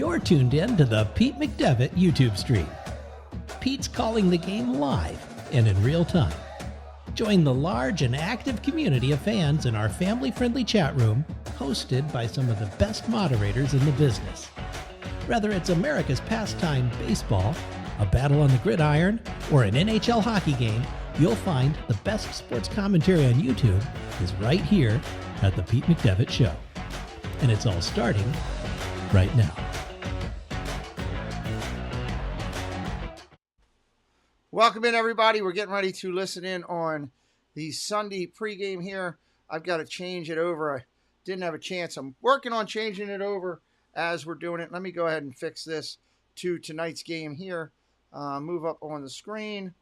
You're tuned in to the Pete McDevitt YouTube stream. Pete's calling the game live and in real time. Join the large and active community of fans in our family-friendly chat room, hosted by some of the best moderators in the business. Whether it's America's pastime baseball, a battle on the gridiron, or an NHL hockey game, you'll find the best sports commentary on YouTube is right here at the Pete McDevitt Show. And it's all starting right now. Welcome in, everybody. We're getting ready to listen in on the Sunday pregame here. I've got to change it over. I didn't have a chance. I'm working on changing it over as we're doing it. Let me go ahead and fix this to tonight's game here. Move up on the screen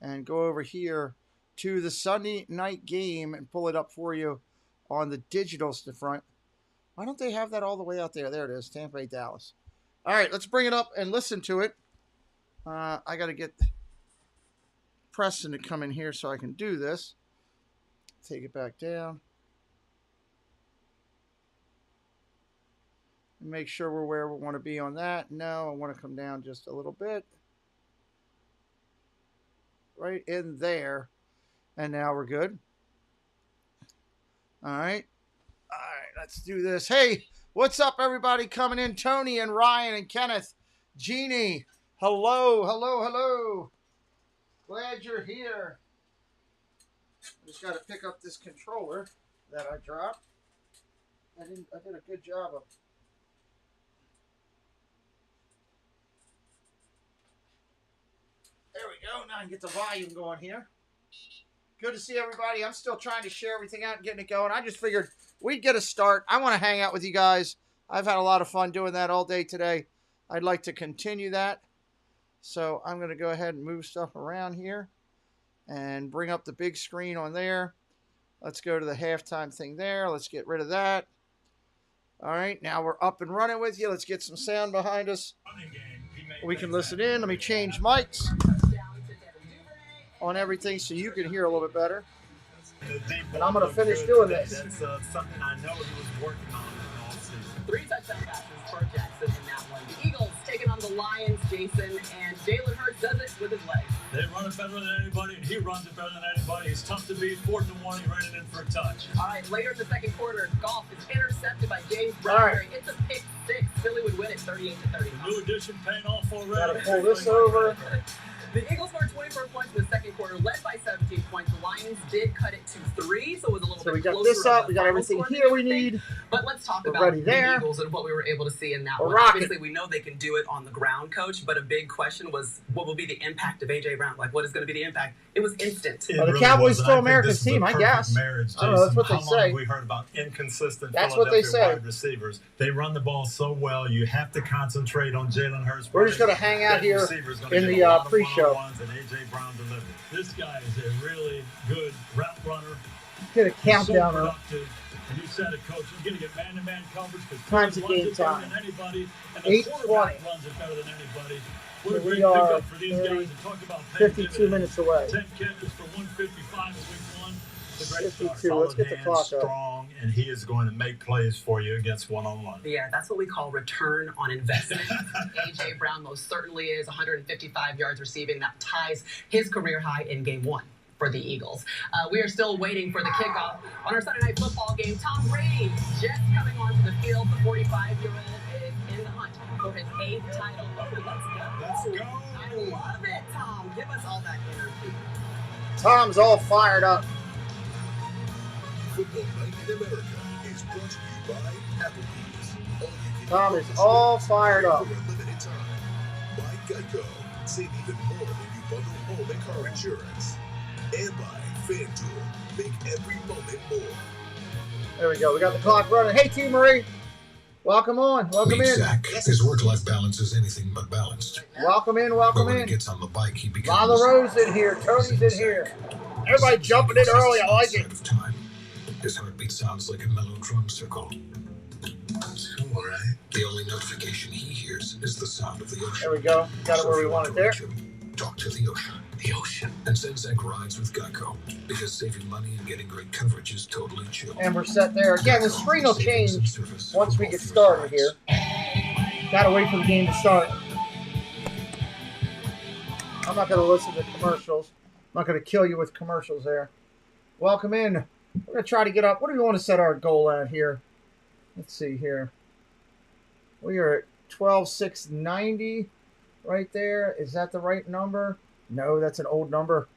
and go over here to the Sunday night game and pull it up for you on the digital front. Why don't they have that all the way out there? There it is, Tampa Bay, Dallas. All right, let's bring it up and listen to it. I got to get Preston to come in here so I can do this. Take it back down. And make sure we're where we want to be on that. No, I want to come down just a little bit. Right in there. And now we're good. All right. All right, let's do this. Hey, what's up, everybody coming in? Tony and Ryan and Kenneth. Jeannie. Hello, hello, hello. Glad you're here. I just got to pick up this controller that I dropped. I did a good job of. There we go. Now I can get the volume going here. Good to see everybody. I'm still trying to share everything out and getting it going. I just figured we'd get a start. I want to hang out with you guys. I've had a lot of fun doing that all day today. I'd like to continue that. So I'm going to go ahead and move stuff around here and bring up the big screen on there. Let's go to the halftime thing there. Let's get rid of that. All right, now we're up and running with you. Let's get some sound behind us. We can listen in. Let me change mics on everything so you can hear a little bit better. And I'm going to finish doing this. That's something I know he was working on in the offseason. 3 touchdown passes for Jackson in that one. The Eagles taking on the Lions, Jason, and Jalen Hurts does it with his legs. They run it better than anybody, and he runs it better than anybody. He's tough to beat. 4th and 1, he ran it in for a touch. All right, later in the second quarter, Goff is intercepted by James Bradbury. It's a pick 6. Philly would win it 38-30. New addition paying off already. Got to pull this over. The Eagles scored 24 points in the second quarter, led by 17 points. The Lions did cut it to 3, so it was a little bit closer. So we got this up. We got everything here we need. But let's talk about the Eagles and what we were able to see in that one. Obviously, we know they can do it on the ground, Coach, but a big question was, what will be the impact of A.J. Brown? Like, what is going to be the impact? It was instant. The Cowboys still America's team, I guess. Marriage, I don't know, that's what they say. We heard about inconsistent that's what they say. Wide receivers. They run the ball so well. You have to concentrate on Jalen Hurts. We're just going to hang out here in the pre-show. And A.J. Brown delivered. This guy is a really good route runner. Get a countdown so up. And you said it, Coach. You're going to get man-to-man coverage because time's a game time. 8:20. Runs it better than anybody. So we are 52 minutes away. 10 catches for 155 in week 1. 52. Let's get the clock up. Strong, and he is going to make plays for you against one-on-one. Yeah, that's what we call return on investment. A.J. Brown most certainly is 155 yards receiving. That ties his career high in game 1 for the Eagles. We are still waiting for the kickoff on our Sunday night football game. Tom Brady just coming onto the field. The 45-year-old is in the hunt for his 8th title. Oh, let's go. Let's go. I love it, Tom. Give us all that energy. Tom's all fired up. Football Night in America is brought to you by Applebee's. Tom is all fired up. For a limited time. By Geico. Save even more when you bundle home and car insurance. And by FanDuel. Make every moment more. There we go. We got the clock running. Hey, T. Marie. Welcome on. Welcome in. Zach. His work-life balance is anything but balanced. Welcome in. Welcome But when in. he gets on the bike, he becomes... Lala Rose in here. Tony's in here. Everybody jumping in early. I like it. Of time. His heartbeat sounds like a mellow drum circle. All right. The only notification he hears is the sound of the ocean. There we go. Got it where we want it there. Talk to the ocean. The ocean. And Zach rides with Geico because saving money and getting great coverage is totally chill. And we're set there. Again, the screen will change once we get started here. Gotta wait for the game to start. I'm not going to listen to commercials. I'm not going to kill you with commercials there. Welcome in. We're going to try to get up. What do we want to set our goal at here? Let's see here. We are at 12,690 right there. Is that the right number? No, that's an old number.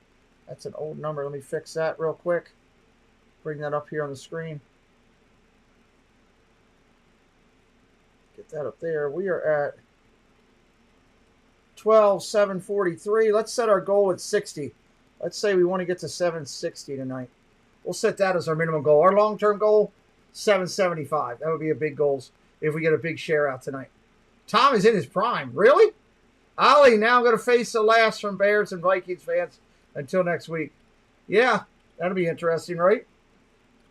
That's an old number. Let me fix that real quick. Bring that up here on the screen. Get that up there. We are at 12,743. Let's set our goal at 60. Let's say we want to get to 760 tonight. We'll set that as our minimum goal. Our long-term goal, 775. That would be a big goal if we get a big share out tonight. Tom is in his prime. Really? Ollie, now I'm going to face the last from Bears and Vikings fans until next week. Yeah, that'll be interesting, right?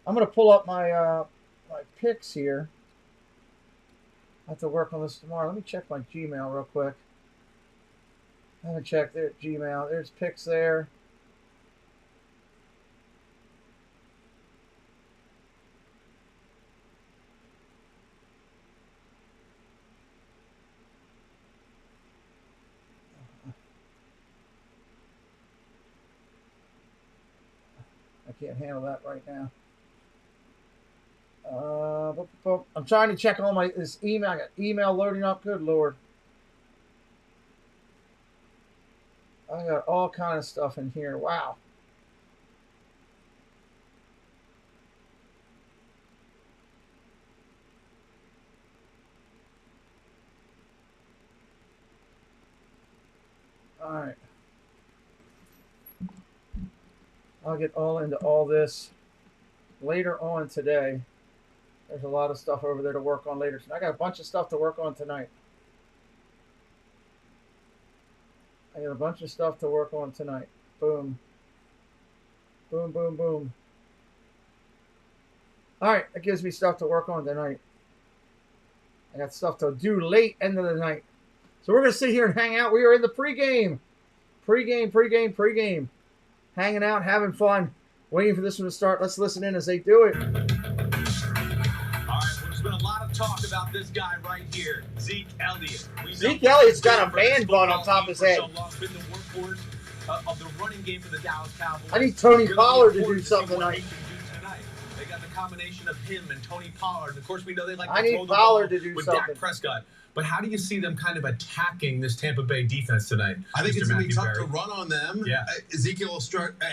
I'm going to pull up my my picks here. I have to work on this tomorrow. Let me check my Gmail real quick. I haven't checked their Gmail. There's picks there. I can't handle that right now. I'm trying to check all this email. I got email loading up. Good Lord. I got all kind of stuff in here. Wow. All right. I'll get all into all this later on today. There's a lot of stuff over there to work on later. I got a bunch of stuff to work on tonight. Boom. Boom, boom, boom. All right, that gives me stuff to work on tonight. I got stuff to do late end of the night. So we're going to sit here and hang out. We are in the pregame. Pregame. Hanging out, having fun, waiting for this one to start. Let's listen in as they do it. All right, well, there's been a lot of talk about this guy right here, Zeke Elliott. Zeke Elliott's got a man bun on top of his head. Been the workhorse of the running game for the Dallas Cowboys. I need Tony Pollard to do something tonight. They got the combination of him and Tony Pollard. And of course, we know they like to throw the Pollard ball to do with something. Dak Prescott. But how do you see them kind of attacking this Tampa Bay defense tonight? I think it's going to be tough to run on them. Yeah. Ezekiel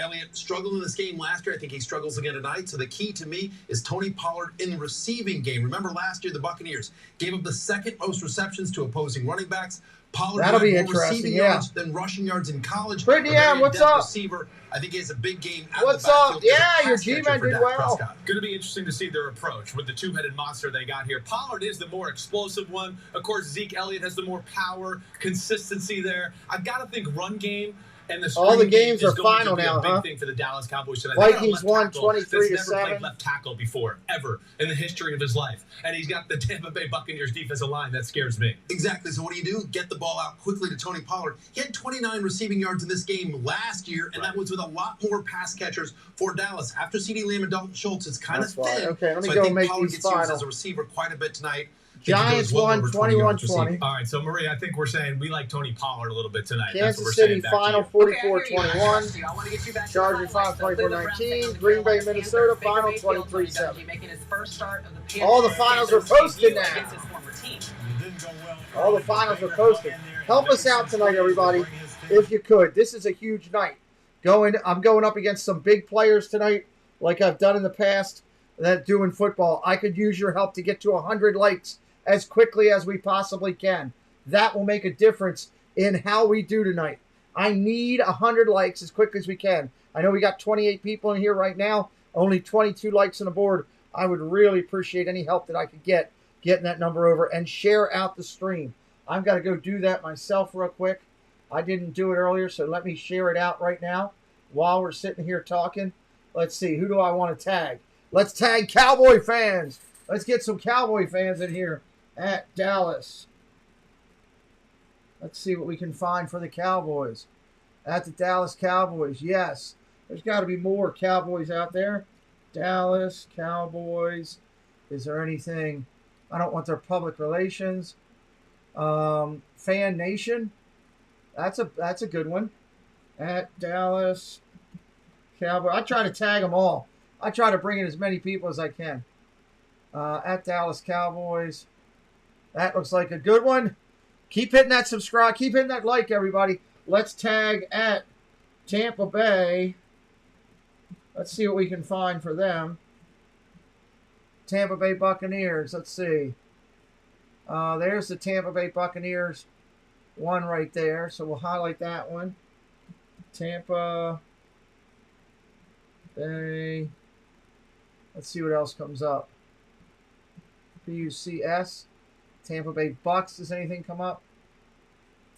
Elliott struggled in this game last year. I think he struggles again tonight. So the key to me is Tony Pollard in the receiving game. Remember last year, the Buccaneers gave up the second most receptions to opposing running backs. Pollard That'll be more interesting, receiving yards than rushing yards in college. Brittany Ann, what's up? Receiver. I think he has a big game out What's of the up? backfield. Yeah, your G-Men did well. Going to be interesting to see their approach with the two-headed monster they got here. Pollard is the more explosive one. Of course, Zeke Elliott has the more power, consistency there. I've got to think run game and the all the games game are final now, big thing for the Dallas Cowboys tonight. Vikings won 23-7. Never played left tackle before, ever in the history of his life, and he's got the Tampa Bay Buccaneers defensive line that scares me. Exactly. So what do? Get the ball out quickly to Tony Pollard. He had 29 receiving yards in this game last year, and that was with a lot more pass catchers for Dallas. After CeeDee Lamb and Dalton Schultz, it's kind of thin. Okay, let me so go I think make Pollard these gets used final. as a receiver quite a bit tonight. Giants won 21-20. All right, so Maria, I think we're saying we like Tony Pollard a little bit tonight. Kansas City final 44-21. Chargers final 24-19. Green Bay, Minnesota final 23-7. All the finals are posted now. All the finals are posted. Help us out tonight, everybody, if you could. This is a huge night. I'm going up against some big players tonight, like I've done in the past, that doing football. I could use your help to get to 100 likes as quickly as we possibly can. That will make a difference in how we do tonight. I need 100 likes as quick as we can. I know we got 28 people in here right now, only 22 likes on the board. I would really appreciate any help that I could get getting that number over, and share out the stream. I've got to go do that myself real quick. I didn't do it earlier, so let me share it out right now while we're sitting here talking. Let's see, who do I want to tag? Let's tag Cowboy fans. Let's get some Cowboy fans in here at Dallas. Let's see what we can find for the Cowboys. At the Dallas Cowboys, yes. There's got to be more Cowboys out there. Dallas Cowboys. Is there anything? I don't want their public relations. Fan Nation. That's a good one. At Dallas Cowboys. I try to tag them all. I try to bring in as many people as I can. At Dallas Cowboys. That looks like a good one. Keep hitting that subscribe. Keep hitting that like, everybody. Let's tag at Tampa Bay. Let's see what we can find for them. Tampa Bay Buccaneers. Let's see. There's the Tampa Bay Buccaneers one right there. So we'll highlight that one. Tampa Bay. Let's see what else comes up. BUCS. Tampa Bay Bucs. Does anything come up?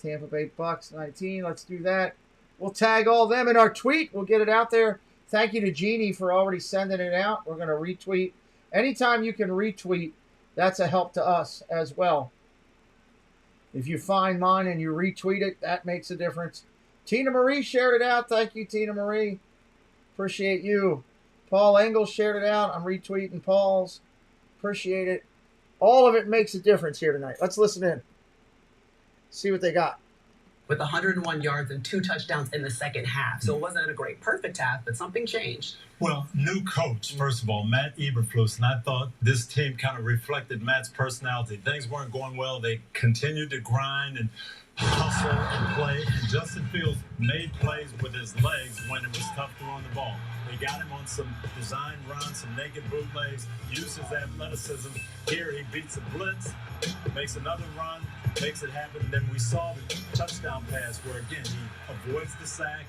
Tampa Bay Bucs 19. Let's do that. We'll tag all them in our tweet. We'll get it out there. Thank you to Jeannie for already sending it out. We're going to retweet. Anytime you can retweet, that's a help to us as well. If you find mine and you retweet it, that makes a difference. Tina Marie shared it out. Thank you, Tina Marie. Appreciate you. Paul Engel shared it out. I'm retweeting Paul's. Appreciate it. All of it makes a difference here tonight. Let's listen in. See what they got. With 101 yards and 2 touchdowns in the second half. So it wasn't a great perfect half, but something changed. Well, new coach, first of all, Matt Eberflus, and I thought this team kind of reflected Matt's personality. Things weren't going well. They continued to grind and hustle and play, and Justin Fields made plays with his legs when it was tough throwing the ball. They got him on some design runs, some naked bootlegs, used his athleticism. Here he beats a blitz, makes another run, makes it happen. And then we saw the touchdown pass where, again, he avoids the sack,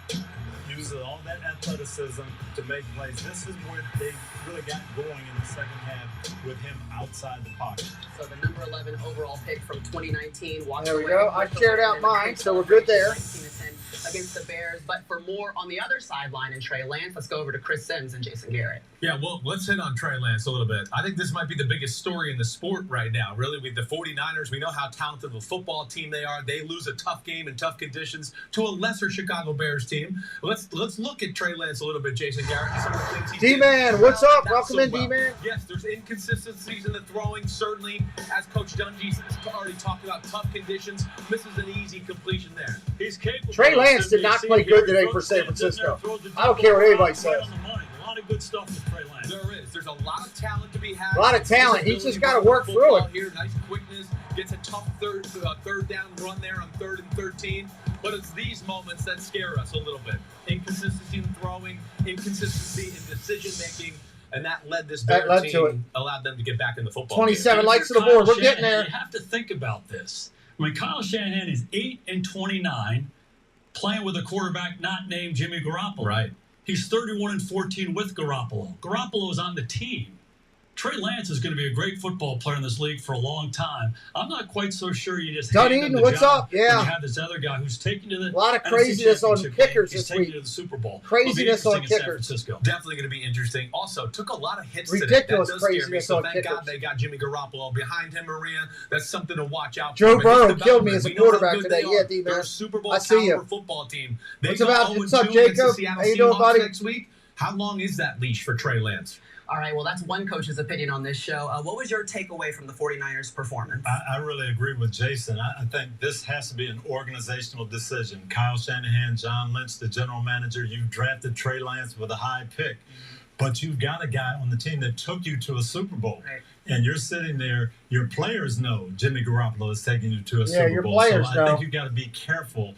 uses all that athleticism to make plays. This is where they really got going in the second half with him outside the pocket. So the number 11 overall pick from 2019. There we go. I shared out mine, so we're good there. 19-10 against the Bears. But for more on the other sideline in Trey Lance, let's go over to Chris Sims and Jason Garrett. Yeah, well, let's hit on Trey Lance a little bit. I think this might be the biggest story in the sport right now. Really, with the 49ers, we know how talented of a football team they are. They lose a tough game in tough conditions to a lesser Chicago Bears team. Let's look at Trey Lance a little bit, Jason Garrett. Some of the things he D-Man, what's up? Welcome in, D-Man. Yes, there's inconsistencies in the throwing. Certainly, as Coach Dungy's already talked about, tough conditions. Misses an easy completion there. He's capable. Trey Lance did not play good today for San Francisco. I don't care what anybody says. A lot of good stuff with Trey Lance. There is. There's a lot of talent to be had. A lot of talent. He's just got to work through it. Here, nice quickness. Gets a tough third down run there on 3rd and 13. But it's these moments that scare us a little bit. Inconsistency in throwing, inconsistency in decision making, and that led this Bears team, allowed them to get back in the football 27 game. likes to the board. We're getting there. You have to think about this. I mean, Kyle Shanahan is 8-29, playing with a quarterback not named Jimmy Garoppolo. Right. He's 31-14 with Garoppolo. Garoppolo is on the team. Trey Lance is going to be a great football player in this league for a long time. I'm not quite so sure you just hand him the what's job up? Yeah. when you have this other guy who's taking to the a lot of craziness on kickers He's this taking week. to the Super Bowl. Craziness on in San kickers. Francisco. Definitely going to be interesting. Also, took a lot of hits today. Ridiculous That does scare me. craziness So on thank kickers. God they got Jimmy Garoppolo behind him, Maria. That's something to watch out Joe for. Burrow His killed me as a development, we know how quarterback good today. they Yeah, are. D-Man. They're a Super Bowl I see you. caliber football team. They What's go up, 0-2 what's up, against the Jacob? Seattle How you doing, Seahawks buddy? next week. How long is that leash for Trey Lance? All right, well, that's one coach's opinion on this show. What was your takeaway from the 49ers' performance? I really agree with Jason. I think this has to be an organizational decision. Kyle Shanahan, John Lynch, the general manager, you've drafted Trey Lance with a high pick, but you've got a guy on the team that took you to a Super Bowl. Right. And you're sitting there, your players know Jimmy Garoppolo is taking you to a Super your Bowl. players so I know. think you've got to be careful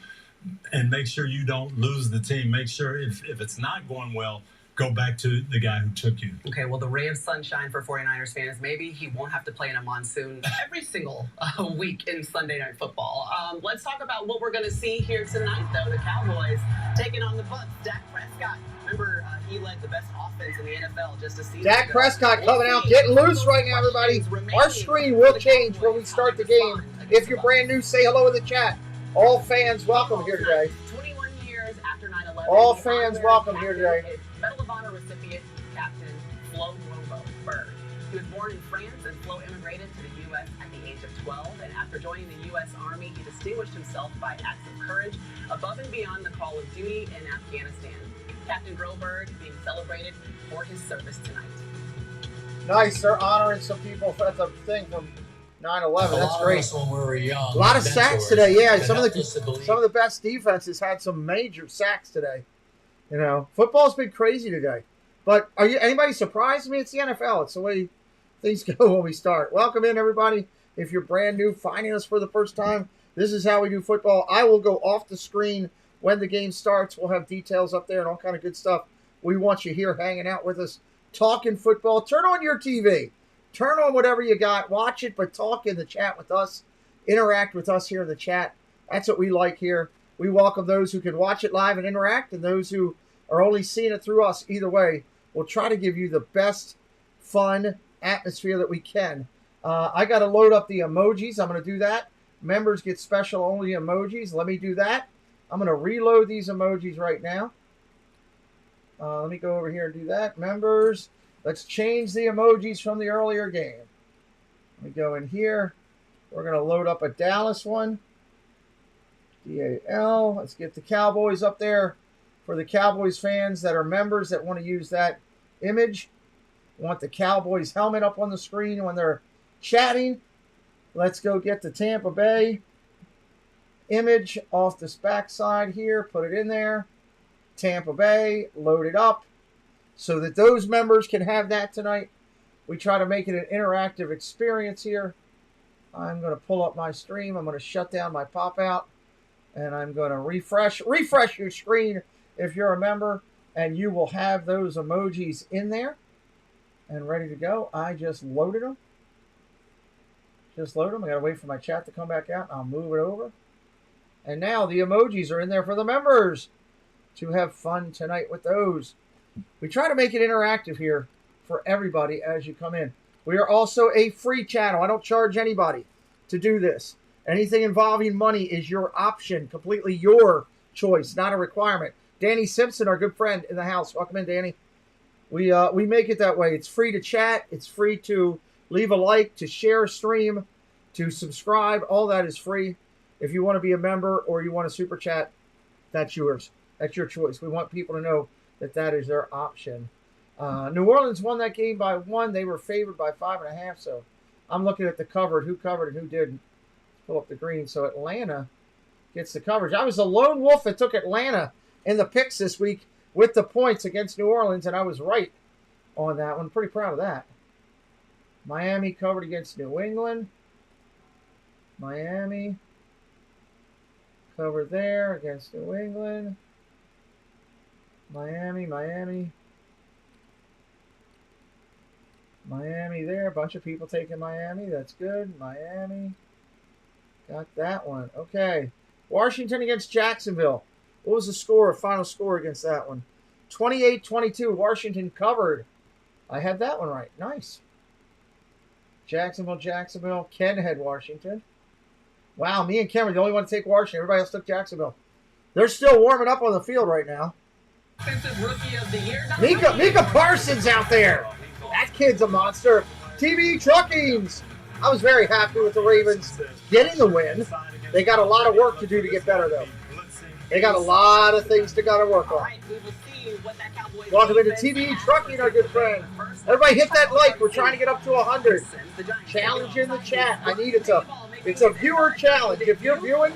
and make sure you don't lose the team. Make sure if it's not going well, go back to the guy who took you. Okay, well, the ray of sunshine for 49ers fans, maybe he won't have to play in a monsoon every single week in Sunday Night Football. Let's talk about what we're going to see here tonight, though. The Cowboys taking on the Bucs. Dak Prescott, remember, he led the best offense in the NFL just a season Dak ago. Prescott coming out, getting loose right now, everybody. Our screen will change when we start the game. If you're brand new, say hello in the chat. All fans welcome here today. 21 years after 9/11. All fans welcome here today. Medal of Honor recipient, Captain Flo Berg. He was born in France, and Flo immigrated to the U.S. at the age of 12. And after joining the U.S. Army, he distinguished himself by acts of courage above and beyond the call of duty in Afghanistan. Captain Groberg being celebrated for his service tonight. Nice, they're honoring some people. That's a thing from 9-11. That's lot great. of us when we were young. A lot of sacks today. Yeah, some of the the best defenses had some major sacks today. You know, football's been crazy today. But are you anybody surprised? I mean, it's the NFL. It's the way things go when we start. Welcome in, everybody. If you're brand new, finding us for the first time, this is how we do football. I will go off the screen when the game starts. We'll have details up there and all kind of good stuff. We want you here hanging out with us, talking football. Turn on your TV. Turn on whatever you got. Watch it, but talk in the chat with us. Interact with us here in the chat. That's what we like here. We welcome those who can watch it live and interact, and those who are only seeing it through us. Either way, we'll try to give you the best fun atmosphere that we can. I got to load up the emojis. I'm going to do that. Members get special only emojis. Let me do that. I'm going to reload these emojis right now. Let me go over here and do that. Members, let's change the emojis from the earlier game. Let me go in here. We're going to load up a Dallas one. DAL. Let's get the Cowboys up there for the Cowboys fans that are members that want to use that image. Want the Cowboys helmet up on the screen when they're chatting. Let's go get the Tampa Bay image off this backside here. Put it in there. Tampa Bay, load it up so that those members can have that tonight. We try to make it an interactive experience here. I'm going to pull up my stream. I'm going to shut down my pop-out, and I'm going to refresh your screen if you're a member, and you will have those emojis in there and ready to go. I just loaded them. I got to wait for my chat to come back out. I'll move it over. And now the emojis are in there for the members to have fun tonight with those. We try to make it interactive here for everybody as you come in. We are also a free channel. I don't charge anybody to do this. Anything involving money is your option, completely your choice, not a requirement. Danny Simpson, our good friend in the house. Welcome in, Danny. We make it that way. It's free to chat. It's free to leave a like, to share a stream, to subscribe. All that is free. If you want to be a member or you want to super chat, that's yours. That's your choice. We want people to know that that is their option. New Orleans won that game by 1. They were favored by 5.5. So I'm looking at the covered, who covered and who didn't. Pull up the green. So Atlanta gets the coverage. I was a lone wolf that took Atlanta in the picks this week with the points against New Orleans, and I was right on that one. Pretty proud of that. Miami covered against New England. Miami covered there against New England. Miami there. A bunch of people taking Miami. That's good. Miami. Got that one. Okay. Washington against Jacksonville. What was the score, final score against that one? 28-22. Washington covered. I had that one right. Nice. Jacksonville. Ken had Washington. Wow, me and Ken were the only one to take Washington. Everybody else took Jacksonville. They're still warming up on the field right now. Offensive Rookie of the Year. Micah Parsons out there. That kid's a monster. TV Truckings. I was very happy with the Ravens getting the win. They got a lot of work to do to get better, though. They got a lot of things to got to work on. Welcome into TV Trucking, our good friend. Everybody hit that like. We're trying to get up to 100. Challenge in the chat. I need it. It's a viewer challenge. If you're viewing,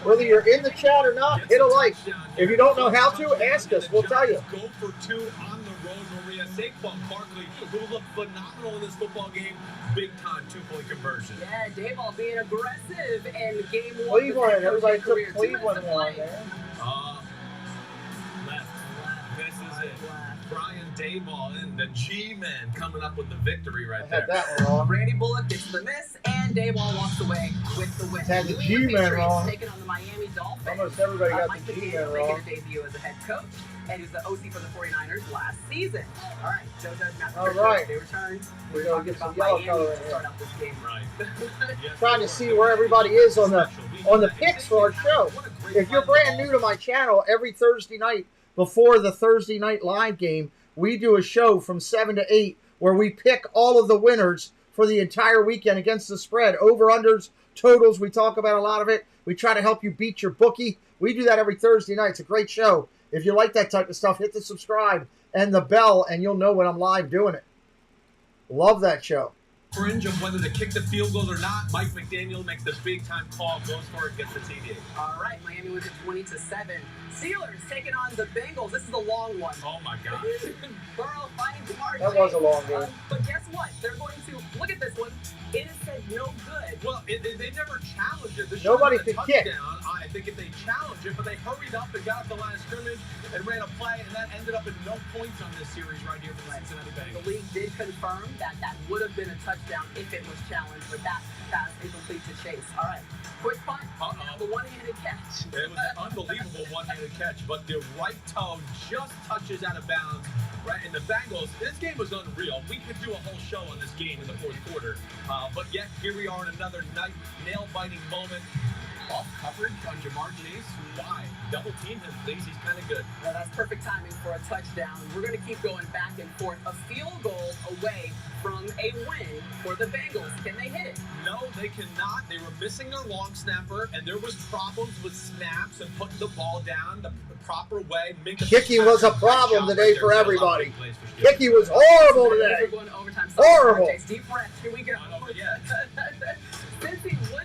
whether you're in the chat or not, hit a like. If you don't know how to, ask us. We'll tell you. Go for 2 on the road, Maria. Saquon Barkley, who looked phenomenal in this football game. Big time 2-point conversion. Yeah, Dayball being aggressive in game 1. Cleveland. Everybody took Cleveland on there. Left. This is it. Brian Dayball and the G-Men coming up with the victory right there. Had that one wrong. Brady Bullock gets the miss, and Dayball walks away with the win. Had the G-Men wrong. Taking on the Miami Dolphins. Almost everybody got Mike the G-Men Parsons wrong. making a debut as a head coach, and he was the OC for the 49ers last season. All right, Joe Judge, Matt All right. They return. We're We're going to talking get some about yellow Miami color in to here. start out this game. Right. Trying to see where everybody is on the picks for our show. If you're brand new to my channel, every Thursday night before the Thursday night live game, we do a show from 7 to 8 where we pick all of the winners for the entire weekend against the spread. Over-unders, totals, we talk about a lot of it. We try to help you beat your bookie. We do that every Thursday night. It's a great show. If you like that type of stuff, hit the subscribe and the bell, and you'll know when I'm live doing it. Love that show. fringe of whether to kick the field goal or not. Mike McDaniel makes the big-time call, goes for it, gets the TD. All right, Miami wins it 20-7. Steelers taking on the Bengals. This is a long one. Oh, my God. Burrow finding Jamar That Chase. was a long game. But guess what? They're going to look at this one. It is said no good. Well, they never challenged it. This Nobody should have could been a kick. touchdown, I think, if they challenged it, but they hurried up and got up the line of scrimmage and ran a play, and that ended up in no points on this series right here for the Cincinnati Bengals. The league did confirm that would have been a touchdown if it was challenged, but that pass incomplete to Chase. All right, quick punt. The one-handed catch. It was an unbelievable one-handed catch, but the right toe just touches out of bounds. Right, and the Bengals, this game was unreal. We could do a whole show on this game in the fourth quarter. But yet, here we are in another nail-biting moment. Off coverage on Jamar Chase. Why? Double team him, please. He's kind of good. Well, that's perfect timing for a touchdown. We're going to keep going back and forth. A field goal away from a win for the Bengals. Can they hit it? No, they cannot. They were missing their long snapper, and there was problems with snaps and putting the ball down the proper way. Kicking was a problem today for everybody. Kicking was horrible today. We're going to overtime. Horrible. Deep breath. Here we go.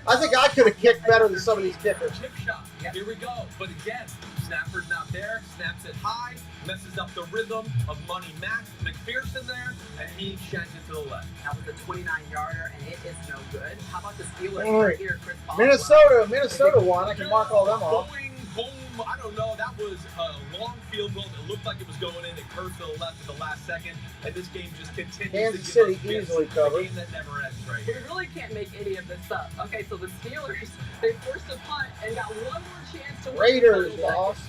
I think I could have kicked better than some of these kickers. Chip shot. Yep. Here we go. But again, snapper's not there. Snaps it high. Messes up the rhythm of Money Mac. McPherson there. And he shanks it to the left. That was a 29-yarder, and it is no good. How about the Steelers Right. right here, Chris Paul? Minnesota won. I can mark all them off. Boing, boom. I don't know. That was a long field goal that looked like it was going in. It curved to the left at the last second. And this game just continues Kansas to City give us easily fits. covered. A game that never ends right We here. really can't make any of this up. Okay, so the Steelers, they forced a punt and got one more chance to win. Raiders lost.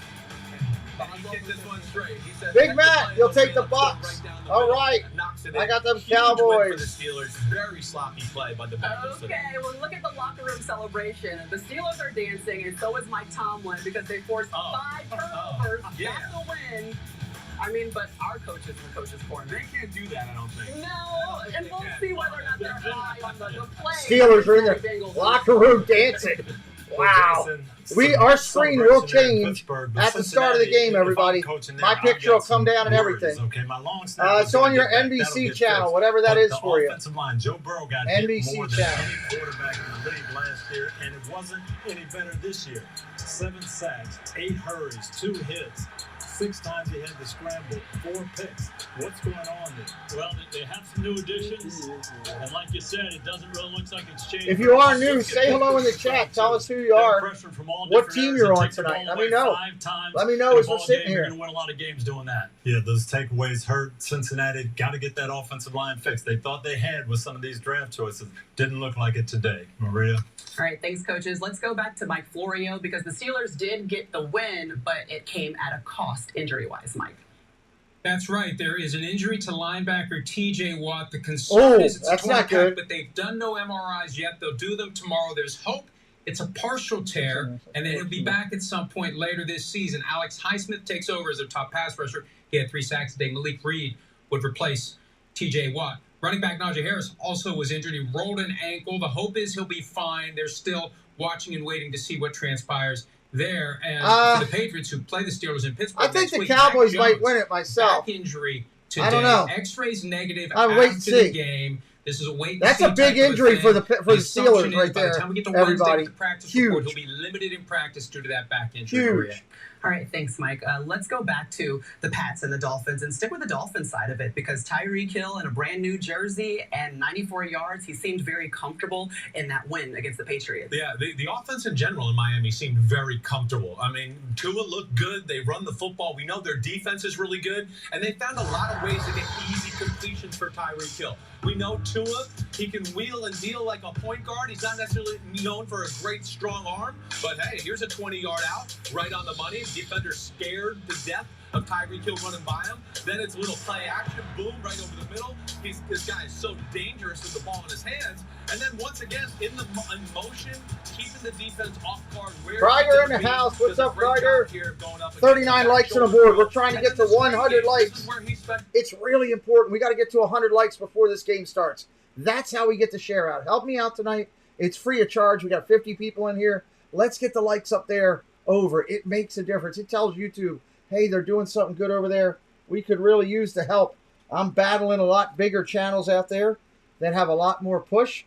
And he kicked this one straight. He said, Big "Heck Matt, the you'll play, take the let's go Bucs. right down the All middle." right. Knocks it I in. got them Huge win Cowboys. for the Steelers. Very sloppy play by the Bengals. Okay, well, look at the locker room celebration. The Steelers are dancing, and so is Mike Tomlin because they forced 5 turnovers. Yeah. That's a win. I mean, but our coaches in the coaches' corner. They can't do that, I don't think. No, and we'll see whether or not they're high on the play. Steelers are in the their locker room dancing. Wow. Jason, Our screen will celebration there in change Pittsburgh, but at the start of the Cincinnati, game, if I'm everybody. coaching there, My I've picture got will come some down and worries, everything. Okay, my long snapper It's on your gonna get that. NBC That'll get channel, fixed. whatever that But is the for you. offensive line, Joe Burrow got NBC hit more than channel. any quarterback in the league last year, and it wasn't any better this year. 7 sacks, 8 hurries, 2 hits. 6 times he had to scramble, 4 picks. What's going on there? Well, they have some new additions, and like you said, it doesn't really look like it's changed. If you are new, say hello in the chat. Tell us who you are. What team you're on tonight. Let me know. Let me know as we're sitting here. You're going to win a lot of games doing that. Yeah, those takeaways hurt Cincinnati. Got to get that offensive line fixed. They thought they had with some of these draft choices. Didn't look like it today. Maria? All right, thanks, coaches. Let's go back to Mike Florio because the Steelers did get the win, but it came at a cost injury-wise, Mike. That's right. There is an injury to linebacker T.J. Watt. The concern is it's a that's torn not good. pec, but they've done no MRIs yet. They'll do them tomorrow. There's hope. It's a partial tear, and then he'll be back at some point later this season. Alex Highsmith takes over as their top pass rusher. He had 3 sacks today. Malik Reed would replace T.J. Watt. Running back Najee Harris also was injured. He rolled an ankle. The hope is he'll be fine. They're still watching and waiting to see what transpires there. And for the Patriots, who play the Steelers in Pittsburgh, I think next the week, Cowboys Mac might Jones, win it myself. Back injury today. I don't know. X-rays negative I'll wait and after see. the game. This is a wait and That's see a big type of injury thing. for the assumption Steelers is right by there, the time we get to Wednesday everybody. with the practice report, Huge. he'll be limited in practice due to that back injury. Huge. Maria. All right, thanks, Mike. Let's go back to the Pats and the Dolphins and stick with the Dolphins side of it because Tyreek Hill in a brand new jersey and 94 yards, he seemed very comfortable in that win against the Patriots. Yeah, the offense in general in Miami seemed very comfortable. I mean, Tua looked good. They run the football. We know their defense is really good. And they found a lot of ways to get easy completions for Tyreek Hill. We know Tua, he can wheel and deal like a point guard. He's not necessarily known for a great strong arm. But, hey, here's a 20-yard out right on the money. Defender scared to death of Tyreek Hill running by him. Then it's a little play action, boom, right over the middle. This guy is so dangerous with the ball in his hands. And then once again, in motion, keeping the defense off guard. Greiger in the house. What's up, Greiger? 39 likes on the board. We're trying to get to 100 likes. It's really important. We got to get to 100 likes before this game starts. That's how we get the share out. Help me out tonight. It's free of charge. We got 50 people in here. Let's get the likes up there over. It makes a difference. It tells YouTube, hey, they're doing something good over there. We could really use the help. I'm battling a lot bigger channels out there. that have a lot more push.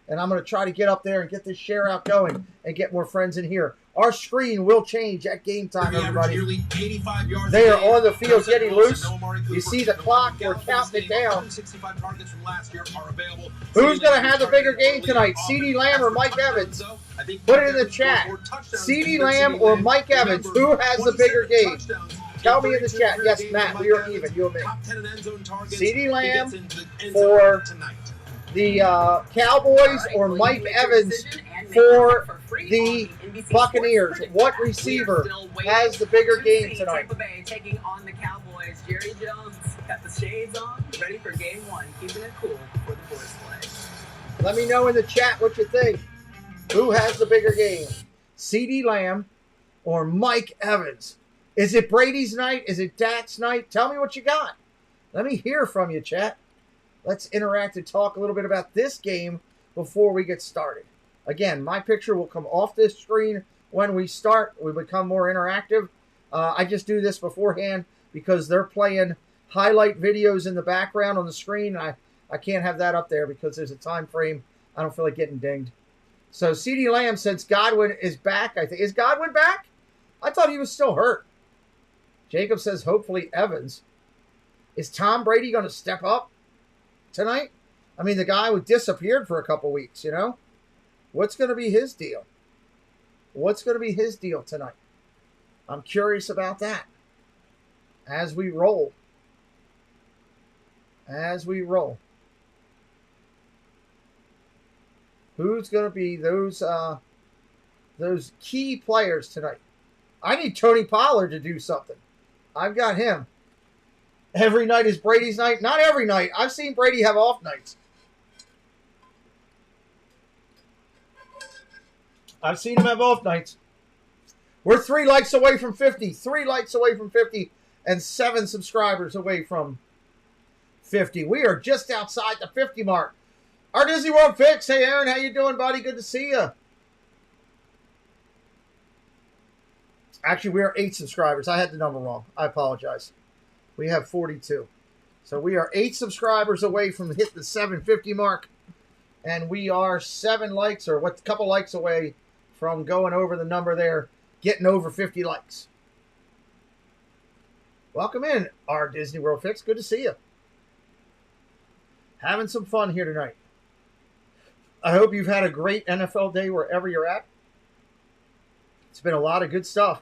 And I'm going to try to get up there and get this share out going and get more friends in here. Our screen will change at game time, everybody. They are on the field getting loose. You see the clock. We're counting it down. Who's going to have the bigger game tonight, CeeDee Lamb or Mike Evans? Put it in the chat. CeeDee Lamb or Mike Evans? Who has the bigger game? Tell me in the chat. Yes, Matt, we are even. You and me. CeeDee Lamb for the Cowboys or Mike Evans for the Buccaneers. What receiver has the bigger game tonight? Tampa Bay taking on the Cowboys. Jerry Jones got the shades on, ready for game one, keeping it cool before the boys play. Let me know in the chat what you think. Who has the bigger game? CeeDee Lamb or Mike Evans? Is it Brady's night? Is it Dak's night? Tell me what you got. Let me hear from you, chat. Let's interact and talk a little bit about this game before we get started. Again, my picture will come off this screen when we start. We become more interactive. I just do this beforehand because they're playing highlight videos in the background on the screen. I can't have that up there because there's a time frame. I don't feel like getting dinged. So CeeDee Lamb, since Godwin is back, I think. Is Godwin back? I thought he was still hurt. Jacob says hopefully Evans. Is Tom Brady going to step up tonight? I mean, the guy who disappeared for a couple weeks, you know? What's going to be his deal? What's going to be his deal tonight? I'm curious about that. As we roll. As we roll. Who's going to be those key players tonight? I need Tony Pollard to do something. I've got him. Every night is Brady's night. Not every night. I've seen Brady have off nights. I've seen him have off nights. We're 3 likes away from 50. 3 likes away from 50. And 7 subscribers away from 50. We are just outside the 50 mark. Our Disney World Fix. Hey, Aaron. How you doing, buddy? Good to see you. Actually, we are 8 subscribers. I had the number wrong. I apologize. We have 42. So we are 8 subscribers away from hitting the 750 mark. And we are 7 likes or what, a couple likes away from going over the number there, getting over 50 likes. Welcome in, our Disney World Fix. Good to see you. Having some fun here tonight. I hope you've had a great NFL day wherever you're at. It's been a lot of good stuff.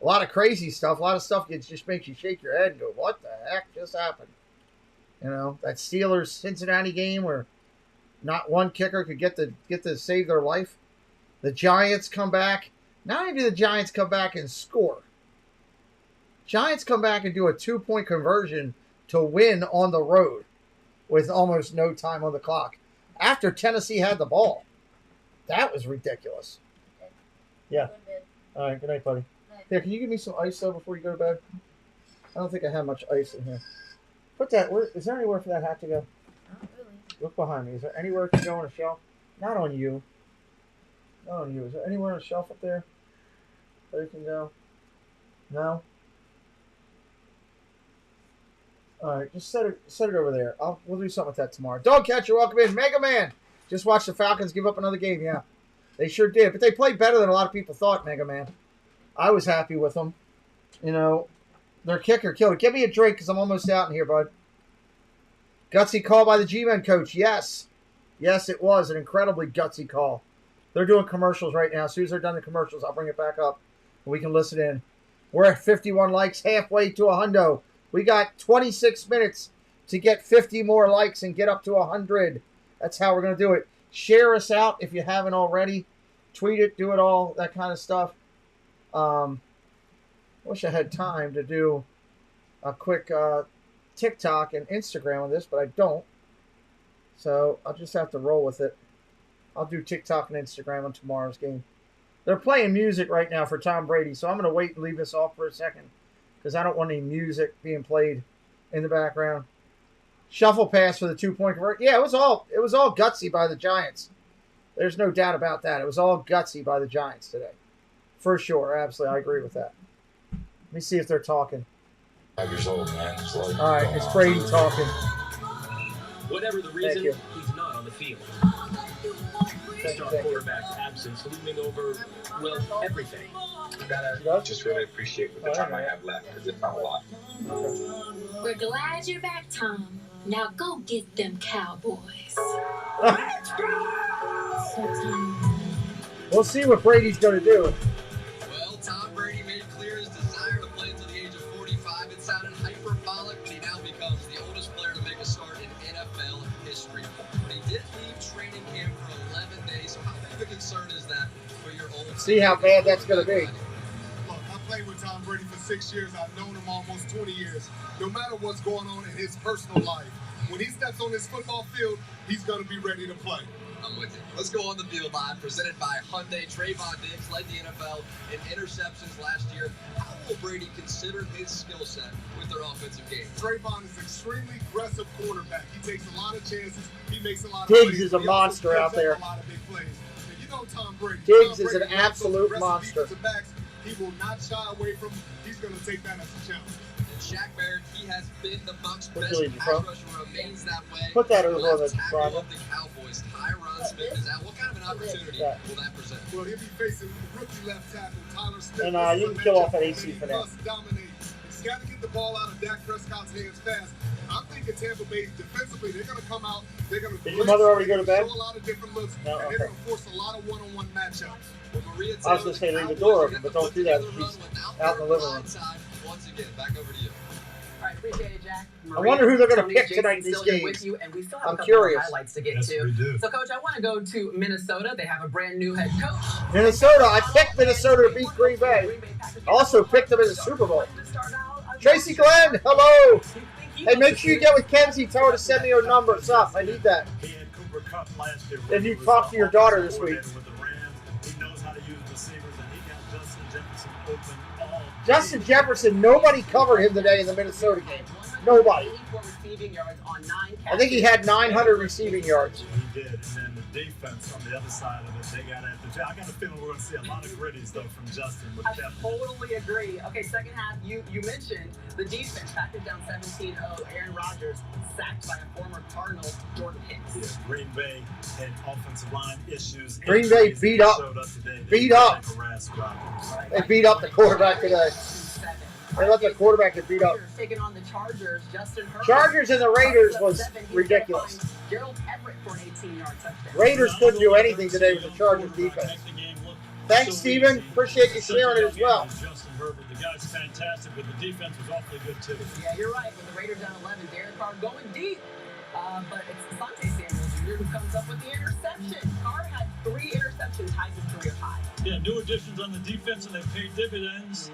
A lot of crazy stuff. A lot of stuff that just makes you shake your head and go, what the heck just happened? You know, that Steelers-Cincinnati game where not one kicker could get to save their life. The Giants come back. Not only do the Giants come back and score. Giants come back and do a 2-point conversion to win on the road with almost no time on the clock. After Tennessee had the ball. That was ridiculous. Yeah. All right, good night, buddy. Here, can you give me some ice, though, before you go to bed? I don't think I have much ice in here. Put that, is there anywhere for that hat to go? Not really. Look behind me. Is there anywhere it can go on a shelf? Not on you. Not on you. Is there anywhere on a shelf up there that it can go? No? All right, just set it over there. We'll do something with that tomorrow. Dog catcher, welcome in. Mega Man. Just watched the Falcons give up another game. Yeah, they sure did. But they played better than a lot of people thought, Mega Man. I was happy with them. You know, their kicker killed it. Give me a drink because I'm almost out in here, bud. Gutsy call by the G-Men coach. Yes. Yes, it was an incredibly gutsy call. They're doing commercials right now. As soon as they're done the commercials, I'll bring it back up and we can listen in. We're at 51 likes, halfway to a hundo. We got 26 minutes to get 50 more likes and get up to 100. That's how we're going to do it. Share us out if you haven't already. Tweet it, do it all, that kind of stuff. Wish I had time to do a quick TikTok and Instagram on this, but I don't. So I'll just have to roll with it. I'll do TikTok and Instagram on tomorrow's game. They're playing music right now for Tom Brady, so I'm going to wait and leave this off for a second because I don't want any music being played in the background. Shuffle pass for the 2-point conversion. Yeah, it was all gutsy by the Giants. There's no doubt about that. It was all gutsy by the Giants today. For sure, absolutely. I agree with that. Let me see if they're talking. 5 years old, man. All right, it's Brady talking. Whatever the reason, he's not on the field. Star quarterback's absence looming over, well, everything. Just really appreciate the time I have left, because it's not a lot. We're glad you're back, Tom. Now go get them Cowboys. We'll see what Brady's going to do. Well, Tom Brady made clear his desire to play until the age of 45. It sounded hyperbolic, but he now becomes the oldest player to make a start in NFL history. But he did leave training camp for 11 days. So how big of a concern is that for your old? See how bad that's going to be. Look, I played with Tom Brady for 6 years. I've known him almost 20 years. No matter what's going on in his personal life, when he steps on this football field, he's going to be ready to play. I'm with you. Let's go on the field live. Presented by Hyundai. Trayvon Diggs led the NFL in interceptions last year. How will Brady consider his skill set with their offensive game? Trayvon is an extremely aggressive quarterback. He takes a lot of chances. He makes a lot of Diggs plays. is a He monster also out there. A lot of big plays. And you know Tom Brady. Diggs Tom is an Brady absolute monster. Backs, he will not shy away from. He's going to take that as a challenge. And Shaq Barrett, he has been the Bucs' What's best your pass lead, rusher, remains that way. Put that over on the Left tackle front. of the Cowboys, Tyron Smith is out. What kind of an opportunity will that present? Well, he'll be facing rookie left tackle Tyler Smith. And you can kill off that AC for now. He's got to get the ball out of Dak Prescott's hands fast. I'm thinking Tampa Bay defensively, they're going to come out. They're going to. Did your mother already go to bed? Show a lot of different looks, No, and okay. they're going to force a lot of one-on-one matchups. I was going to say leave the door open, but don't do that. She's out in the living room. Once again, back over to you. All right, appreciate it, Jack. I wonder who they're going to Tony, pick Jason tonight in these still here games. with you, and we still have I'm a couple curious. more highlights to get Yes, to. we do. So, Coach, I want to go to Minnesota. They have a brand new head coach. Minnesota. I picked Minnesota to beat Green Bay. Also picked them in the Super Bowl. Tracy Glenn, hello. Hey, make sure you get with Kenzie. Tell her to send me her number. What's up? I need that. He had Cooper Kupp last year. If you talk to your daughter this week. With the Rams, he knows how to use receivers, and he got Justin Jefferson open all day. Justin Jefferson, nobody covered him today in the Minnesota game. Nobody. I think he had 900 receiving yards. He did, and then the defense on the other side of it, they got after. I got a feeling we're going to see a lot of gritties though from Justin. I totally agree. Okay, second half, you mentioned the defense. Packers down 17-0. Aaron Rodgers sacked by a former Cardinal, Jordan Hicks. Yeah, Green Bay had offensive line issues. Green Bay beat up. Beat up. They beat up the quarterback today. They let the quarterback get beat up. Taking on the Chargers, Justin Herbert. Chargers and the Raiders was ridiculous. Gerald Everett for an 18-yard touchdown. Raiders couldn't do anything today with the Chargers defense. Thanks, Steven. Appreciate you sharing it as well. Justin Herbert, the guy's fantastic, but the defense was awfully good too. Yeah, you're right. With the Raiders down 11, Derek Carr going deep. But it's Asante Samuel Jr. who comes up with the interception. Carr had 3 interceptions, tied his career high. Yeah, new additions on the defense, and they paid dividends.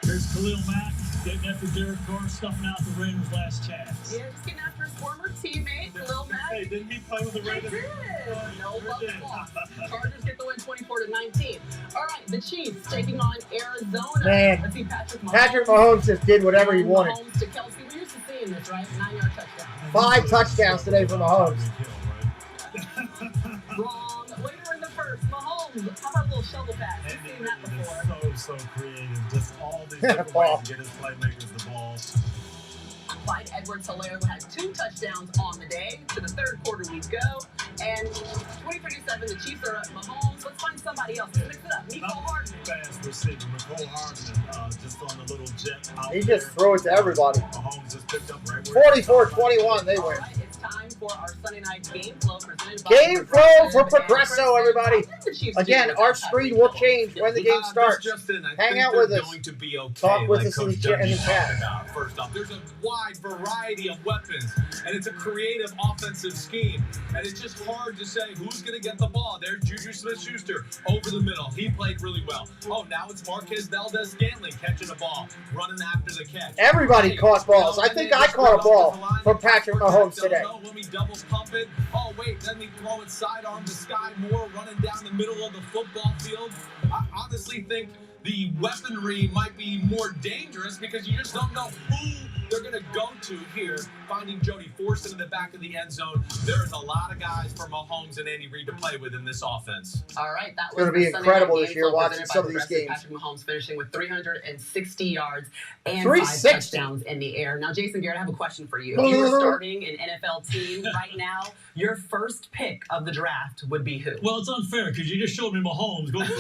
There's Khalil Mack getting after Derek Carr, stuffing out the Raiders' last chance. Yeah, just getting after his former teammate, Khalil Mack. Hey, didn't he play with the Raiders? He did. No love lost. Chargers get the win 24-19. All right, the Chiefs taking on Arizona. Man, Let's see Patrick Mahomes just did whatever he wanted. Mahomes to Kelsey. We're used to seeing this, right? 9-yard touchdown. 5 touchdowns today for Mahomes. Wrong. Later in the first, Mahomes. How about a little shovel pass? We've seen that before. So creative. Just all these different ways to get his playmakers the ball. Clyde Edwards-Helaire had 2 touchdowns on the day. To the third quarter we go. And 23-7, the Chiefs are up. Mahomes, let's find somebody else. Let's mix it up. Nicole Hardman. Fast receiver. Nicole Hardman just on the little jet out He just threw it to everybody. Mahomes just picked up right where 44-21, they win. All right, it's time for our Sunday night game flow presented by Game flow for Progresso, everybody. Again, our screen will change when the game starts. Hang out with us. Going to be okay, Talk with like us in the Coach chat. W talked about. First off, there's a wide variety of weapons, and it's a creative offensive scheme. And it's just hard to say who's going to get the ball. There's Juju Smith-Schuster over the middle. He played really well. Oh, now it's Marquez Valdez-Scantling catching a ball, running after the catch. Everybody caught balls. I think I caught a ball from Patrick Mahomes today. When we double pump it, oh wait, then we throw it sidearm to Sky Moore running down the middle of the football field. I honestly think the weaponry might be more dangerous because you just don't know who they're going to go to here finding Jody forced into the back of the end zone. There is a lot of guys for Mahomes and Andy Reid to play with in this offense. All right, that was going to be incredible this year watching some of these games. Patrick Mahomes finishing with 360 yards and 5 touchdowns in the air. Now, Jason Garrett, I have a question for you. If you were starting an NFL team right now, your first pick of the draft would be who? Well, it's unfair because you just showed me Mahomes. Go for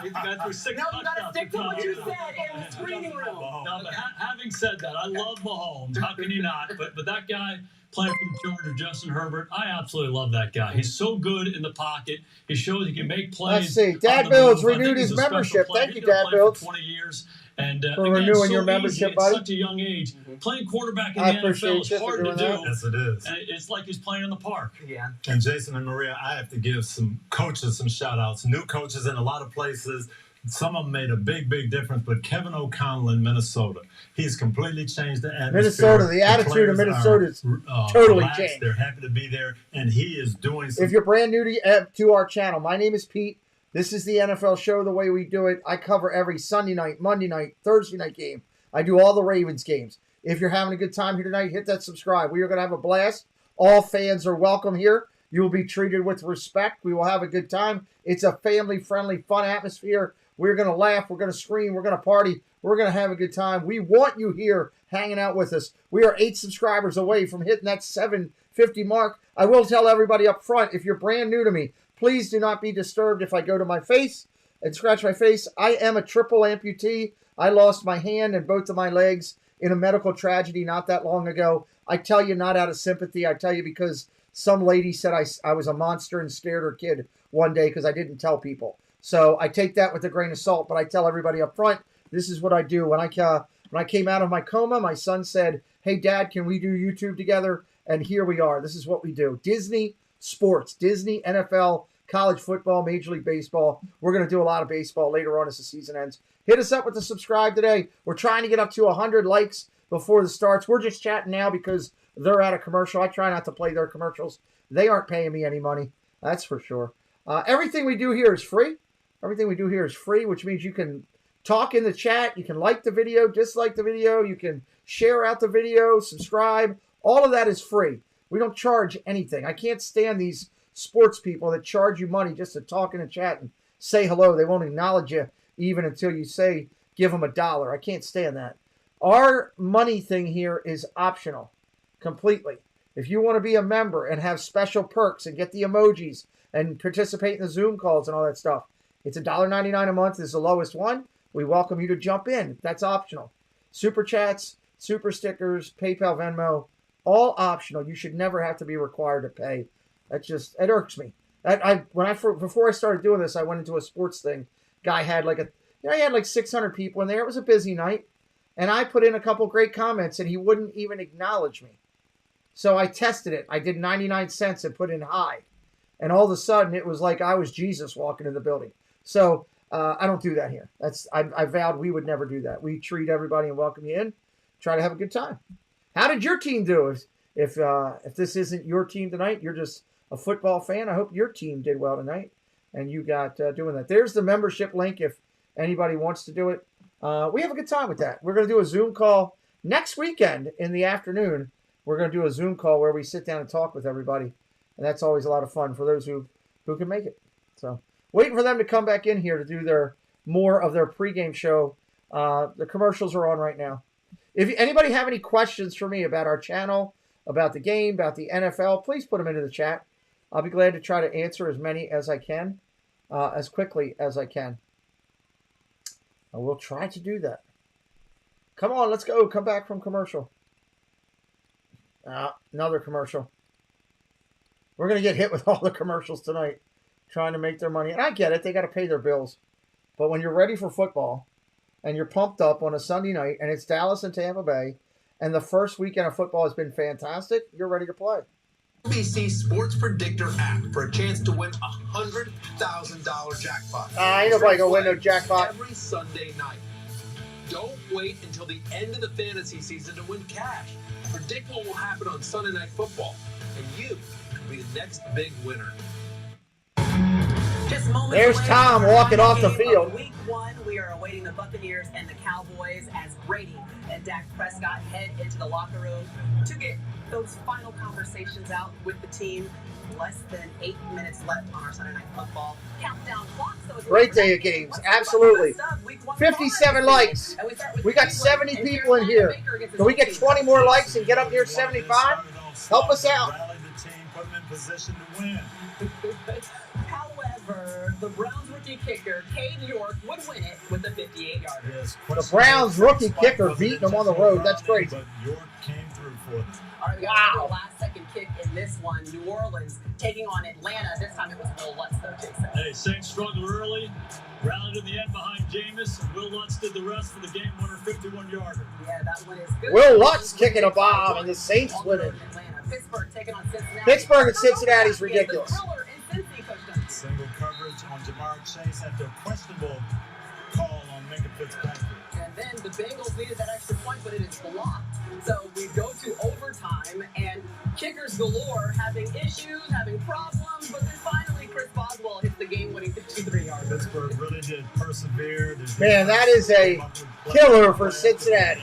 you got to stick to what you said in the screening room. No, but having said that, I love Mahomes. How can you not? But that guy playing for the Chargers, Justin Herbert, I absolutely love that guy. He's so good in the pocket. He shows he can make plays. Let's see. Dad Bills renewed his membership. Thank you, Dad Bills. For 20 years. And for renewing your membership, buddy. At such a young age. Playing quarterback in the NFL is hard to do. Yes, it is. And it's like he's playing in the park. Yeah. And Jason and Maria, I have to give some coaches some shout-outs. New coaches in a lot of places. Some of them made a big, big difference, but Kevin O'Connell in Minnesota, he's completely changed the atmosphere. Minnesota, the attitude of Minnesota is totally relaxed. changed. They're happy to be there, and he is doing something. If you're brand new to our channel, my name is Pete. This is the NFL show the way we do it. I cover every Sunday night, Monday night, Thursday night game. I do all the Ravens games. If you're having a good time here tonight, hit that subscribe. We are going to have a blast. All fans are welcome here. You will be treated with respect. We will have a good time. It's a family-friendly, fun atmosphere. We're going to laugh. We're going to scream. We're going to party. We're going to have a good time. We want you here hanging out with us. We are 8 subscribers away from hitting that 750 mark. I will tell everybody up front, if you're brand new to me, please do not be disturbed if I go to my face and scratch my face. I am a triple amputee. I lost my hand and both of my legs in a medical tragedy not that long ago. I tell you not out of sympathy. I tell you because some lady said I was a monster and scared her kid one day because I didn't tell people. So I take that with a grain of salt, but I tell everybody up front, this is what I do. When I came out of my coma, my son said, hey, Dad, can we do YouTube together? And here we are. This is what we do. Disney sports, Disney, NFL, college football, Major League Baseball. We're going to do a lot of baseball later on as the season ends. Hit us up with the subscribe today. We're trying to get up to 100 likes before the starts. We're just chatting now because they're at a commercial. I try not to play their commercials. They aren't paying me any money. That's for sure. Everything we do here is free. Everything we do here is free, which means you can talk in the chat. You can like the video, dislike the video. You can share out the video, subscribe. All of that is free. We don't charge anything. I can't stand these sports people that charge you money just to talk in the chat and say hello. They won't acknowledge you even until you say, give them $1. I can't stand that. Our money thing here is optional completely. If you want to be a member and have special perks and get the emojis and participate in the Zoom calls and all that stuff, it's $1.99 a month. This is the lowest one. We welcome you to jump in. That's optional. Super chats, super stickers, PayPal, Venmo, all optional. You should never have to be required to pay. It irks me. Before I started doing this, I went into a sports thing. Guy had he had like 600 people in there. It was a busy night. And I put in a couple great comments and he wouldn't even acknowledge me. So I tested it. I did 99 cents and put in hi. And all of a sudden it was like I was Jesus walking in the building. So I don't do that here. I vowed we would never do that. We treat everybody and welcome you in. Try to have a good time. How did your team do? If this isn't your team tonight, you're just a football fan. I hope your team did well tonight and you got doing that. There's the membership link if anybody wants to do it. We have a good time with that. We're going to do a Zoom call next weekend in the afternoon. We're going to do a Zoom call where we sit down and talk with everybody. And that's always a lot of fun for those who can make it. So waiting for them to come back in here to do more of their pregame show. The commercials are on right now. If anybody have any questions for me about our channel, about the game, about the NFL, please put them into the chat. I'll be glad to try to answer as many as I can, as quickly as I can. I will try to do that. Come on, let's go. Come back from commercial. Another commercial. We're going to get hit with all the commercials tonight, trying to make their money. And I get it. They got to pay their bills. But when you're ready for football and you're pumped up on a Sunday night and it's Dallas and Tampa Bay and the first weekend of football has been fantastic, you're ready to play. NBC Sports Predictor app for a chance to win $100,000 jackpot. Ain't nobody going to win no jackpot. Every Sunday night. Don't wait until the end of the fantasy season to win cash. Predict what will happen on Sunday Night Football, and you could be the next big winner. Just moments There's away Tom from walking off the game field. of Week 1, we are awaiting the Buccaneers and the Cowboys as Brady and Dak Prescott head into the locker room to get those final conversations out with the team. Less than 8 minutes left on our Sunday Night Football countdown clock. So Great day of games, absolutely. 57 likes. We got 70 people in here. Can we get 20 more likes and get up near 75? Help us out. Rally the team, put them in position to win. However, the Browns rookie kicker, Cade York, would win it with a 58-yarder. Yes, The Browns rookie kicker beating them on the road. That's crazy. But York came through for them. All right, we got a last-second kick in this one. New Orleans taking on Atlanta. This time it was Will Lutz, though, Jason. Hey, Saints struggled early, rallied in the end behind Jameis, and Will Lutz did the rest for the game-winner 51-yarder. Yeah, that one is good. Will Lutz kicking a bomb, and the Saints winning. Pittsburgh taking on Cincinnati. Pittsburgh and Cincinnati's ridiculous. Single coverage on Jamar Chase after a questionable call on Micah Parsons. And then the Bengals needed that extra point, but it is blocked. So we go to overtime, and kickers galore having issues, having problems, but then finally Chris Boswell hits the game-winning 53-yarder. Pittsburgh really did persevere. Man, that is a killer for Cincinnati.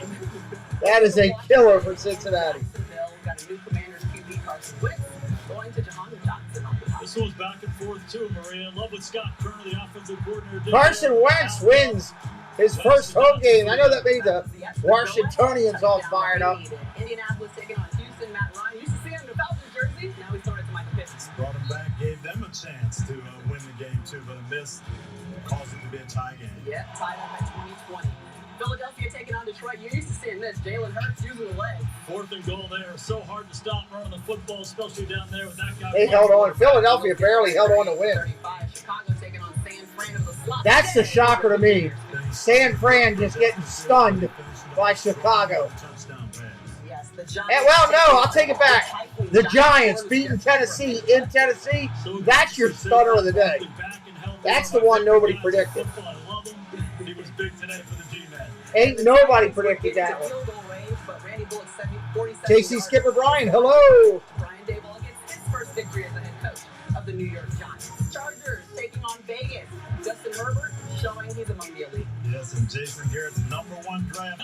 That is a killer for Cincinnati. Jacksonville got a new commander's QB, Carson Wentz, going to Jahan Johnson on the top. This goes back and forth, too, Maria. Love what Scott Kerner, the offensive coordinator, did. Carson Wentz wins his first home game. I know that made the Washingtonians all fired up. Indianapolis taking on Houston. Matt Ryan used to see him in the Falcons jersey. Now he's throwing it to Micah Parsons. Brought him back, gave them a chance to win the game, too, but a miss caused it to be a tie game. Yeah, tied up at 2020. Philadelphia taking on Detroit. You're used to seeing this. Jalen Hurts using the leg. 4th and goal there. So hard to stop running the football, especially down there with that guy. They held on. Philadelphia barely held on to win. 35. Chicago taking on San Fran of the slot. That's the shocker to me. San Fran just getting stunned by Chicago. Yes, the Giants. Well, no, I'll take it back. The Giants beating Tennessee in Tennessee. That's your stunner of the day. That's the one nobody predicted. He was big today for the G-Man. Ain't nobody predicted that one. KC Skipper Brian, hello. Brian Daboll gets his first victory as the head coach of the New York Giants. Chargers taking on Vegas. Justin Herbert showing he's among the elite. Yes, and Jason Garrett's #1 draft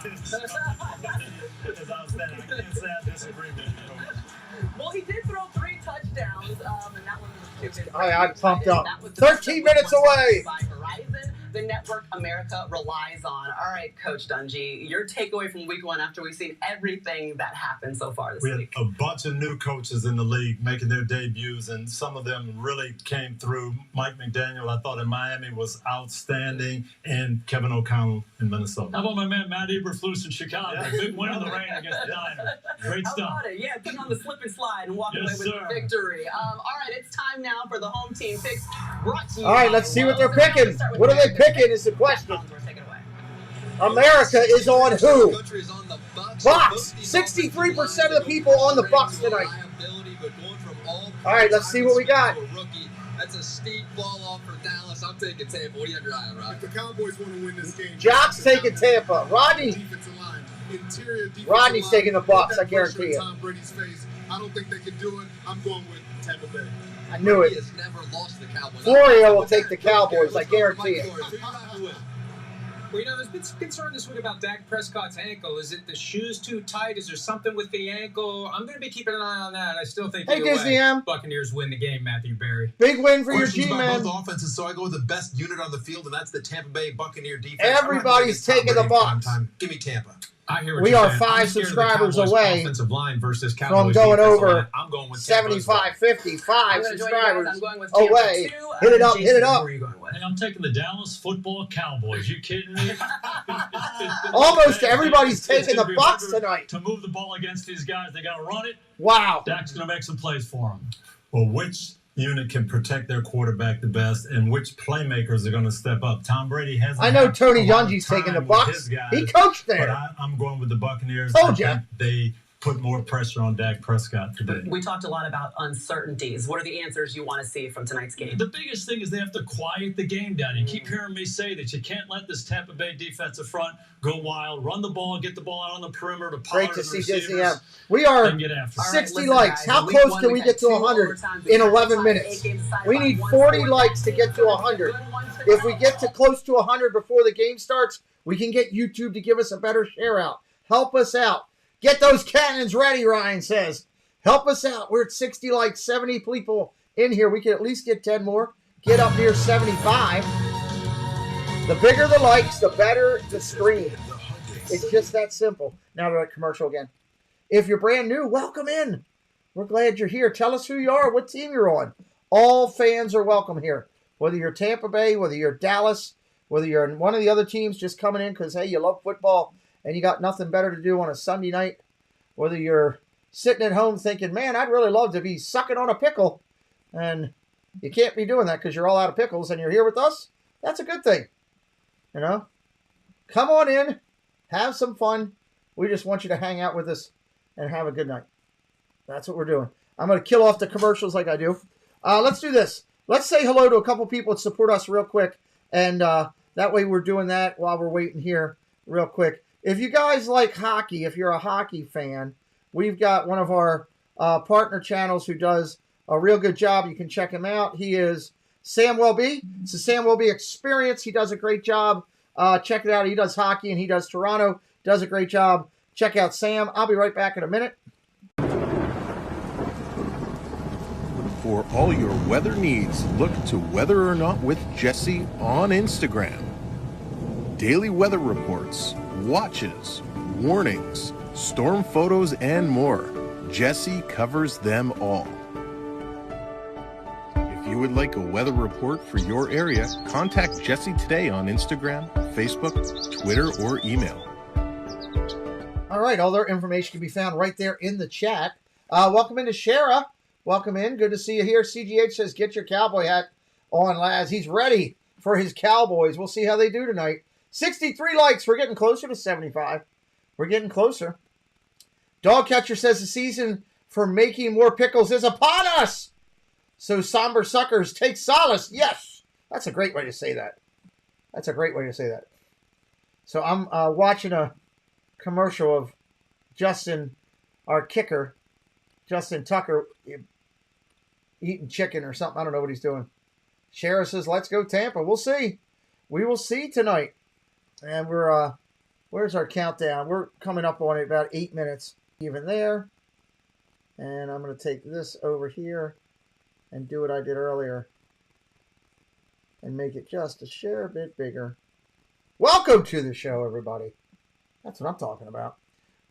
is outstanding. I can't say I disagree with you, Coach. Well, he did throw 3 touchdowns, and that one was stupid. I'm pumped up. 13 minutes away. By Verizon, the network America relies on. All right, Coach Dungy, your takeaway from week 1 after we've seen everything that happened so far this week. We had a bunch of new coaches in the league making their debuts, and some of them really came through. Mike McDaniel, I thought in Miami, was outstanding, and Kevin O'Connell in Minnesota. How about my man Matt Eberflus in Chicago? Yeah. Big win in the rain against the Niners. Great stuff. How about it? Yeah, putting on the slip and slide and walking away with the victory. All right, it's time now for the home team picks. Brought to you All right, let's see what they're picking. What are they picking is the question. America is on who? Bucs. 63% of the people on the Bucs tonight. All right, let's see what we got. That's a steep ball off for Dallas. I'm taking Tampa. What do you have your eye on, Rod? If the Cowboys want to win this game, Jock's taking Tampa. Rodney's taking the Bucs, I guarantee it. Tom Brady's face. I don't think they can do it. I'm going with Tampa Bay. I knew it. He has never lost the Cowboys. Florio will take the Cowboys, I guarantee it. Well, you know, there's been some concern this week about Dak Prescott's ankle. Is it the shoes too tight? Is there something with the ankle? I'm going to be keeping an eye on that. I still think Buccaneers win the game, Matthew Berry. Big win for your Questions G, about man. both offenses, so I go with the best unit on the field, and that's the Tampa Bay Buccaneer defense. Everybody's taking the Bucs. Give me Tampa. I hear what We you're are saying. 5 subscribers away offensive line versus from Cowboys going defensive over line. I'm going with 75, 55 subscribers I'm going with Tampa away. too. Hit it up, Jason, hit it up. who are you going with? Hey, I'm taking the Dallas Football Cowboys. You kidding me? Almost everybody's It's taking the gonna be Bucs harder tonight. To move the ball against these guys, they got to run it. Wow. Dak's going to make some plays for them. Well, which unit can protect their quarterback the best, and which playmakers are going to step up? Tom Brady hasn't. I know had Tony a lot of Dungy's taking the time with Bucs. his guys, He coached but there. I'm going with the Buccaneers. Told I ya. think they put more pressure on Dak Prescott today. We talked a lot about uncertainties. What are the answers you want to see from tonight's game? The biggest thing is they have to quiet the game down. You keep hearing me say that you can't let this Tampa Bay defensive front go wild, run the ball, get the ball out on the perimeter to Pollard. Great to see receivers, we are and get after it. 60 likes. How close can we get to 100 in 11 minutes? We need 40 likes to get to 100. If we get to close to 100 before the game starts, we can get YouTube to give us a better share out. Help us out. Get those cannons ready, Ryan says. Help us out. We're at 60 likes, 70 people in here. We can at least get 10 more. Get up near 75. The bigger the likes, the better the stream. It's just that simple. Now to a commercial again. If you're brand new, welcome in. We're glad you're here. Tell us who you are, what team you're on. All fans are welcome here. Whether you're Tampa Bay, whether you're Dallas, whether you're in one of the other teams just coming in because, hey, you love football and you got nothing better to do on a Sunday night, whether you're sitting at home thinking, man, I'd really love to be sucking on a pickle, and you can't be doing that because you're all out of pickles and you're here with us, that's a good thing. You know? Come on in. Have some fun. We just want you to hang out with us and have a good night. That's what we're doing. I'm going to kill off the commercials like I do. Let's do this. Let's say hello to a couple people that support us real quick, and that way we're doing that while we're waiting here real quick. If you guys like hockey, if you're a hockey fan, we've got one of our partner channels who does a real good job. You can check him out. He is Sam Welby. It's the Sam Welby Experience. He does a great job. Check it out. He does hockey, and he does Toronto. Does a great job. Check out Sam. I'll be right back in a minute. For all your weather needs, look to Weather or Not with Jesse on Instagram. Daily weather reports, watches, warnings, storm photos, and more. Jesse covers them all. If you would like a weather report for your area, contact Jesse today on Instagram, Facebook, Twitter, or email. All right, all their information can be found right there in the chat. Welcome into Shara. Welcome in. Good to see you here. CGH says, get your cowboy hat on, lads. He's ready for his Cowboys. We'll see how they do tonight. 63 likes. We're getting closer to 75. We're getting closer. Dogcatcher says the season for making more pickles is upon us. So somber suckers take solace. Yes. That's a great way to say that. That's a great way to say that. So I'm watching a commercial of Justin, our kicker, Justin Tucker, eating chicken or something. I don't know what he's doing. Shara says, let's go Tampa. We'll see. We will see tonight. And we're, where's our countdown? We're coming up on it about 8 minutes even there. And I'm going to take this over here and do what I did earlier and make it just a share bit bigger. Welcome to the show, everybody. That's what I'm talking about.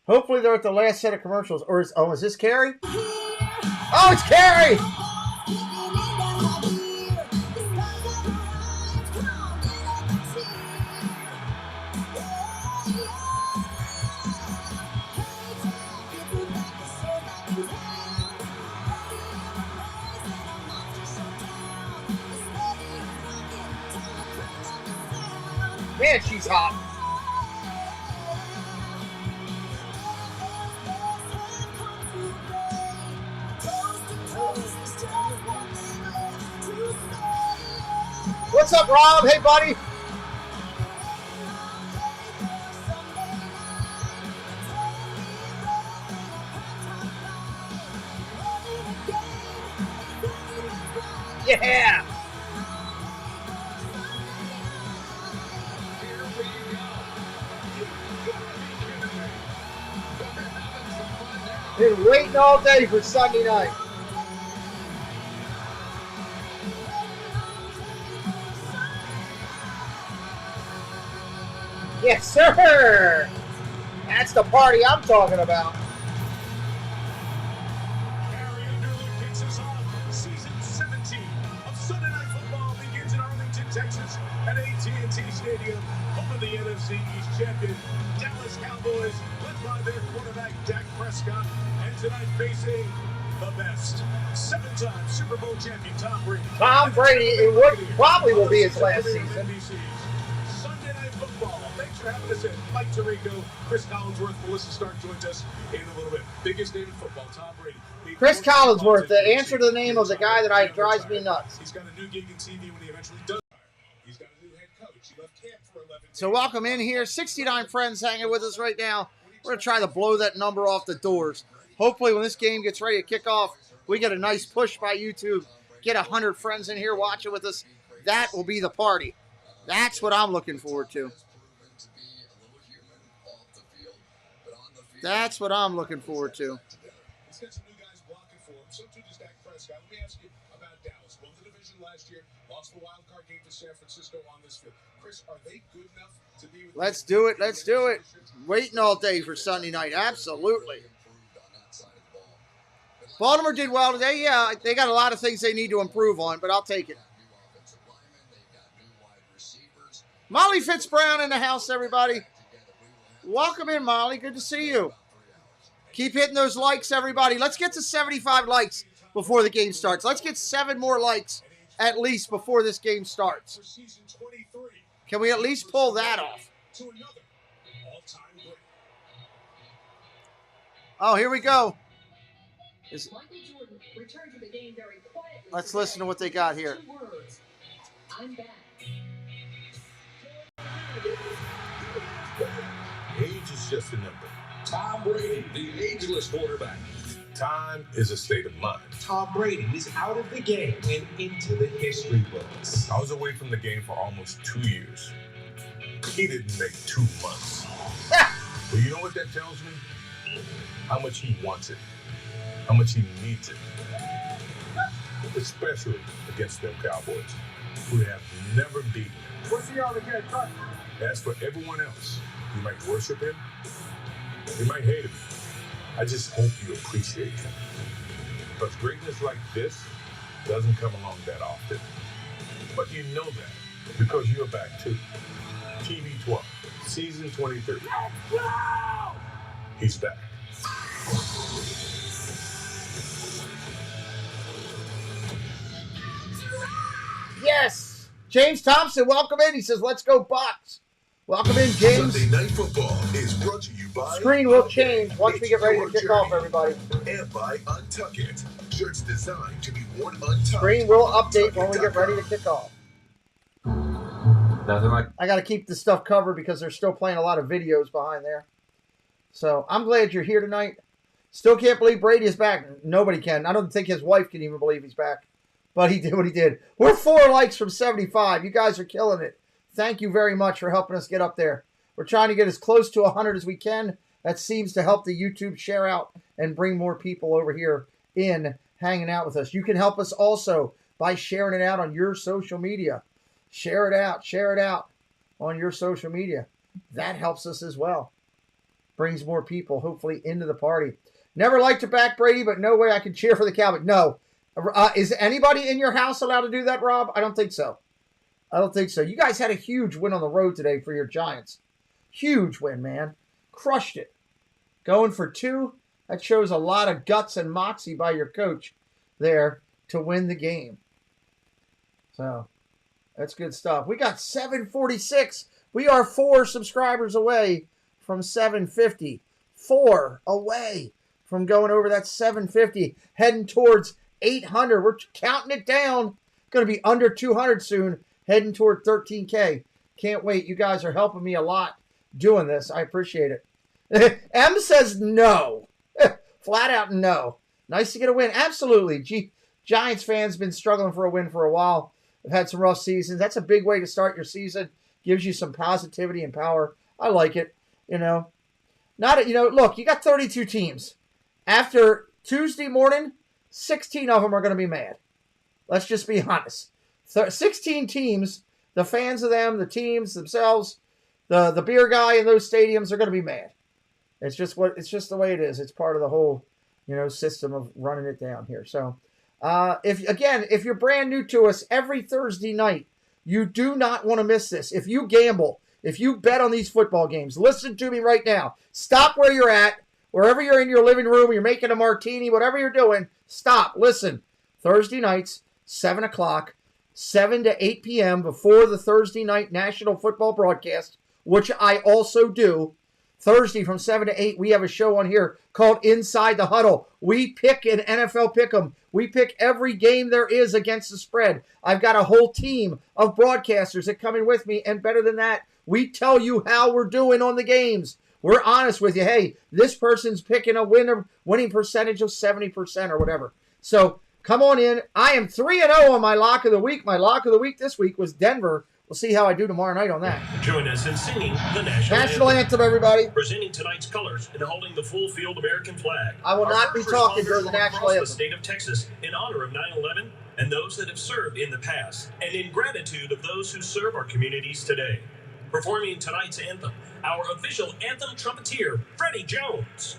Hopefully they're at the last set of commercials. Or is this Carrie? Oh, it's Carrie! Man, she's hot. What's up, Rob? Hey, buddy. Yeah. Been waiting all day for Sunday night. Yes, sir. That's the party I'm talking about. Season 17 of Sunday Night Football begins in Arlington, Texas, at AT&T Stadium, home of the NFC East champion Dallas Cowboys, led by their quarterback Dak Prescott, and tonight facing the best 7-time Super Bowl champion Tom Brady. Tom Brady, it probably will be his last season. Sunday Night Football. Thanks for having us in. Mike Tirico, Chris Collinsworth, Melissa Stark joins us in a little bit. Biggest name in football, Tom Brady. Chris Collinsworth, the answer to the name of the guy that drives me nuts. He's got a new gig in TV when he eventually does. He's got a new head coach. He left camp for 11 days. So welcome in here. 69 friends hanging with us right now. We're going to try to blow that number off the doors. Hopefully when this game gets ready to kick off, we get a nice push by YouTube. Get 100 friends in here watching with us. That will be the party. That's what I'm looking forward to. That's what I'm looking forward to. He's got some new guys blocking for him. So too does Dak Prescott. Let me ask you about Dallas. Won the division last year. Lost the wild card game to San Francisco on this field. Chris, are they good enough to be with Let's do it. Let's do it. Waiting all day for Sunday night. Absolutely. Baltimore did well today. Yeah, they got a lot of things they need to improve on, but I'll take it. Molly Fitzbrown in the house, everybody. Welcome in, Molly. Good to see you. Keep hitting those likes, everybody. Let's get to 75 likes before the game starts. Let's get 7 more likes at least before this game starts. Can we at least pull that off? Oh, here we go. Let's listen to what they got here. Age is just a number. Tom Brady, the ageless quarterback. Time is a state of mind. Tom Brady is out of the game and into the history books. I was away from the game for almost 2 years. He didn't make 2 months. But you know what that tells me? How much he wants it. How much he needs it. Especially against them Cowboys, who have never beaten him. What's he on again? As for everyone else, you might worship him, you might hate him. I just hope you appreciate him. Because greatness like this doesn't come along that often. But you know that because you're back too. TV 12, season 23. Let's go! He's back. Yes! James Thompson, welcome in. He says, let's go Bucs. Welcome in, James. Sunday Night Football is brought to you by... Screen will change once we get ready to kick off, everybody. And by Untuck It. Shirts designed to be worn untucked. Screen will update when we get ready to kick off. Nothing like... I got to keep the stuff covered because they're still playing a lot of videos behind there. So I'm glad you're here tonight. Still can't believe Brady is back. Nobody can. I don't think his wife can even believe he's back. But he did what he did. We're 4 likes from 75. You guys are killing it. Thank you very much for helping us get up there. We're trying to get as close to 100 as we can. That seems to help the YouTube share out and bring more people over here in hanging out with us. You can help us also by sharing it out on your social media. Share it out on your social media. That helps us as well. Brings more people, hopefully, into the party. Never liked to back Brady, but no way I can cheer for the Cowboys. No. Is anybody in your house allowed to do that, Rob? I don't think so. I don't think so. You guys had a huge win on the road today for your Giants. Huge win, man. Crushed it. Going for 2. That shows a lot of guts and moxie by your coach there to win the game. So, that's good stuff. We got 746. We are 4 subscribers away from 750. 4 away from going over that 750. Heading towards 800. We're counting it down. Going to be under 200 soon. Heading toward 13K. Can't wait. You guys are helping me a lot doing this. I appreciate it. M says no. Flat out no. Nice to get a win. Absolutely. Giants fans been struggling for a win for a while. They've had some rough seasons. That's a big way to start your season. Gives you some positivity and power. I like it. Look, you got 32 teams. After Tuesday morning, 16 of them are going to be mad. Let's just be honest. 16 teams, the fans of them, the teams themselves, the beer guy in those stadiums are going to be mad. It's just the way it is. It's part of the whole, system of running it down here. So, if you're brand new to us, every Thursday night, you do not want to miss this. If you gamble, if you bet on these football games, listen to me right now. Stop where you're at, wherever you're in your living room, you're making a martini, whatever you're doing, stop, listen. Thursday nights, 7 o'clock, 7 to 8 p.m. before the Thursday night national football broadcast, which I also do. Thursday from 7 to 8, we have a show on here called Inside the Huddle. We pick an NFL Pick'em. We pick every game there is against the spread. I've got a whole team of broadcasters that come in with me, and better than that, we tell you how we're doing on the games. We're honest with you. Hey, this person's picking a winning percentage of 70% or whatever. So come on in. I am 3-0 on my lock of the week. My lock of the week this week was Denver. We'll see how I do tomorrow night on that. Join us in singing the National Anthem, everybody. Presenting tonight's colors and holding the full field American flag. I will not be talking during the National Anthem. The state of Texas in honor of 9/11 and those that have served in the past, and in gratitude of those who serve our communities today. Performing tonight's anthem, our official anthem trumpeter, Freddie Jones.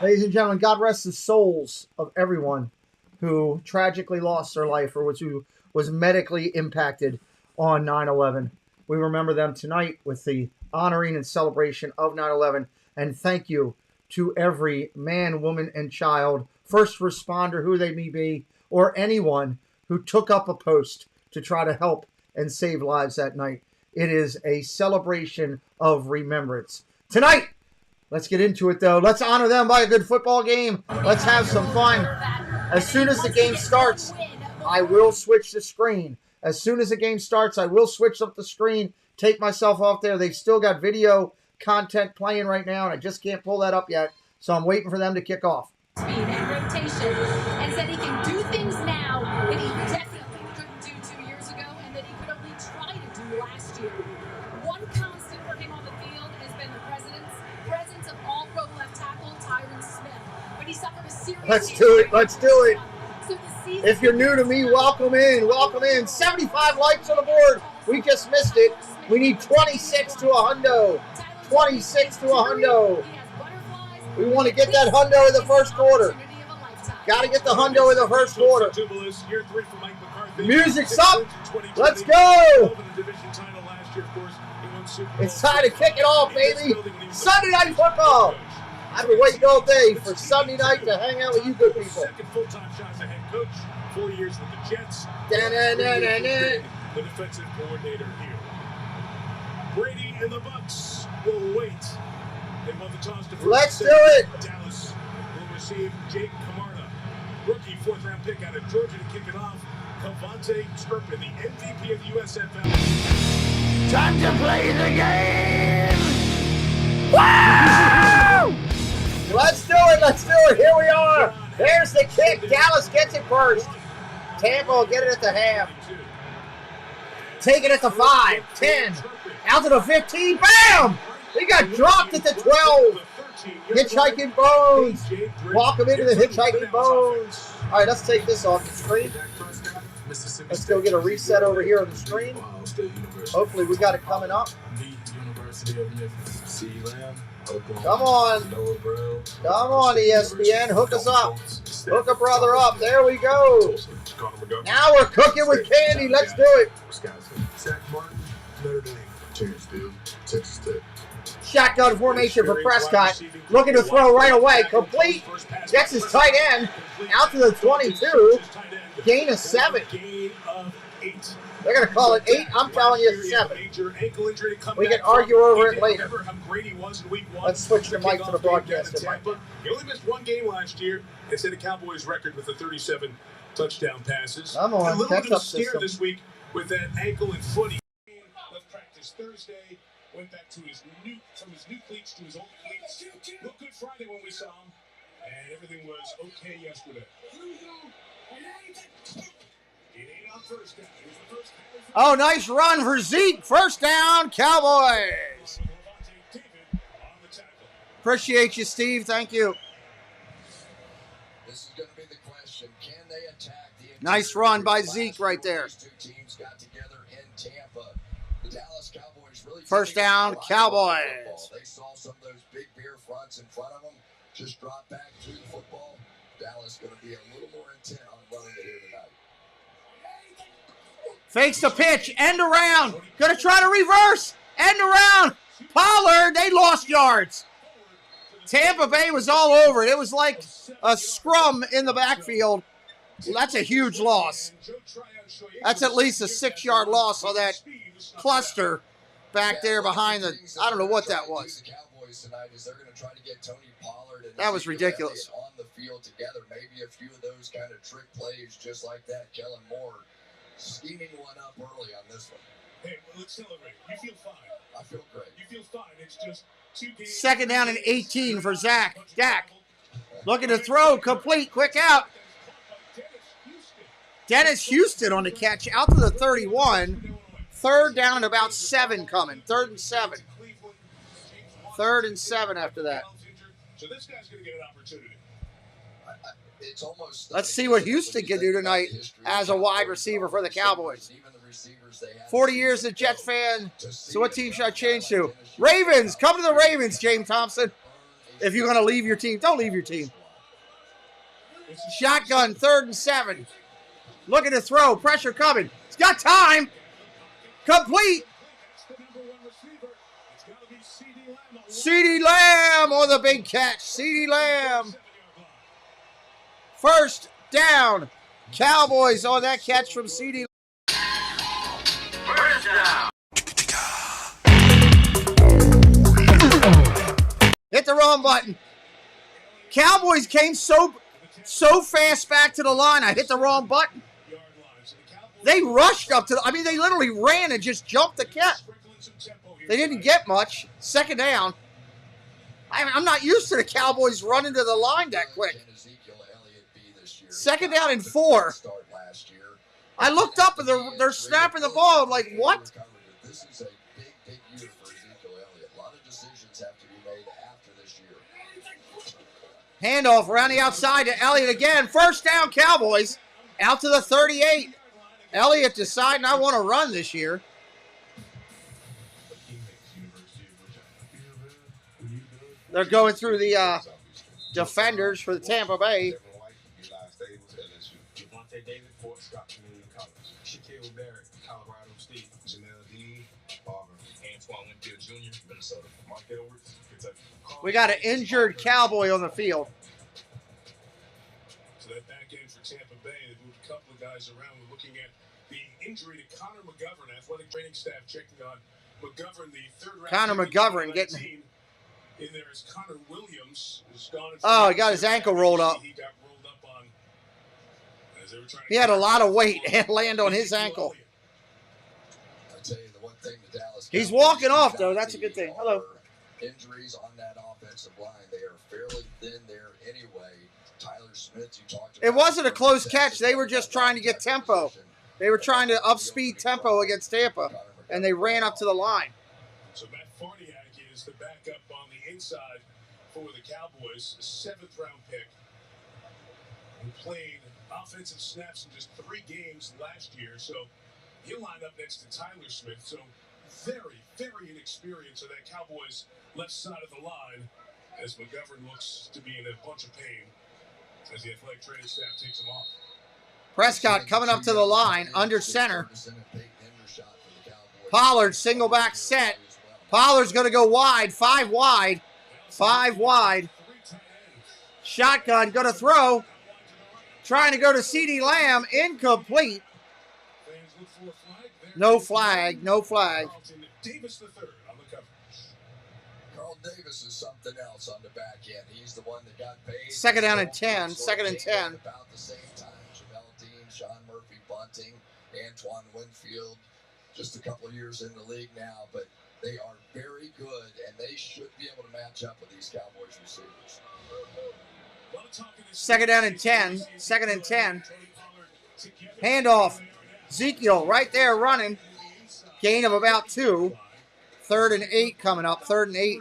Ladies and gentlemen, God rest the souls of everyone who tragically lost their life or who was medically impacted on 9/11. We remember them tonight with the honoring and celebration of 9/11. And thank you to every man, woman, and child, first responder, who they may be, or anyone who took up a post to try to help and save lives that night. It is a celebration of remembrance. Tonight, let's get into it, though. Let's honor them by a good football game. Let's have some fun. As soon as the game starts, I will switch the screen. As soon as the game starts, I will switch up the screen, take myself off there. They've still got video content playing right now, and I just can't pull that up yet. So I'm waiting for them to kick off. Speed and rotation, and said he can do things now that he definitely couldn't do 2 years ago, and that he could only try to do last year. One constant for him on the field has been the presence of all-pro left tackle Tyron Smith. But he suffered a serious Let's do it. Let's do it. So the season, if you're new to me, welcome in. Welcome in. 75 likes on the board. We just missed it. We need 26 to a hundo. 26 to a hundo. We want to get that hundo in the first quarter. Got to get the hundo in the first quarter. Music's up. Let's go. It's time to kick it off, baby. Sunday Night Football. I've been waiting all day for Sunday night to hang out with you good people. Second full-time shot as a head coach, 4 years with the Jets. Da-da-da-da-da. The defensive coordinator here. Brady and the Bucs will wait. They won the toss to first. Let's do it. Dallas will receive Jake Camarda, rookie fourth-round pick out of Georgia to kick it off. Cavante Turpin, the MVP of the USFL. Time to play the game. Woo! Let's do it. Let's do it. Here we are. There's the kick. Dallas gets it first. Tampa will get it at the half. Take it at the 5, 10, out to the 15. Bam! He got dropped at the 12. Hitchhiking Bones. Walk him into the Hitchhiking Bones. All right, let's take this off the screen. Let's go get a reset over here on the screen. Hopefully we got it coming up. Come on. Come on, ESPN. Hook us up. Hook a brother up. There we go. Now we're cooking with candy. Let's do it. Wisconsin. Zach Martin, Notre Dame. Terrence Steele, Texas Tech. Shotgun formation for Prescott. Looking to throw right away. Complete. Gets his tight end out to the 22. Gain of 7. They're going to call it 8. I'm telling you it's 7. We can argue over it later. Let's switch the mic to the broadcaster. He only missed one game last year and set a Cowboys record with the 37 touchdown passes. I'm on. A little bit of a scare system. this week with that ankle and foot. Left practice Thursday. Went back to from his new cleats to his old cleats. Looked good Friday when we saw him, and everything was okay yesterday. Oh, nice run for Zeke. First down, Cowboys. Appreciate you, Steve. Thank you. This is going to be the question. Can they attack the Nice run by Zeke right there. two teams got together in Tampa? The Dallas Cowboys really First down, Cowboys. They saw some of those big beer fronts in front of them. Just drop back to the football. Dallas going to be a little more intent on running it here tonight. Fakes the pitch. End around. Going to try to reverse. End around. Pollard. They lost yards. Tampa Bay was all over it. It was like a scrum in the backfield. That's a huge loss. That's at least a 6-yard loss on that cluster back there behind the, I don't know what that was. That was ridiculous. On the field together, maybe a few of those kind of trick plays just like that. Kellen Moore scheming one up early on this one. Hey, well, let's celebrate. You feel fine. I feel great. You feel fine. It's just 2 games. Second down and 18 for Dak. Looking to throw. Complete. Quick out. Dennis Houston on the catch. Out to the 31. Third down and about 7 coming. 3rd and 7. 3rd and 7 after that. So this guy's going to get an opportunity. It's almost. Let's see what Houston can do tonight as a wide receiver for the Cowboys. 40 years a Jets fan. So what team should I change to? Ravens. Come to the Ravens, James Thompson. If you're going to leave your team, don't leave your team. Shotgun, 3rd and 7. Looking to throw. Pressure coming. He's got time. Complete. CeeDee Lamb on the big catch. CeeDee Lamb. First down. Cowboys on that catch from CeeDee. First down. Hit the wrong button. Cowboys came so fast back to the line. I hit the wrong button. They rushed up to the, they literally ran and just jumped the catch. They didn't get much. Second down. I'm not used to the Cowboys running to the line that quick. Second down and 4. I looked up and they're snapping the ball. I'm like, what? This is a big year for Ezekiel Elliott. A lot of decisions have to be made after this year. Handoff around the outside to Elliott again. First down, Cowboys. Out to the 38. Elliott deciding I want to run this year. They're going through the defenders for the Tampa Bay. David, Fort Scott Community College. Shaquille Barrett, Colorado State. Janelle D, Auburn. Antoine Winfield Jr., Minnesota. Mark Edwards, Kentucky. We got an injured Cowboy on the field. So that back end for Tampa Bay, they moved a couple of guys around. We're looking at the injury to Connor McGovern. Athletic training staff checking on McGovern, the 3rd round. Connor McGovern getting. In there is Connor Williams. Who's gone Oh, he got his ankle rolled up. He got rolled up on. He had a lot of weight and land on his ankle. I tell you the one thing the Dallas. He's walking off though. That's a good thing. Hello. Injuries on that offensive line. They are fairly thin there anyway. Tyler Smith, you talked about. It wasn't a close catch. They were just trying to get tempo. They were trying to upspeed tempo against Tampa, and they ran up to the line. So Matt Farniak is the backup on the inside for the Cowboys, a 7th round pick. Who played offensive snaps in just 3 games last year, so he'll line up next to Tyler Smith. So very, very inexperienced on that Cowboys left side of the line as McGovern looks to be in a bunch of pain. as the athletic training staff takes him off. Prescott coming up to the line, under center. Pollard, single back set. Pollard's going to go wide, 5 wide. 5 wide. Shotgun, going to throw. Trying to go to CeeDee Lamb, incomplete. No flag, no flag. Davis III on the coverage. Carl Davis is something else on the back end. He's the one that got paid. Second down and 10. Second and 10. About the same time. Jamel Dean, Sean Murphy, Bunting, Antoine Winfield. Just a couple of years in the league now, but they are very good, and they should be able to match up with these Cowboys receivers. Second down and 10. Second and 10. Handoff. Ezekiel right there running. Gain of about 2. 3rd and 8 coming up. 3rd and 8.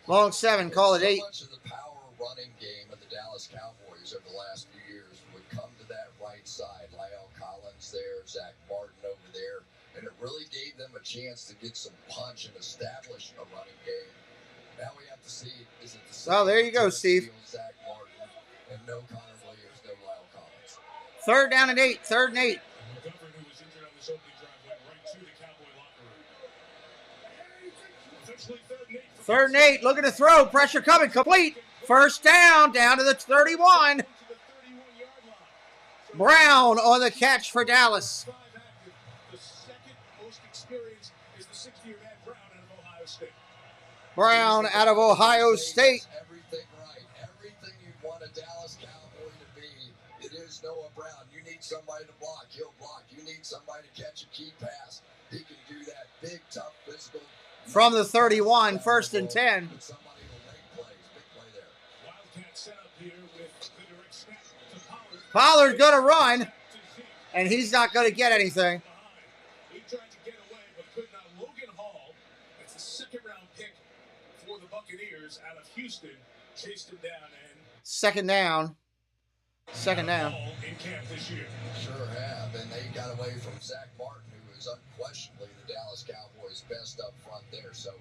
Long 7. Call it 8. So much of the power running game of the Dallas Cowboys over the last few years would come to that right side. Lyle Collins there, Zach Martin over there. And it really gave them a chance to get some punch and establish a running game. Now we have to see, is it the same? Oh, there you go, Steve. Zach Martin, and no Connor Williams, no Lyle Collins. 3rd down and 8. 3rd and 8. Third and 8, looking to throw, pressure coming, complete. First down to the 31. Brown on the catch for Dallas. The second most experienced is the 6th-year man Brown out of Ohio State. Brown out of Ohio State. Everything right. Everything you want a Dallas Cowboy to be. It is Noah Brown. You need somebody to block. He'll block. You need somebody to catch a key pass. He can do that. Big, tough, physical. From the 31, 1st and 10. Pollard's going to run, and he's not going to get anything. He tried to get away, but could not. Logan Hall, that's the 2nd-round pick for the Buccaneers out of Houston, chased him down and 2nd down. 2nd down. in camp this year. Sure have, and they got away from Zach Martin, who is unquestionably the Dallas Cowboys' best up front there. So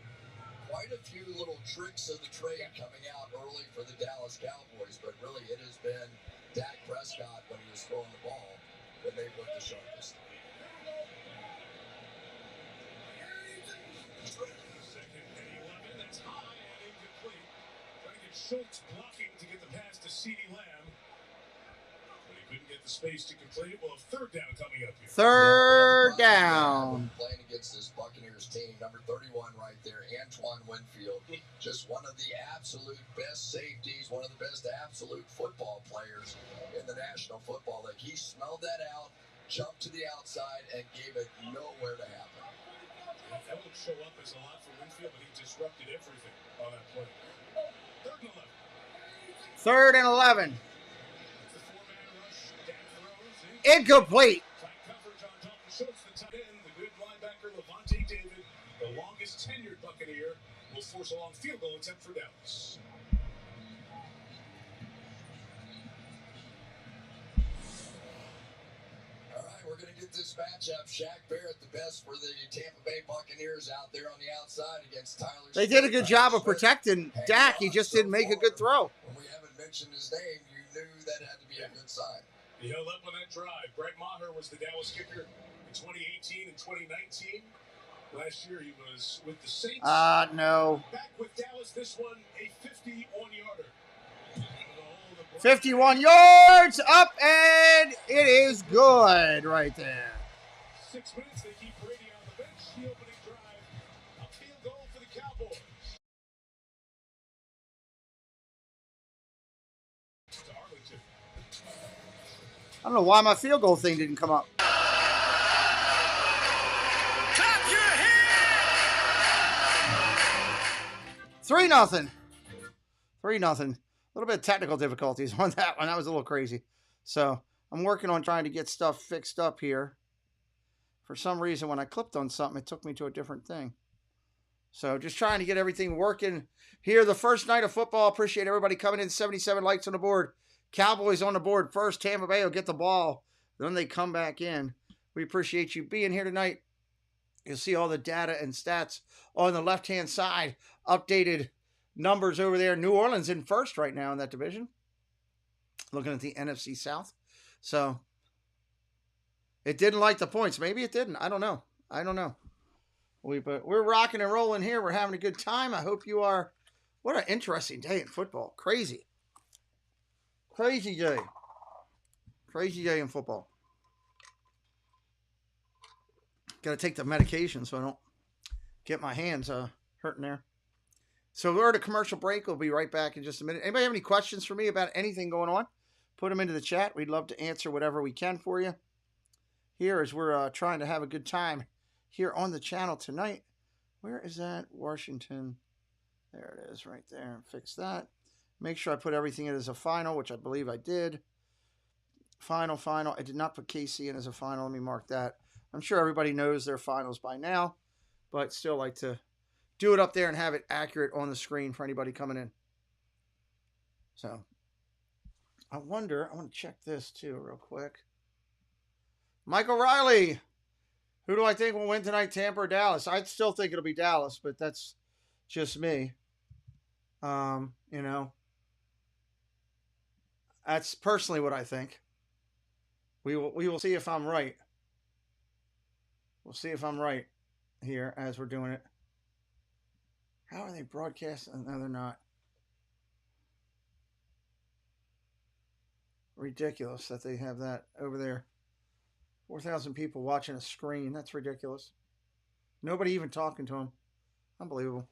quite a few little tricks of the trade coming out early for the Dallas Cowboys, but really it has been Dak Prescott when he was throwing the ball when they looked the sharpest. Second and 11, that's high and incomplete. Trying to get Schultz blocking to get the pass to CeeDee Lamb. But he couldn't get the space to complete it. Well, a 3rd down coming up here. 3rd down. Playing against this Buccaneers team, number 31 right there, Antoine Winfield, just one of the absolute best safeties, one of the best absolute football players in the National Football League. He smelled that out, jumped to the outside, and gave it nowhere to happen. That would show up as a lot for Winfield, but he disrupted everything on that play. 3rd and 11. 3rd and 11. Incomplete. Coverage on Dalton Schultz, the tight end, the good linebacker Levante David, the longest tenured Buccaneer, will force a long field goal attempt for Dallas. All right, we're going to get this matchup. Shaq Barrett, the best for the Tampa Bay Buccaneers out there on the outside against Tyler. They did a good job of protecting Dak. He just didn't make a good throw. When we haven't mentioned his name, you knew that had to be a good sign. He held up on that drive. Brett Maher was the Dallas kicker in 2018 and 2019. Last year he was with the Saints. No. Back with Dallas, this one a 51-yarder. 51 yards up, and it is good right there. 6 minutes, they keep Brady on the bench. The opening drive, a field goal for the Cowboys. To Arlington. I don't know why my field goal thing didn't come up. 3-0. 3-0. A little bit of technical difficulties on that one. That was a little crazy. So I'm working on trying to get stuff fixed up here. For some reason, when I clicked on something, it took me to a different thing. So just trying to get everything working here. The first night of football. Appreciate everybody coming in. 77 likes on the board. Cowboys on the board first. Tampa Bay will get the ball. Then they come back in. We appreciate you being here tonight. You'll see all the data and stats on the left-hand side. Updated numbers over there. New Orleans in first right now in that division. Looking at the NFC South. So it didn't like the points. Maybe it didn't. I don't know. But we're rocking and rolling here. We're having a good time. I hope you are. What an interesting day in football. Crazy. Crazy day. Crazy day in football. Got to take the medication so I don't get my hands hurting there. So we're at a commercial break. We'll be right back in just a minute. Anybody have any questions for me about anything going on? Put them into the chat. We'd love to answer whatever we can for you. Here as we're trying to have a good time here on the channel tonight. Where is that? Washington. There it is right there. Fix that. Make sure I put everything in as a final, which I believe I did. Final. I did not put KC in as a final. Let me mark that. I'm sure everybody knows their finals by now, but still like to do it up there and have it accurate on the screen for anybody coming in. So I want to check this too real quick. Michael Riley. Who do I think will win tonight, Tampa or Dallas? I still think it'll be Dallas, but that's just me. You know, that's personally what I think. We will see if I'm right. We'll see if I'm right here as we're doing it. How are they broadcasting? No, they're not. Ridiculous that they have that over there. 4,000 people watching a screen. That's ridiculous. Nobody even talking to them. Unbelievable.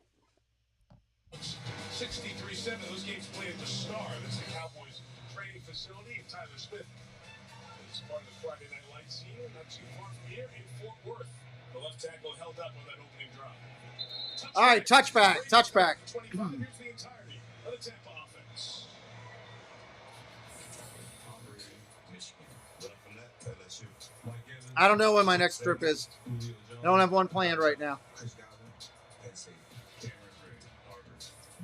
63-7. Those games played at the Star. That's the Cowboys training facility. And Tyler Smith is part of the Friday Night Lights scene, not too far from here in Fort Worth. The left tackle held up on that opening drive. All right, touchback. 25. Here's the entirety of the Tampa offense. I don't know when my next trip is. I don't have one planned right now.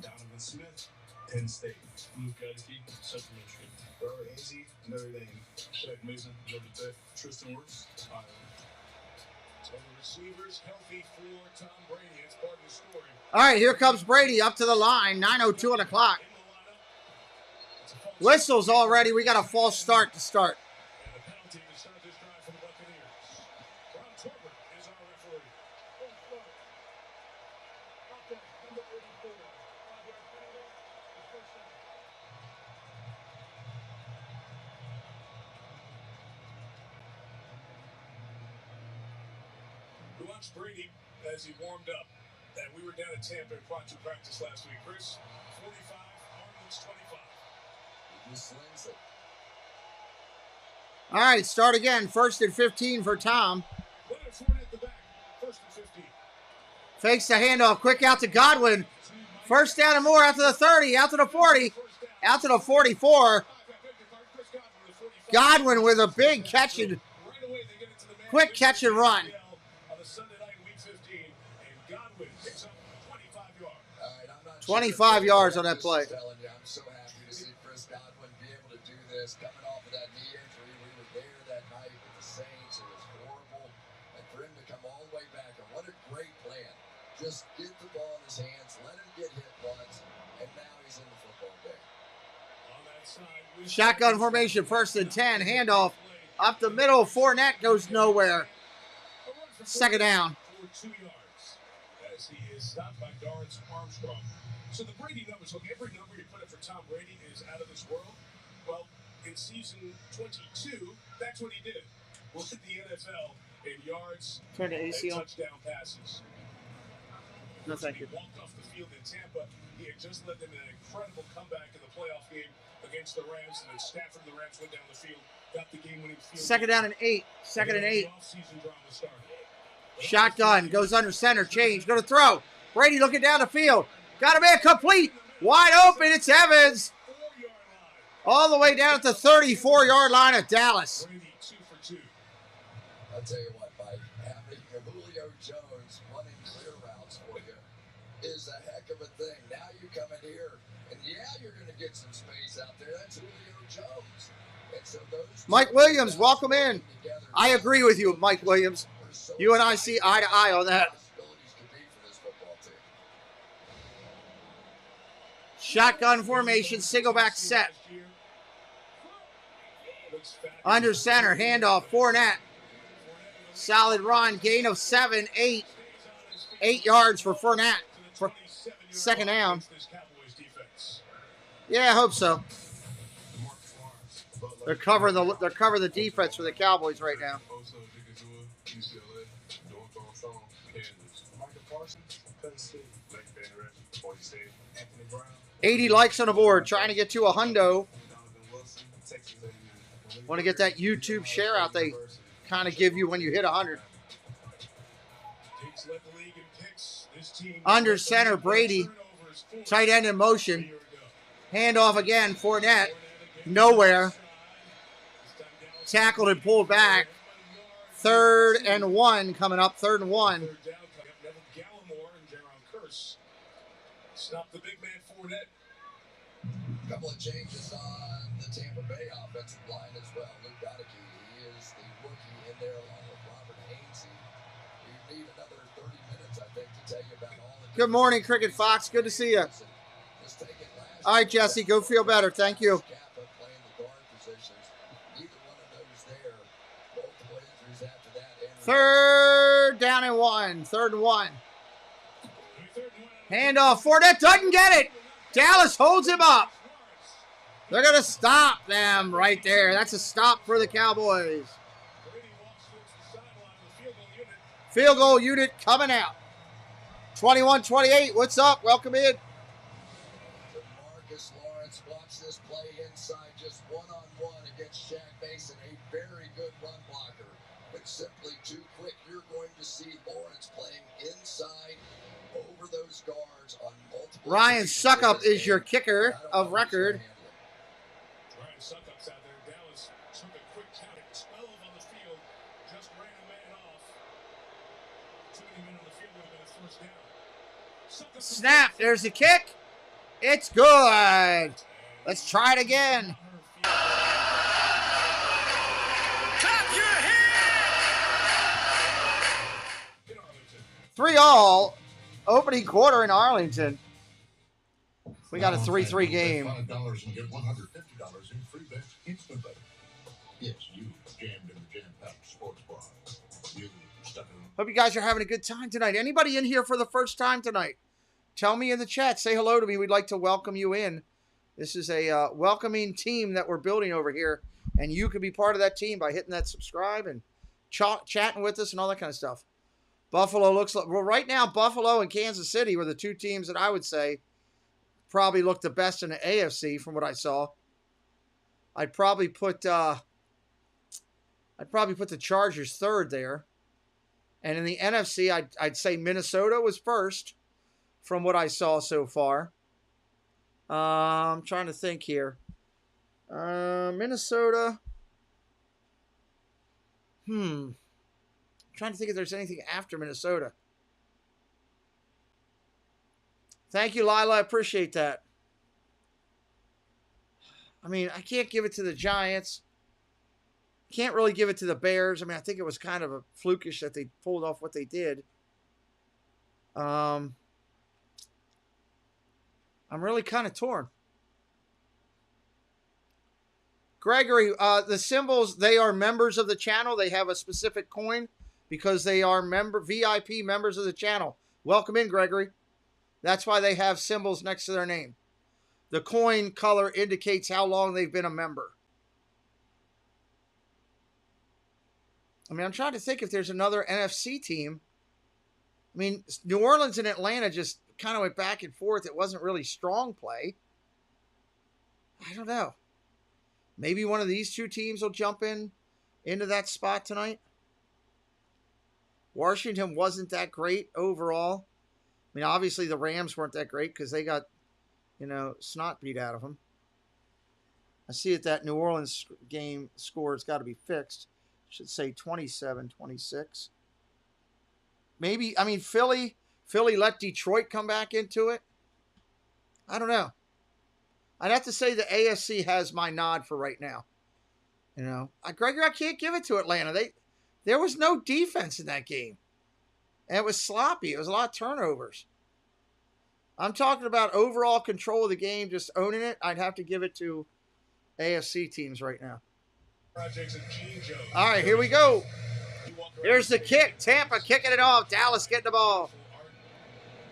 Donovan Smith, Penn State. Luke Getzke, Central Michigan. Robert Hazy, Notre Dame. Shaq Mason, Georgia Tech. Tristan Wirfs, Iowa. So the receivers healthy for Tom Brady. It's part of the story. All right, here comes Brady up to the line. 9:02 on the clock. Whistles already. We got a false start to start. And the penalty to start this drive for the Buccaneers. Ron Torbert is our referee. We watched Brady as he warmed up. And we were down at Tampa in quad practice last week. Chris, 45, Arnold's 25. He just slings it. All right, start again. 1st and 15 for Tom. Leonard Fournette at the back. 1st and 15. Fakes the handoff. Quick out to Godwin. First down and more out to the 30, out to the 40, out to the 44. Godwin with a big catch and quick catch and run. 25 yards on that play. I'm so happy to see Chris Godwin be able to do this. Coming off of that knee injury, we were there that night with the Saints. It was horrible. And for him to come all the way back, and what a great plan. Just get the ball in his hands, let him get hit once, and now he's in the football game. Shotgun formation, 1st and 10. Handoff up the middle. Fournette goes nowhere. 2nd down. For 2 yards as he is stopped by Dorrance Armstrong. So the Brady numbers, look, every number you put up for Tom Brady is out of this world. Well, in season 22, that's what he did. Led the NFL in yards Turn to and ACL. touchdown passes. No, thank you. He walked off the field in Tampa. He had just led them in an incredible comeback in the playoff game against the Rams, and then Stafford and the Rams went down the field, got the game-winning field. 2nd down and 8. 2nd and 8. Off-season drama started. Shotgun goes under center. Change. Going to throw. Brady looking down the field. Got a man complete. Wide open. It's Evans. All the way down at the 34-yard line of Dallas. Brady 2 for 2. I'll tell you what, Mike, having Julio Jones running clear routes for you is a heck of a thing. Now you come in here, and yeah, you're going to get some space out there. That's Julio Jones. And so those Mike Williams, welcome in. I agree with you, Mike Williams. You and I see eye to eye on that. Shotgun formation, single back set. Under center, handoff, Fournette. Solid run, gain of 7, 8. 8 yards for Fournette for second down. Yeah, I hope so. They're covering the defense for the Cowboys right now. Micah Parsons, Penn State. 80 likes on the board, trying to get to a hundo. Want to get that YouTube share out they kind of give you when you hit 100. Under center, Brady. Tight end in motion. Handoff again, Fournette. Nowhere. Tackled and pulled back. 3rd and 1 coming up, 3rd and 1. Stop the big man Fournette. A couple of changes on the Tampa Bay offensive line as well. Luke Goedeke, he is the rookie in there along with Robert Hainsey. We need another 30 minutes, I think, to tell you about all the... Good morning, Cricket Fox. Good to see you. All right, Jesse, go feel better. Thank you. Third down and 1. 3rd and 1. Handoff. Fournette doesn't get it. Dallas holds him up. They're going to stop them right there. That's a stop for the Cowboys. Field goal unit coming out. 21-28. What's up? Welcome in. Marcus Lawrence, watch this play inside, just one-on-one against Shaq Mason, a very good run blocker, but simply too quick. You're going to see Lawrence playing inside over those guards on multiple. Ryan Suckup is your kicker of record. Ryan Suckup's out there. Dallas took a quick count at 12 on the field, just ran a man off. Too many men on the field would have been a first down. Snap. There's the kick. It's good. Let's try it again. Clap your hands! 3-3 opening quarter in Arlington. We got a 3-3 game. $5 and get $150 in free bets instantly. Yes, you jammed in the jam-packed sports bar. You stuck in. Hope you guys are having a good time tonight. Anybody in here for the first time tonight? Tell me in the chat. Say hello to me. We'd like to welcome you in. This is a welcoming team that we're building over here, and you could be part of that team by hitting that subscribe and chatting with us and all that kind of stuff. Buffalo looks like, well, right now, Buffalo and Kansas City were the two teams that I would say probably look the best in the AFC from what I saw. I'd probably put the Chargers third there. And in the NFC, I'd say Minnesota was first from what I saw so far. I'm trying to think here. Minnesota. I'm trying to think if there's anything after Minnesota. Thank you, Lila. I appreciate that. I mean, I can't give it to the Giants. Can't really give it to the Bears. I mean, I think it was kind of a flukish that they pulled off what they did. I'm really kind of torn. Gregory, the symbols, they are members of the channel. They have a specific coin because they are VIP members of the channel. Welcome in, Gregory. That's why they have symbols next to their name. The coin color indicates how long they've been a member. I mean, I'm trying to think if there's another NFC team. I mean, New Orleans and Atlanta just kind of went back and forth. It wasn't really strong play. I don't know. Maybe one of these two teams will jump into that spot tonight. Washington wasn't that great overall. I mean, obviously the Rams weren't that great because they got, snot beat out of them. I see that New Orleans game score has got to be fixed. Should say 27-26. Maybe, Philly let Detroit come back into it. I don't know. I'd have to say the AFC has my nod for right now. Gregory, I can't give it to Atlanta. There was no defense in that game. And it was sloppy. It was a lot of turnovers. I'm talking about overall control of the game, just owning it. I'd have to give it to AFC teams right now. All right, here we go. Here's the kick. Tampa kicking it off. Dallas getting the ball.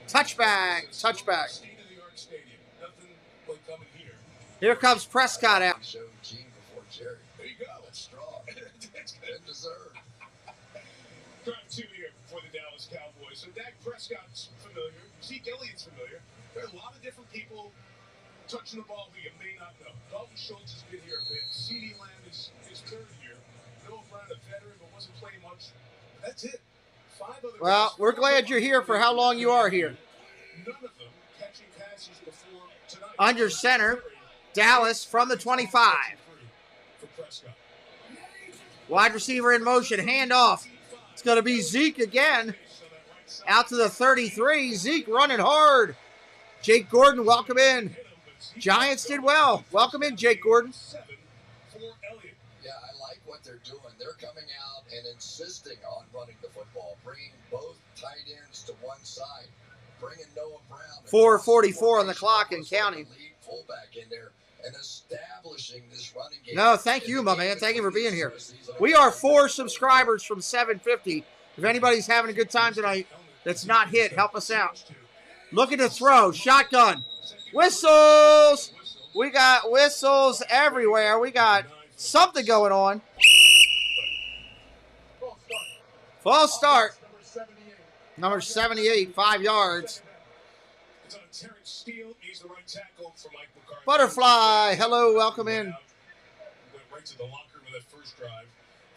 Touchback. Touchback. Here comes Prescott out. There you go. That's strong. And deserved. Drive 2 here for the Dallas Cowboys. So Dak Prescott's familiar. Zeke Elliott's familiar. There are a lot of different people touching the ball who you may not know. Dalton Schultz has been here a bit. CeeDee Lamb is his third year. Noah Brown, a veteran, but wasn't playing much. That's it. 5 other Well, we're glad you're here for how long you are here. None of them catching passes before tonight. Under center, Dallas from the 25. For Prescott. Wide receiver in motion, handoff. It's going to be Zeke again. Out to the 33. Zeke running hard. Jake Gordon, welcome in. Giants did well. Welcome in, Jake Gordon. Yeah, I like what they're doing. They're coming out and insisting on running the football, bringing both tight ends to one side, bringing Noah Brown. 4:44 on the clock and counting. Lead fullback in there and establishing this running game. No, thank you, my man. Thank you for being here. We are 4 subscribers from 750. If anybody's having a good time tonight that's not hit, help us out. Looking to throw. Shotgun. Whistles. We got whistles everywhere. We got something going on. False start. Number 78, 5 yards. Butterfly. Hello, welcome in. Went right to the locker room with that first drive.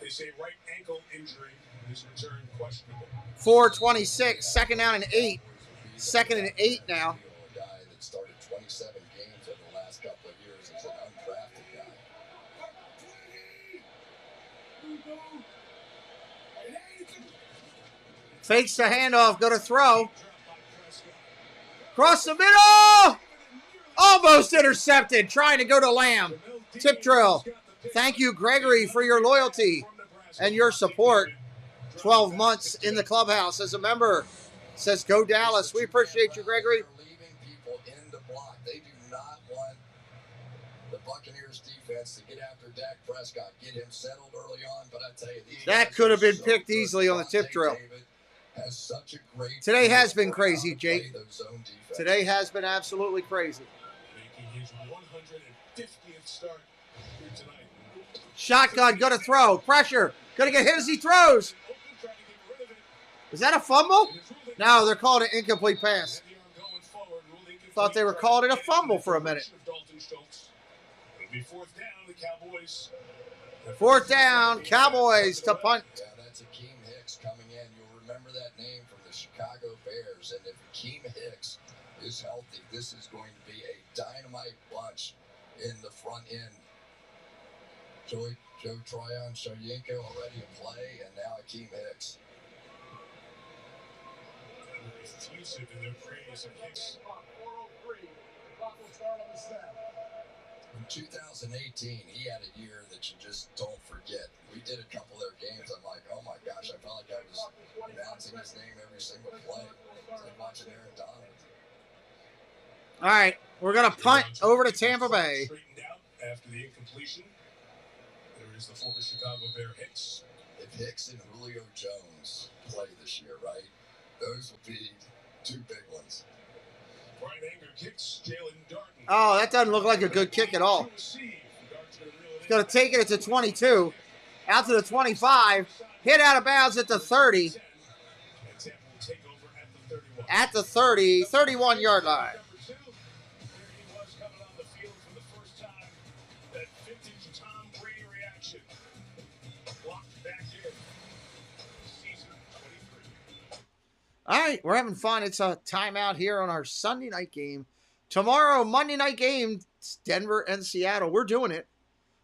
They say right ankle injury. His return questionable. 4:26. Second down and 8. Second and 8 now. A guy that started 27 games over the last couple of years as an undrafted guy. Fakes the handoff. Go to throw. Cross the middle. Almost intercepted. Trying to go to Lamb. Tip drill. Thank you, Gregory, for your loyalty and your support. 12 months in the clubhouse as a member. Says go Dallas. We appreciate you, Gregory. They're leaving people in the block. They do not want the Buccaneers defense to get after Dak Prescott, get him settled early on. But I tell you, That could have been picked easily on the tip drill. Today has been crazy, Jake. Today has been absolutely crazy. Making his 150th start here tonight. Shotgun, gonna throw. Pressure. Gonna get hit as he throws. Is that a fumble? No, they're calling it incomplete pass. Thought they were calling it a fumble for a minute. Fourth down, Cowboys to punt. Yeah, that's Akeem Hicks coming in. You'll remember that name from the Chicago Bears. And if Akeem Hicks is healthy, this is going to be a dynamite bunch in the front end. Joe Tryon Shoyinko already in play, and now Akeem Hicks. Effusive in their praise of Hicks. In 2018, he had a year that you just don't forget. We did a couple of their games. I'm like, oh my gosh, I felt like I was announcing his name every single play. It's like watching Aaron Donovan. All right, we're going to punt over to Tampa Bay. Straightened out after the incompletion. There is the former Chicago Bear Hicks. If Hicks and Julio Jones play this year, right, those will be 2 big ones. Brian Anger kicks. Jalen Darton. Oh, that doesn't look like a good kick at all. He's going to take it at the 22. Out to the 25. Hit out of bounds at the 30. At the 30, 31-yard line. All right, we're having fun. It's a timeout here on our Sunday night game. Tomorrow, Monday night game, it's Denver and Seattle. We're doing it.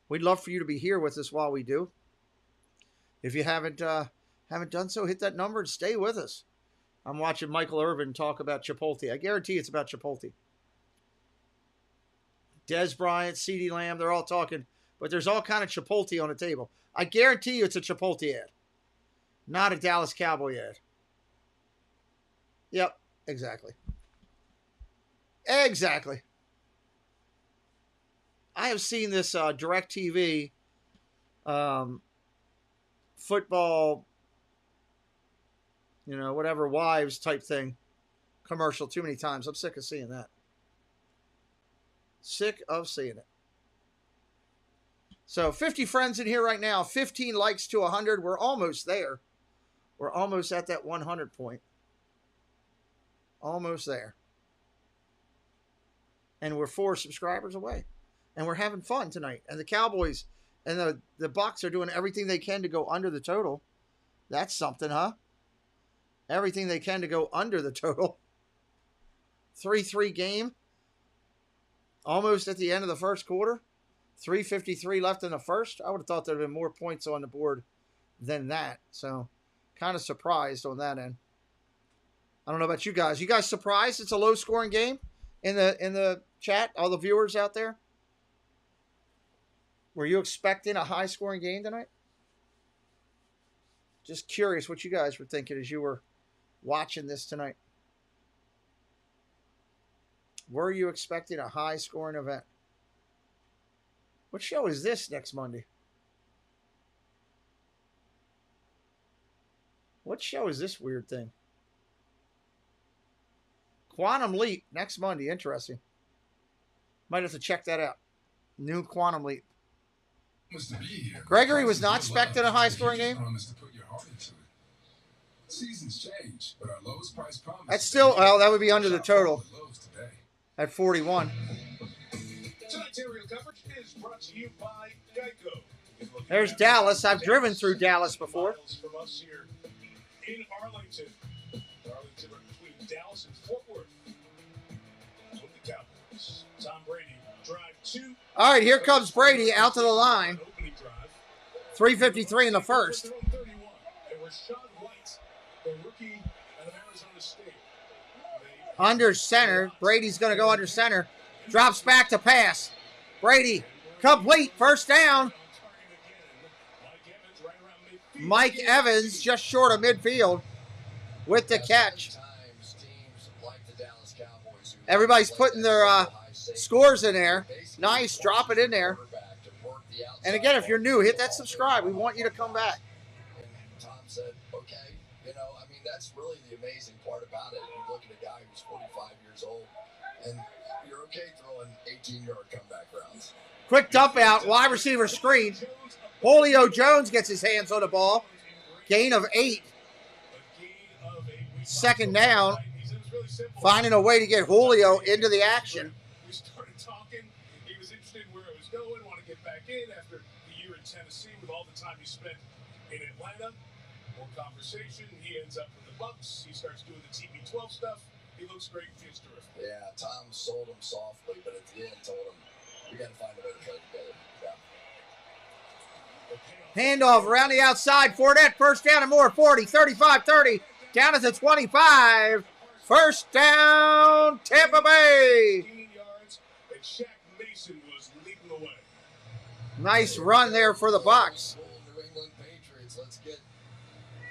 We'd love for you to be here with us while we do. If you haven't done so, hit that number and stay with us. I'm watching Michael Irvin talk about Chipotle. I guarantee it's about Chipotle. Dez Bryant, CeeDee Lamb, they're all talking, but there's all kind of Chipotle on the table. I guarantee you it's a Chipotle ad, not a Dallas Cowboy ad. Yep, exactly. Exactly. I have seen this DirecTV football, whatever, wives type thing commercial too many times. I'm sick of seeing that. Sick of seeing it. So 50 friends in here right now, 15 likes to 100. We're almost there. We're almost at that 100 point. Almost there. And we're 4 subscribers away. And we're having fun tonight. And the Cowboys and the Bucs are doing everything they can to go under the total. That's something, huh? Everything they can to go under the total. 3-3 game. Almost at the end of the first quarter. 3:53 left in the first. I would have thought there would have been more points on the board than that. So, kind of surprised on that end. I don't know about you guys. You guys surprised it's a low-scoring game in the chat? All the viewers out there? Were you expecting a high-scoring game tonight? Just curious what you guys were thinking as you were watching this tonight. Were you expecting a high-scoring event? What show is this next Monday? What show is this weird thing? Quantum Leap next Monday. Interesting. Might have to check that out. New Quantum Leap. Gregory was not expecting a high-scoring game. Seasons change, but our lowest price promise. That's still, well, that would be under the total at 41. Tonight's aerial coverage is brought to you by Geico. There's Dallas. I've driven through Dallas before. From us here in Arlington. Arlington between Dallas and Fort Worth. With the Cowboys. Tom Brady, drive 2. All right, here comes Brady out to the line. 3:53 in the first. Under center. Brady's going to go under center. Drops back to pass. Brady, complete. First down. Mike Evans just short of midfield with the catch. Everybody's putting their scores in there. Nice. Drop it in there. And again, if you're new, hit that subscribe. We want you to come back. And Tom said, okay, that's really the amazing part about it. You look at a guy who's 45 years old, and you're okay throwing 18-yard comeback rounds. Quick dump out, wide receiver screen. Julio Jones gets his hands on the ball. Gain of 8. Second down. Finding a way to get Julio into the action. We started talking. He was interested in where I was going, want to get back in after the year in Tennessee with all the time he spent in Atlanta. More conversation. He ends up with the Bucs. He starts doing the TB12 stuff. He looks great. Feels terrific. Yeah, Tom sold him softly, but at the end told him, we got to find a way to play together. Yeah. Handoff around the outside. Fournette, first down and more. 40, 35, 30. Down at the 25. First down, Tampa Bay. 15 yards, and Shaq Mason was leading the way. Nice run there for the Bucs. New England Patriots. Let's get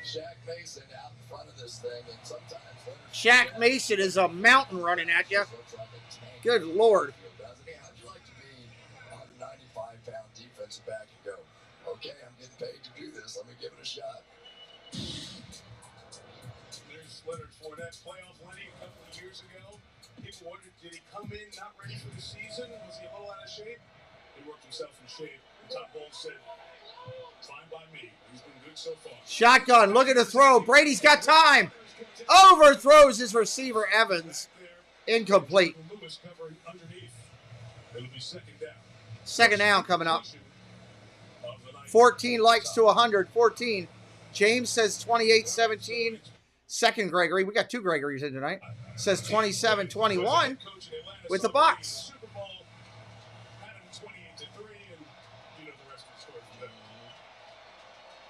Shaq Mason out in front of this thing, and sometimes Shaq Mason is a mountain running at you. Good Lord. How'd you like to be a 195-pound defensive back and go, okay, I'm getting paid to do this. Let me give it a shot. There's Leonard Fournette, playoff Lenny a couple of years ago. People wondered, did he come in not ready for the season? Was he a little out of shape? He worked himself in shape. And Todd Bowles said, fine by me. He's been good so far. Shotgun, looking to throw. Brady's got time. Overthrows his receiver, Evans. Incomplete. Lewis covering underneath. It'll be second down. Second down coming up. 14 likes to 100. 14. James says 28-17. Second Gregory. We got 2 Gregorys in tonight. Says 27-21 with the Bucs.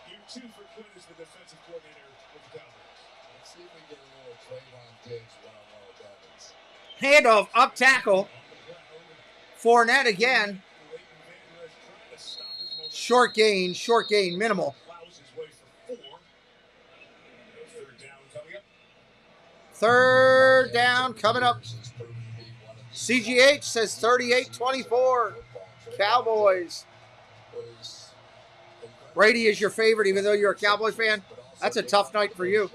Year 2 for Quinn as the defensive coordinator with the Cowboys. Let's see if we get a little Trayvon Diggs one-on-one with Evans. Handoff, up tackle. Fournette again. Short gain, minimal. Third down coming up. Third down coming up. This has proven to be one of CGH says 38-24. Cowboys. Brady is your favorite, even though you're a Cowboys fan. That's a tough night for you.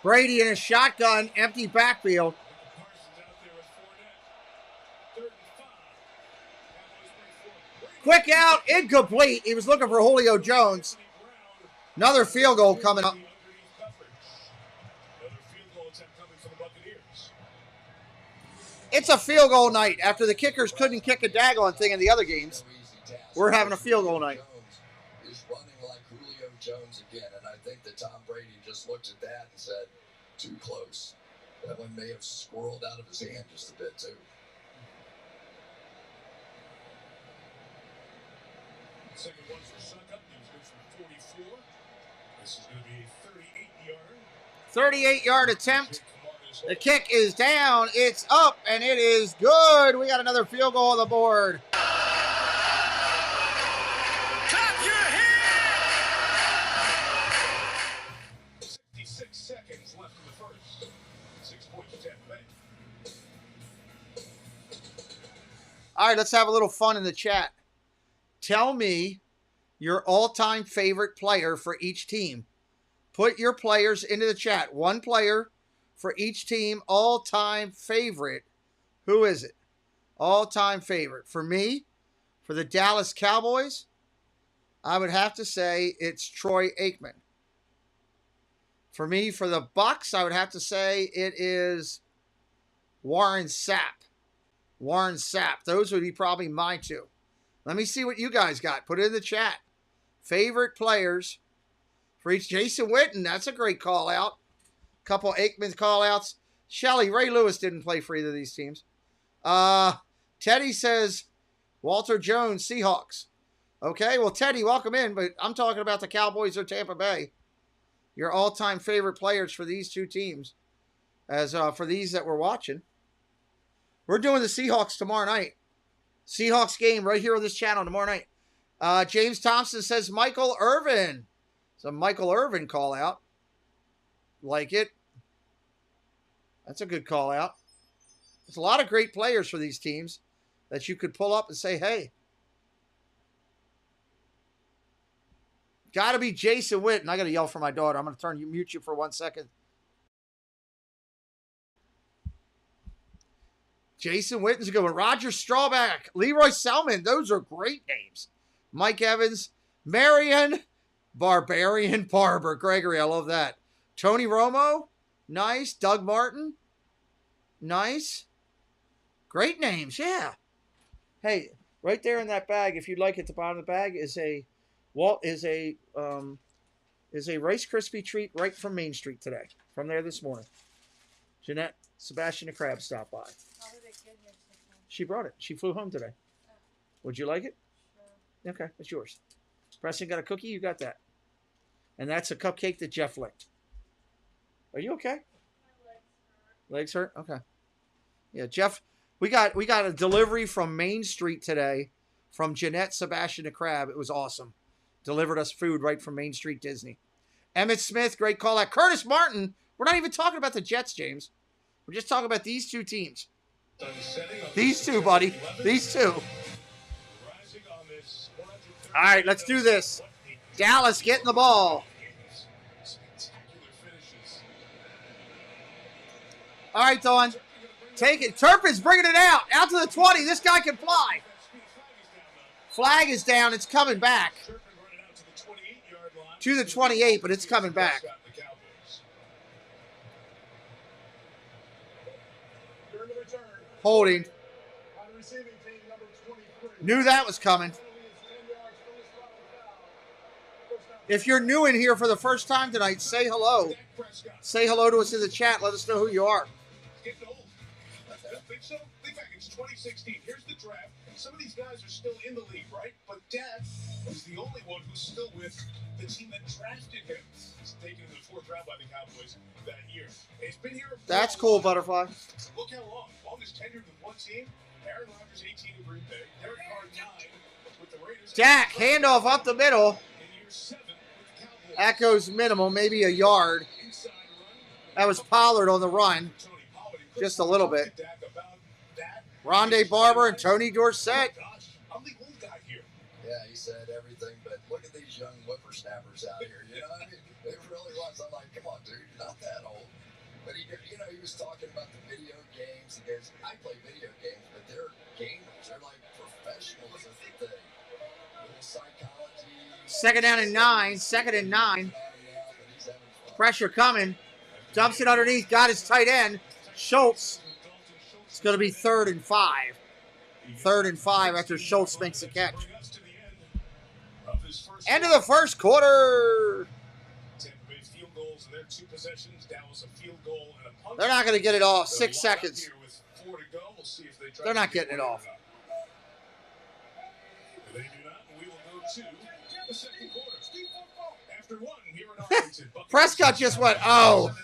Brady in a shotgun, empty backfield. Quick out, incomplete. He was looking for Julio Jones. Another field goal coming up. It's a field goal night. After the kickers couldn't kick a daggone thing in the other games, we're having a field goal night. Is running like Julio Jones again, and I think that Tom Brady just looked at that and said, too close. That one may have squirreled out of his hand just a bit, too. Second one for Suckup. He was good for 44. This is going to be a 38-yard. 38-yard attempt. The kick is down. It's up, and it is good. We got another field goal on the board. Clap your hands! 66 seconds left in the first. 6 points to Tampa Bay. All right, let's have a little fun in the chat. Tell me your all-time favorite player for each team. Put your players into the chat. One player for each team, all-time favorite. Who is it? All-time favorite. For me, for the Dallas Cowboys, I would have to say it's Troy Aikman. For me, for the Bucs, I would have to say it is Warren Sapp. Warren Sapp. Those would be probably my two. Let me see what you guys got. Put it in the chat. Favorite players for each. Jason Witten, that's a great call out. Couple Aikman call outs. Shelly, Ray Lewis didn't play for either of these teams. Teddy says Walter Jones, Seahawks. Okay, well, Teddy, welcome in, but I'm talking about the Cowboys or Tampa Bay. Your all-time favorite players for these two teams. As for these that we're watching. We're doing the Seahawks tomorrow night. Seahawks game right here on this channel tomorrow night. James Thompson says Michael Irvin. It's a Michael Irvin call out. Like it. That's a good call out. There's a lot of great players for these teams that you could pull up and say, hey. Got to be Jason Witten. I got to yell for my daughter. I'm going to mute you for 1 second. Jason Witten's going. Roger Strawback. Leroy Selman. Those are great names. Mike Evans. Marion. Barbarian Barber. Gregory, I love that. Tony Romo. Nice. Doug Martin. Nice. Great names. Yeah. Hey, right there in that bag, if you'd like, at the bottom of the bag is a Rice Krispie treat right from Main Street today. From there this morning. Jeanette Sebastian the Crab stopped by. She brought it. She flew home today. Would you like it? Sure. Okay, it's yours. Preston got a cookie. You got that. And that's a cupcake that Jeff licked. Are you okay? My legs hurt. Okay. Yeah, Jeff. We got a delivery from Main Street today from Jeanette Sebastian the Crab. It was awesome. Delivered us food right from Main Street Disney. Emmett Smith, great call out. Curtis Martin. We're not even talking about the Jets, James. We're just talking about these two teams. These two, buddy. These two. All right, let's do this. Dallas getting the ball. All right, Dawn. Take it. Turpin's bringing it out. Out to the 20. This guy can fly. Flag is down. It's coming back. To the 28, but it's coming back. Holding. Knew that was coming. If you're new in here for the first time tonight, say hello. Say hello to us in the chat. Let us know who you are. Think back, it's 2016. Here's the draft. Some of these guys are still in the league, right? But Dad was the only one who's still with the team that drafted him. He's taken in the 4th round by the Cowboys that year. He's been here. That's cool, Butterfly. Look how long. Longest tenured with one team. Aaron Rodgers, 18 in Green Bay. Derek Carr, 9 Dak, handoff up the middle. That goes minimal, maybe a yard. That was Pollard on the run. Just a little bit. Rondé Barber and Tony Dorsett. Yeah, he said everything, but look at these young whippersnappers out here. You know what I mean? It really was. I'm like, come on, dude, you're not that old. But he was talking about the video games. He goes, I play video games, but they're gamers. They're like professionals at the thing. Little psychology. Second and nine. Pressure coming. Dumps it underneath. Got his tight end. Schultz. It's going to be 3rd and 5. 3rd and 5 after Schultz makes the catch. End of the first quarter. They're not going to get it off. 6 seconds. They're not getting it off. Prescott just went, oh.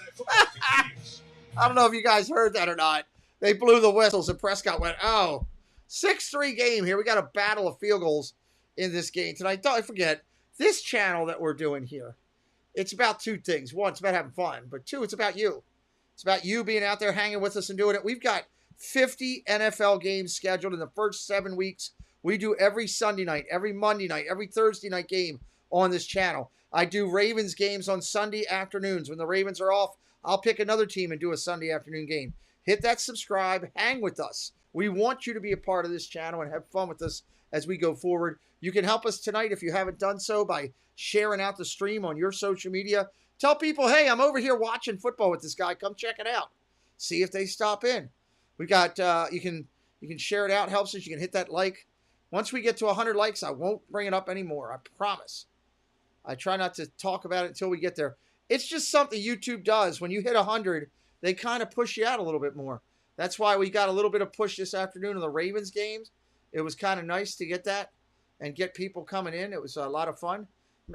I don't know if you guys heard that or not. They blew the whistles and Prescott went, oh. 6-3 game here. We got a battle of field goals in this game tonight. Don't forget, this channel that we're doing here, it's about 2 things. 1, it's about having fun. But 2, it's about you. It's about you being out there hanging with us and doing it. We've got 50 NFL games scheduled in the first 7 weeks. We do every Sunday night, every Monday night, every Thursday night game on this channel. I do Ravens games on Sunday afternoons. When the Ravens are off, I'll pick another team and do a Sunday afternoon game. Hit that subscribe. Hang with us. We want you to be a part of this channel and have fun with us as we go forward. You can help us tonight if you haven't done so by sharing out the stream on your social media. Tell people, hey, I'm over here watching football with this guy. Come check it out. See if they stop in. We got you can share it out. Helps us. You can hit that like. Once we get to 100 likes, I won't bring it up anymore. I promise. I try not to talk about it until we get there. It's just something YouTube does. When you hit 100, they kind of push you out a little bit more. That's why we got a little bit of push this afternoon in the Ravens games. It was kind of nice to get that and get people coming in. It was a lot of fun.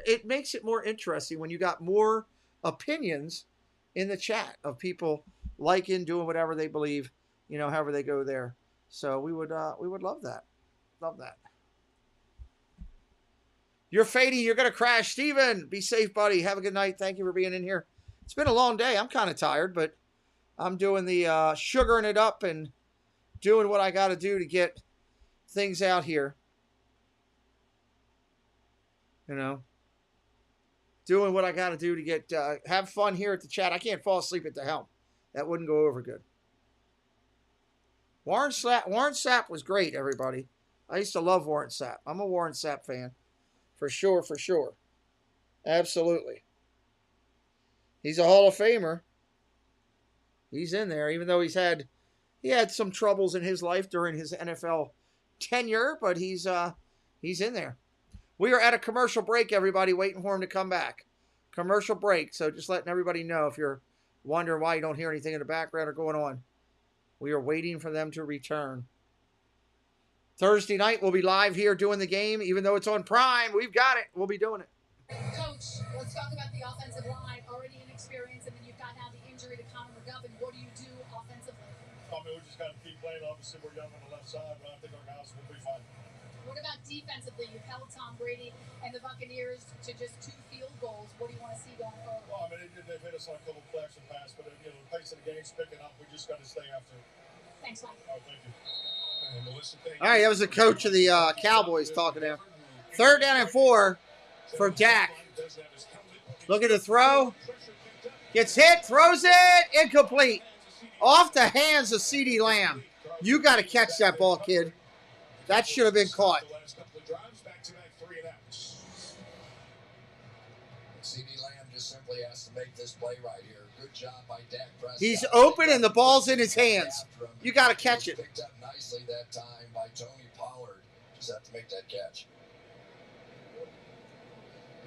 It makes it more interesting when you got more opinions in the chat of people liking, doing whatever they believe, however they go there. So we would love that. Love that. You're fading. You're going to crash. Steven, be safe, buddy. Have a good night. Thank you for being in here. It's been a long day. I'm kind of tired, but I'm doing the sugaring it up and doing what I got to do to get things out here. Doing what I got to do to get have fun here at the chat. I can't fall asleep at the helm. That wouldn't go over good. Warren Sapp was great, everybody. I used to love Warren Sapp. I'm a Warren Sapp fan. For sure, for sure. Absolutely. He's a Hall of Famer. He's in there, even though he had some troubles in his life during his NFL tenure, but he's in there. We are at a commercial break, everybody, waiting for him to come back. Commercial break, so just letting everybody know if you're wondering why you don't hear anything in the background or going on. We are waiting for them to return. Thursday night, we'll be live here doing the game. Even though it's on Prime, we've got it. We'll be doing it. Coach, let's talk about the offensive line. Already inexperienced, and then you've got now the injury to Connor McGovern. What do you do offensively? We just got to keep playing. Obviously, we're young on the left side, but I think our guys will be fine. What about defensively? You've held Tom Brady and the Buccaneers to just 2 field goals. What do you want to see going forward? Well, they've hit us on a couple of plays in the past, but the pace of the game's picking up. We just got to stay after it. Thanks, Mike. Oh, thank you. Melissa, thank you. All right, that was the coach of the Cowboys talking there. 3rd down and 4 for Dak. Looking to throw. Gets hit, throws it, incomplete. Off the hands of CeeDee Lamb. You got to catch that ball, kid. That should have been caught. CeeDee Lamb just simply has to make this play right here. Good job by Dak Prescott. He's open and the ball's in his hands. You got to catch it. Picked up nicely that time by Tony Pollard. Just have to make that catch.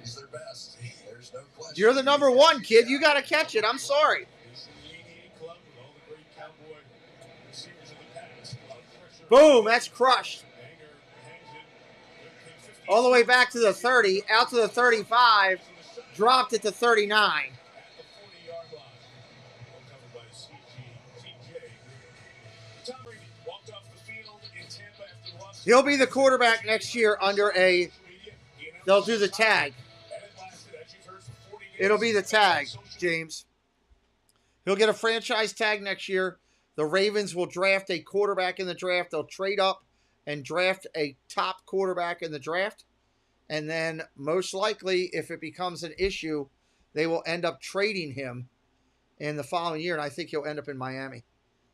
He's their best. There's no question. You're the number 1, kid. You got to catch it. I'm sorry. Boom, that's crushed. All the way back to the 30, out to the 35, dropped it to 39. He'll be the quarterback next year under a, they'll do the tag. It'll be the tag, James. He'll get a franchise tag next year. The Ravens will draft a quarterback in the draft. They'll trade up and draft a top quarterback in the draft. And then most likely, if it becomes an issue, they will end up trading him in the following year. And I think he'll end up in Miami.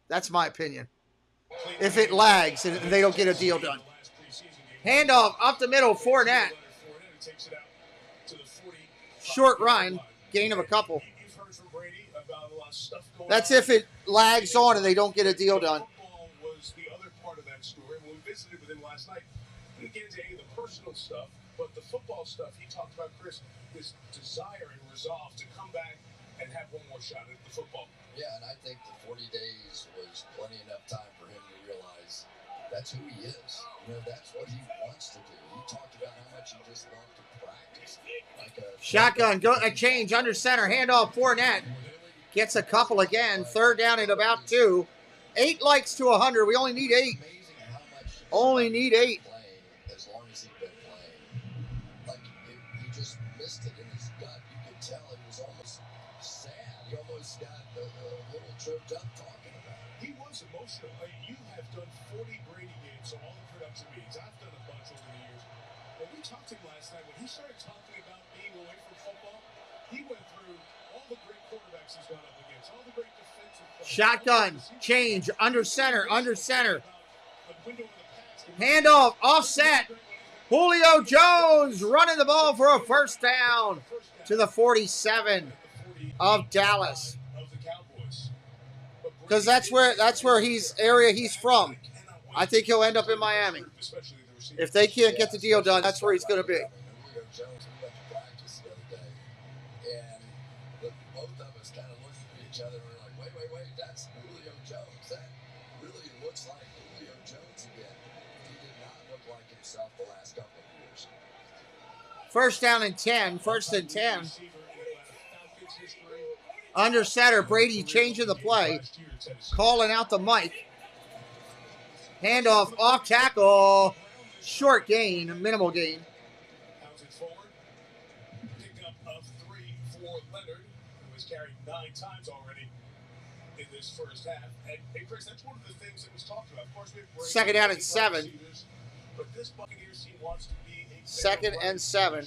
That's my opinion. If it lags and they don't get a deal done. Handoff up the middle, Fournette. Short run, gain of a couple. That's if it lags on and they don't get a deal done. Was the other part of that story. When we visited with him last night, we didn't get into any of the personal stuff, but the football stuff, he talked about, Chris, this desire and resolve to come back and have one more shot at the football. Yeah, and I think the 40 days was plenty enough time for him to realize that's who he is. You know, that's what he wants to do. He talked about how much he just loved to practice. Shotgun, go a change under center, handoff, Fournette. Gets a couple again. Third down at about 2. 8 likes to 100. We only need 8. Only need 8. As long as he'd been playing. Like, he just missed it in his gut. You could tell he was almost sad. He almost got a little choked up talking about it. He was emotional. You have done 40 Brady games, so all the production meetings. I've done a bunch over the years. When we talked to him last night, when he started talking about being away from football, he went through all the great quarterbacks he's gone up against, all the great defensive players. Shotgun, change, under center, under center. Handoff, offset. Julio Jones running the ball for a first down to the 47 of Dallas. Because that's where he's from. I think he'll end up in Miami. If they can't get the deal done, that's where he's going to be. Both of us kind of looked at each other and were like, wait, that's Julio Jones. That really looks like Julio Jones again. He did not look like himself the last couple of years. First down and 10. First and 10. Under center, Brady changing the play. Calling out the mic. Handoff, off tackle. Short gain, minimal gain. Carried 9 times already in this first half. And hey, Chris, that's one of the things that was talked about. Of course, we have Brady, second down and 7. But this Buccaneers team wants to be a second and 7.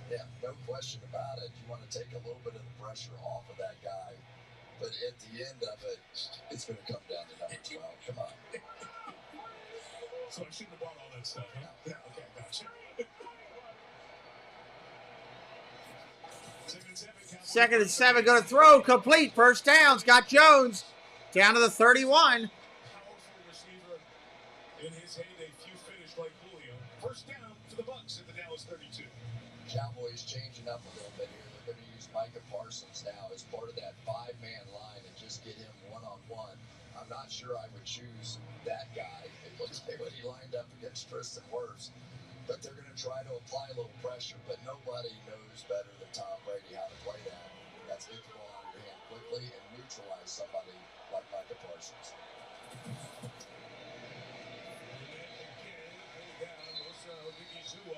Yeah, no question about it. You want to take a little bit of the pressure off of that guy. But at the end of it, it's going to come down to number 12. Come on. So I shouldn't have bought all that stuff, huh? Yeah, okay, gotcha. Second and 7, going to throw, complete, first downs, got Jones down to the 31. Powerful receiver in his heyday, few finished like Julio. First down for the Bucs at the Dallas 32. Cowboys changing up a little bit here. They're going to use Micah Parsons now as part of that 5-man line and just get him one-on-one. I'm not sure I would choose that guy. It looks like when he lined up against Tristan Wirfs. But they're going to try to apply a little pressure, but nobody knows better than Tom Brady how to play that. That's get the ball out of your hand quickly and neutralize somebody like Micah Parsons.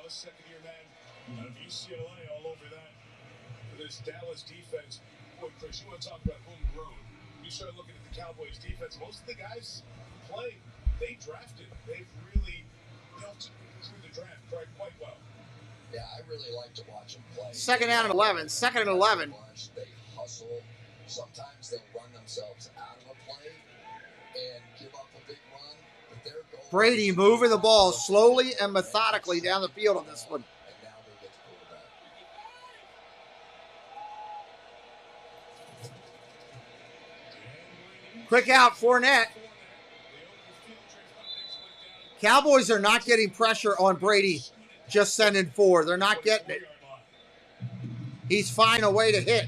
Second-year man out of UCLA, all over that. For this Dallas defense, boy, Chris, you want to talk about homegrown. You start looking at the Cowboys defense, most of the guys play, they drafted. They've really built through the draft quite well. Yeah, I really like to watch them play. Second down and 11. Second and 11. They hustle. Sometimes they'll run themselves out of a play and give up a big run. But their goal Brady moving the ball slowly and methodically down the field on this one. And now they get the quarterback. Quick out, Fournette. Cowboys are not getting pressure on Brady, just sending 4. They're not getting it. He's finding a way to hit.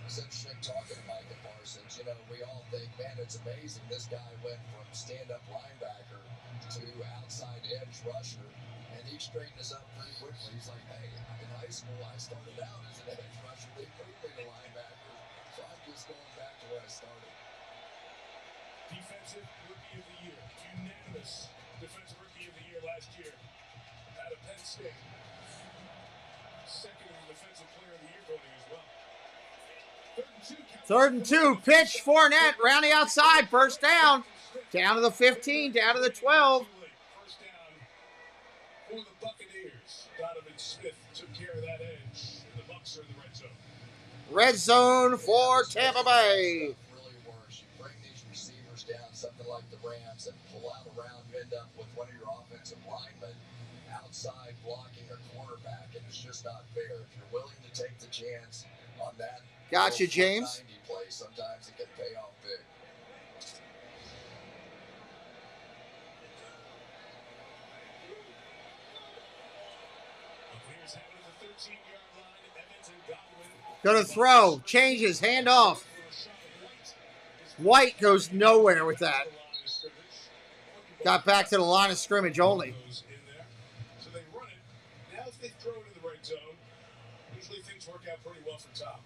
It's interesting talking to Micah Parsons. You know, we all think, man, it's amazing. This guy went from stand-up linebacker to outside edge rusher, and he straightened us up pretty quickly. He's like, hey, in high school, I started out as an edge rusher. They moved me to linebacker, so I'm just going back to where I started. Defensive Rookie of the Year. Unanimous Defensive Rookie of the Year last year out of Penn State. Second in the Defensive Player of the Year voting as well. 3rd and 2. Pitch. Fournette. Round the outside. First down. Down to the 15. Down to the 12. First down for the Buccaneers. Donovan Smith took care of that edge. And the Bucs are in the red zone. Red zone for Tampa Bay. Really worse. You bring these receivers down, something like the Rams, and pull out around, you end up with one of your offensive linemen outside blocking a quarterback, and it's just not fair. If you're willing to take the chance on that, Gotcha, James. 90 play, sometimes it can pay off big. Buccaneers have it at the 13-yard line. Evans and Godwin. Going to throw. Changes. Hand off. White goes nowhere with that. Got back to the line of scrimmage only. So they run it. Now if they throw it in the red zone, usually things work out pretty well for Tom.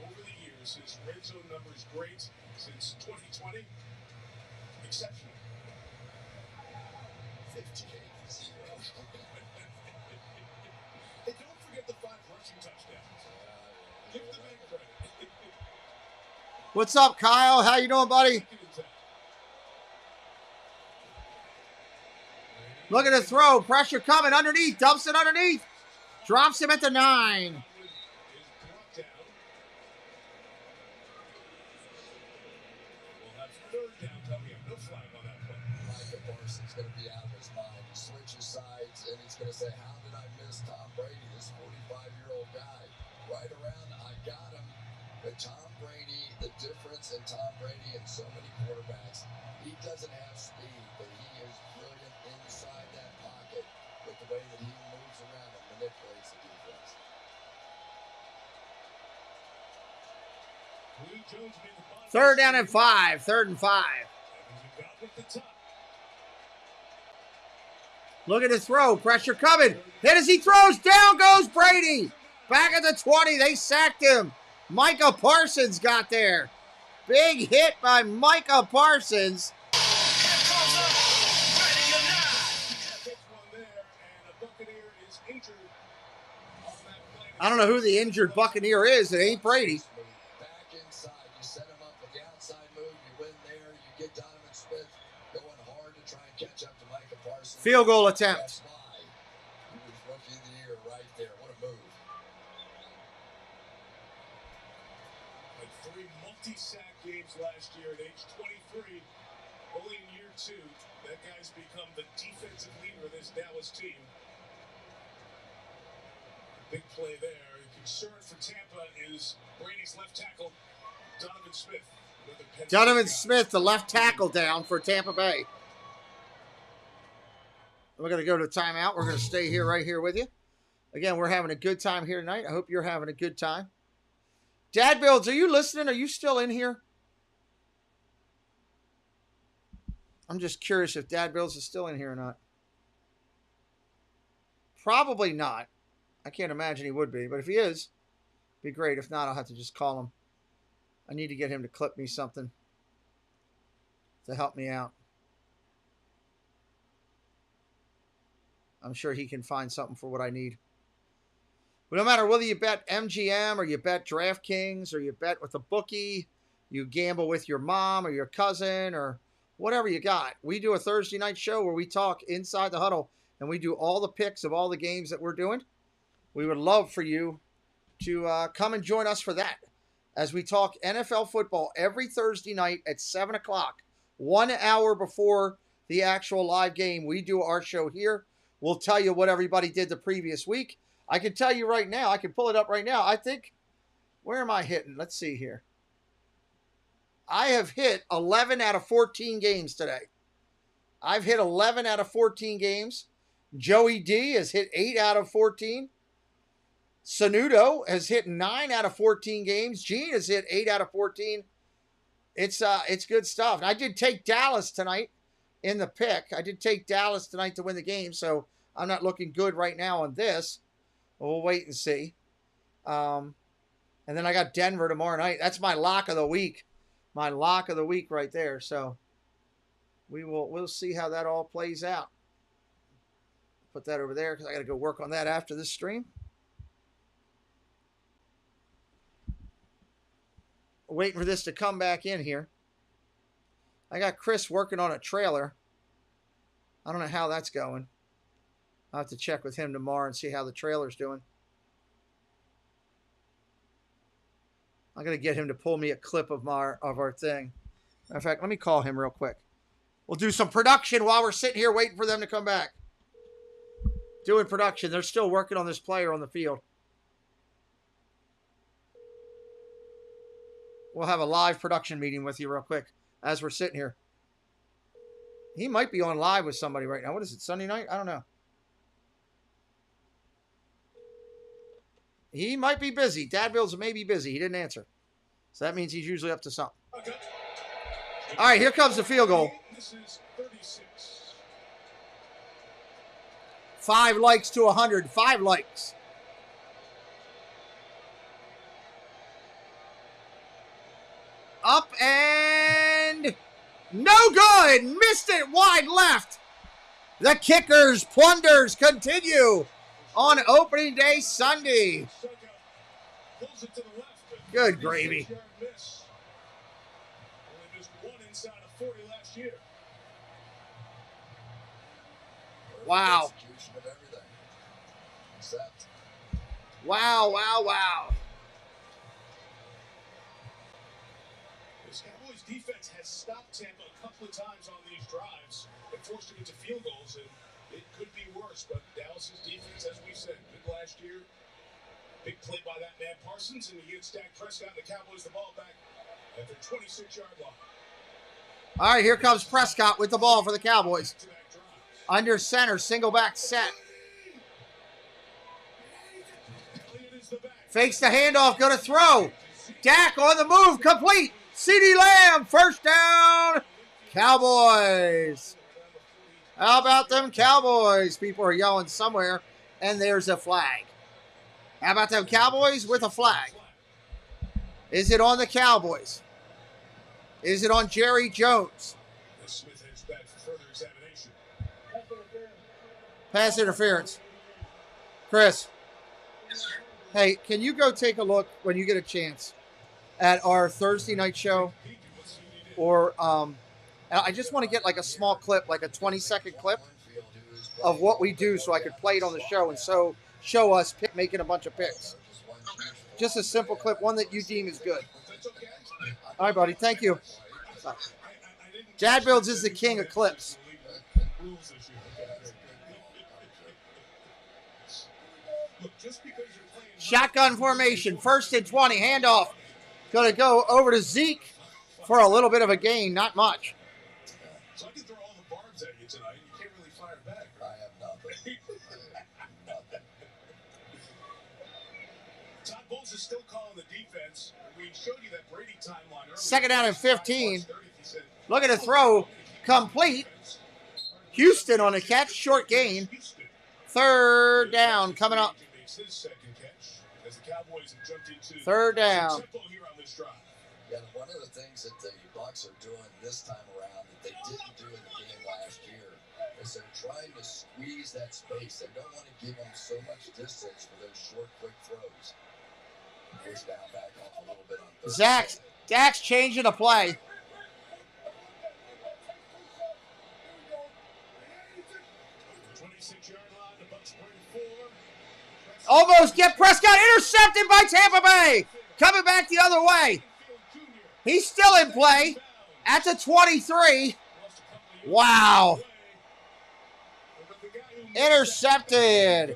Over the years, his red zone number is great. Since 2020, exceptional. 15 games. And don't forget the 5 rushing touchdowns. Give the man credit. What's up, Kyle? How you doing, buddy? Look at the throw. Pressure coming underneath. Dumps it underneath. Drops him at the 9. Micah Parsons going to be out of his mind. He switches sides, and he's going to say, how did I miss Tom Brady, this 45-year-old guy? Right around, I got him. But Tom Brady, the difference in Tom Brady and so many quarterbacks, he doesn't have speed, but he is brilliant inside that pocket with the way that he moves around and manipulates the defense. Third down and 5. 3rd and 5. Look at the throw. Pressure coming. Then as he throws, down goes Brady. Back at the 20. They sacked him. Micah Parsons got there. Big hit by Micah Parsons. I don't know who the injured Buccaneer is. It ain't Brady. Back inside, you set him up with the outside move, you win there, you get Donovan Smith going hard to try and catch up to Micah Parsons. Field goal attempt. That's why he was Rookie of the Year right there. What a move. Like 3 multi-sack games last year at age 23. Only in year 2, that guy's become the defensive leader of this Dallas team. Big play there. The concern for Tampa is Brady's left tackle, Donovan Smith. Donovan Smith, the left tackle down for Tampa Bay. We're going to go to timeout. We're going to stay here, right here with you. Again, we're having a good time here tonight. I hope you're having a good time. Dad Builds, are you listening? Are you still in here? I'm just curious if Dad Builds is still in here or not. Probably not. I can't imagine he would be, but if he is, it'd be great. If not, I'll have to just call him. I need to get him to clip me something to help me out. I'm sure he can find something for what I need. But no matter whether you bet MGM or you bet DraftKings or you bet with a bookie, you gamble with your mom or your cousin or whatever you got. We do a Thursday night show where we talk inside the huddle and we do all the picks of all the games that we're doing. We would love for you to come and join us for that as we talk NFL football every Thursday night at 7 o'clock, 1 hour before the actual live game. We do our show here. We'll tell you what everybody did the previous week. I can tell you right now, I can pull it up right now. I think, where am I hitting? Let's see here. I have hit 11 out of 14 games today. I've hit 11 out of 14 games. Joey D has hit 8 out of 14. Sanudo has hit 9 out of 14 games. Gene has hit 8 out of 14. It's good stuff. And I did take Dallas tonight in the pick. I did take Dallas tonight to win the game, so I'm not looking good right now on this. We'll wait and see. And then I got Denver tomorrow night. That's my lock of the week. My lock of the week right there. So we'll see how that all plays out. Put that over there because I got to go work on that after this stream. Waiting for this to come back in here. I got Chris working on a trailer. I don't know how that's going. I'll have to check with him tomorrow and see how the trailer's doing. I'm going to get him to pull me a clip of our thing. Matter of fact, let me call him real quick. We'll do some production while we're sitting here waiting for them to come back. Doing production. They're still working on this player on the field. We'll have a live production meeting with you real quick as we're sitting here. He might be on live with somebody right now. What is it, Sunday night? I don't know. He might be busy. Dad Bills may be busy. He didn't answer. So that means he's usually up to something. All right, here comes the field goal. 5 likes to 100. 5 likes. Up and no good. Missed it wide left. The Kickers' plunders continue on opening day Sunday. Good gravy. Wow. Wow, wow, wow. This Cowboys defense has stopped Tampa a couple of times on these drives and forced them into field goals, and it could be worse. But Dallas's defense, as we said, good last year. Big play by that man Parsons, and he gets Dak Prescott and the Cowboys the ball back at their 26-yard line. All right, here comes Prescott with the ball for the Cowboys. Under center, single back set. Fakes the handoff, going to throw. Dak on the move, complete. CeeDee Lamb, first down, Cowboys. How about them Cowboys? People are yelling somewhere, and there's a flag. How about them Cowboys with a flag? Is it on the Cowboys? Is it on Jerry Jones? Smith heads back for further examination. Pass interference. Chris. Hey, can you go take a look when you get a chance at our Thursday night show? Or I just want to get like a small clip, like a 20-second clip of what we do so I could play it on the show and so show us making a bunch of picks. Just a simple clip, one that you deem is good. All right, buddy. Thank you. Dad Builds is the king of clips. Shotgun formation, 1st and 20, handoff. Going to go over to Zeke for a little bit of a gain, not much. So I can throw all the barbs at you tonight. You can't really fire back. I have nothing. Todd Bowles is still calling the defense. We showed you that Brady timeline earlier. 2nd down and 15. Look at the throw, complete. Houston on the catch, short gain. 3rd down coming up. 3rd down. Yeah, one of the things that the Bucs are doing this time around that they didn't do in the game last year is they're trying to squeeze that space. They don't want to give them so much distance for those short, quick throws. Push down back off a little bit on third. Dak's changing the play. Almost get Prescott intercepted by Tampa Bay. Coming back the other way. He's still in play at the 23. Wow. Intercepted.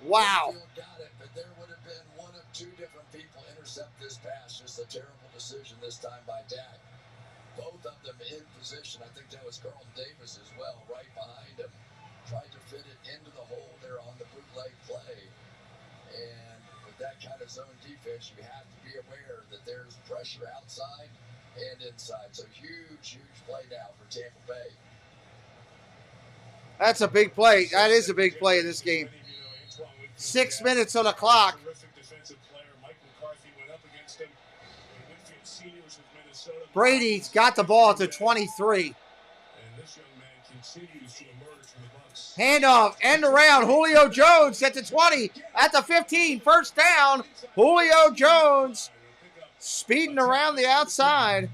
Wow. Got it, but there would have been one of two different people intercept this pass. Just a terrible decision this time by Dak. Both of them in position. I think that was Carlton Davis as well, right behind him. Tried to fit it into the hole there on the bootleg play. And with that kind of zone defense, you have to be aware that there's pressure outside and inside. So huge, huge play now for Tampa Bay. That's a big play. That is a big play in this game. 6 minutes on the clock. Brady's got the ball at the 23. Handoff, end around. Julio Jones at the 20, at the 15. First down. Julio Jones speeding around the outside.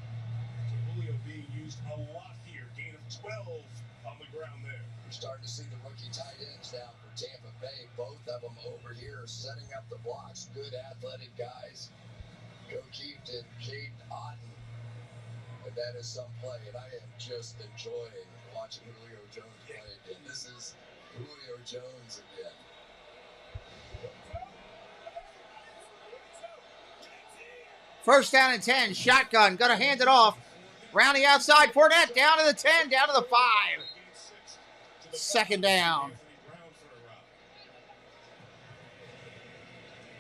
Julio being used a lot here. Gain of 12 on the ground there. We're starting to see the rookie tight ends now for Tampa Bay. Both of them over here setting up the blocks. Good athletic guys. Gokeep and Caden Otten. And that is some play. And I am just enjoying watching Julio Jones play again. This is Julio Jones again. First down and 10. Shotgun. Going to hand it off. Round the outside. Fournette down to the 10. Down to the 5. Second down.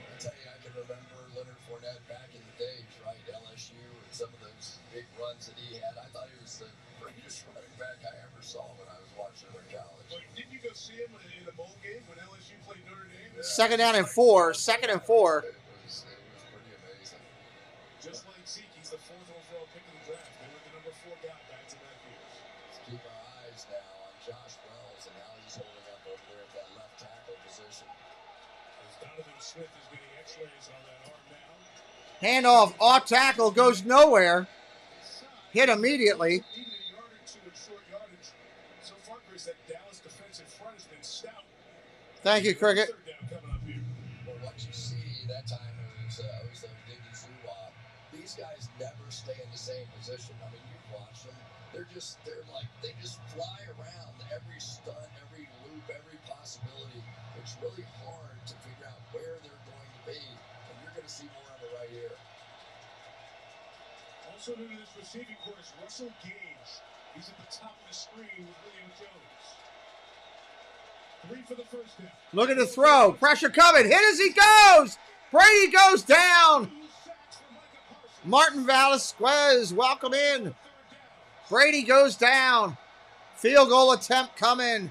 I tell you, I can remember Leonard Fournette back in the days, right? LSU and some of those big runs that he had. I thought he was the greatest running back I ever saw when I was watching him in college. But didn't you go see him in the bowl game when LSU played Notre Dame? Second down and 4. Second and 4. It was pretty amazing. Just like Zeke, he's the 4th overall pick of the draft. They were the number 4 guy back-to-back years. Let's keep our eyes now on Josh Wells, and now he's holding up over there at that left tackle position. As Donovan Smith is getting x-rays on that arm now. Handoff. Off tackle. Goes nowhere. Hit immediately. Even a yard or two in short yardage. So far, Chris, that Dallas defensive front has been stout. Thank you, Cricket. Well, what you see that time was Diggy Zuwa. These guys never stay in the same position. I mean, you watch them. They just fly around every stunt, every loop, every possibility. It's really hard to figure out where they're going to be. And you're going to see more of it right here. Also new to this receiving course, Russell Gage. He's at the top of the screen with William Jones. 3 for the first down. Look at the throw. Pressure coming. Hit as he goes. Brady goes down. Martin Velasquez, welcome in. Brady goes down. Field goal attempt coming.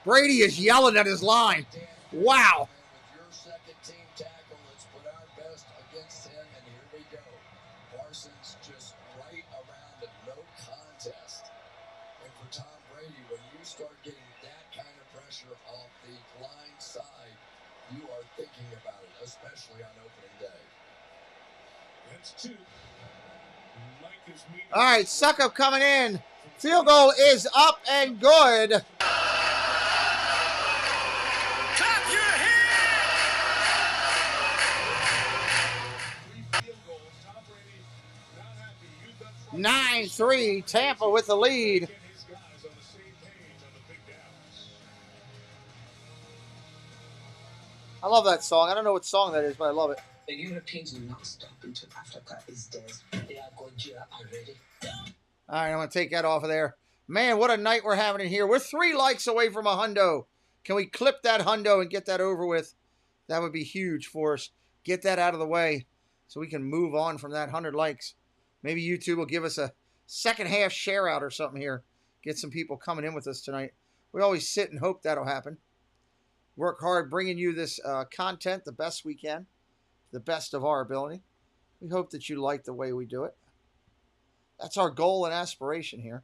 Brady is yelling at his line. Wow. With your second team tackle, let's put our best against him, and here we go. Parsons just right around a no contest. And for Tom Brady, when you start getting that kind of pressure off the blind side, you are thinking about it, especially on opening day. That's 2. All right, Suckup coming in. Field goal is up and good. Clap your hands! 9-3, Tampa with the lead. I love that song. I don't know what song that is, but I love it. The Europeans will not stop until Africa is dead. They are Gojira already. All right, I'm going to take that off of there. Man, what a night we're having in here. We're 3 likes away from a hundo. Can we clip that hundo and get that over with? That would be huge for us. Get that out of the way so we can move on from that 100 likes. Maybe YouTube will give us a second half share out or something here. Get some people coming in with us tonight. We always sit and hope that'll happen. Work hard bringing you this content the best we can, the best of our ability. We hope that you like the way we do it. That's our goal and aspiration here.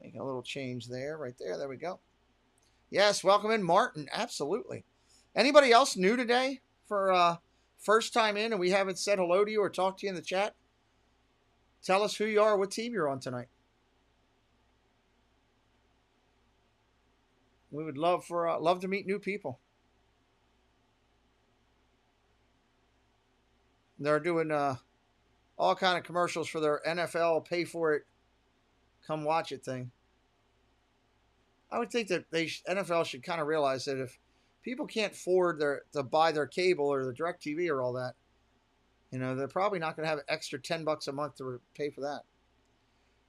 Making a little change there, right there. There we go. Yes, welcome in, Martin. Absolutely. Anybody else new today for first time in and we haven't said hello to you or talked to you in the chat? Tell us who you are, what team you're on tonight. We would love to meet new people. They're doing all kind of commercials for their NFL pay for it, come watch it thing. I would think that NFL should kind of realize that if people can't afford to buy their cable or the DirecTV or all that, you know, they're probably not going to have an extra $10 a month to pay for that.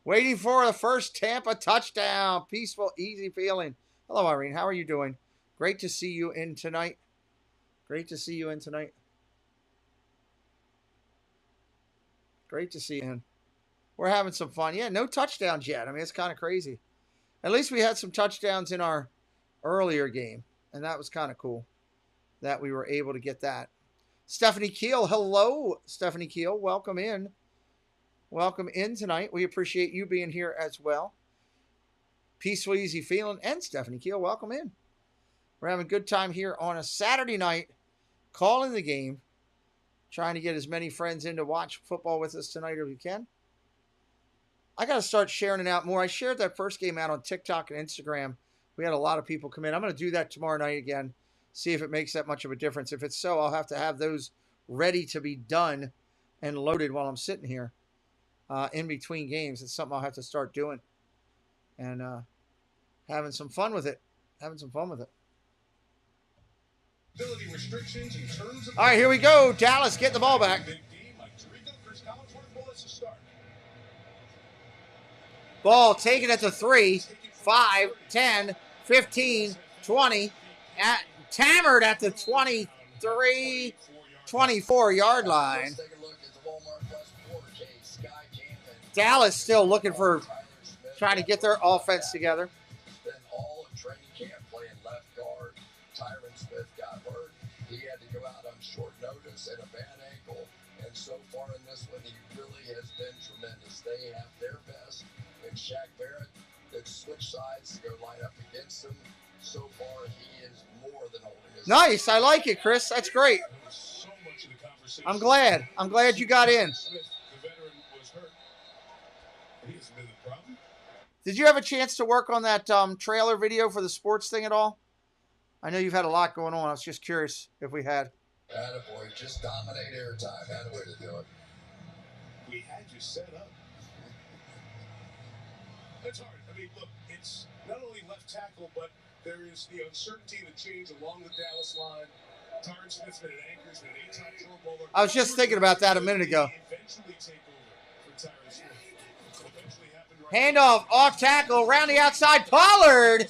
Waiting for the first Tampa touchdown. Peaceful, easy feeling. Hello, Irene. How are you doing? Great to see you in tonight. Great to see you in tonight. Great to see you in. We're having some fun. Yeah, no touchdowns yet. I mean, it's kind of crazy. At least we had some touchdowns in our earlier game, and that was kind of cool that we were able to get that. Stephanie Keel, hello, Stephanie Keel. Welcome in. Welcome in tonight. We appreciate you being here as well. Peaceful, easy feeling, and Stephanie Keel, welcome in. We're having a good time here on a Saturday night, calling the game, trying to get as many friends in to watch football with us tonight as we can. I got to start sharing it out more. I shared that first game out on TikTok and Instagram. We had a lot of people come in. I'm going to do that tomorrow night again, see if it makes that much of a difference. If it's so, I'll have to have those ready to be done and loaded while I'm sitting here in between games. It's something I'll have to start doing and having some fun with it. All right, here we go. Dallas, get the ball back. Ball taken at the 3, 5, 10, 15, 20. Hammered at the 23, 24-yard line. Dallas still looking for trying to get their offense together. Then all of training camp playing left guard. Tyron Smith got hurt. He had to go out on short notice and a bad ankle. And so far in this one, he really has been tremendous. They have their best. And Shaq Barrett that switch sides to go line up against him. So far, he is more than holding his. Nice. I like it, Chris. That's great. I'm glad. I'm glad you got in. Did you have a chance to work on that trailer video for the sports thing at all? I know you've had a lot going on. I was just curious if we had. Attaboy, just dominate airtime. Had a way to do it. We had you set up. That's hard. I mean, look, it's not only left tackle, but there is the uncertainty and the change along the Dallas line. Tyron Smith's been an anchor, he's been an 8-time Pro Bowler. I was just thinking about that a minute ago. Eventually take over for Tyron Smith. Handoff, off tackle, around the outside. Pollard.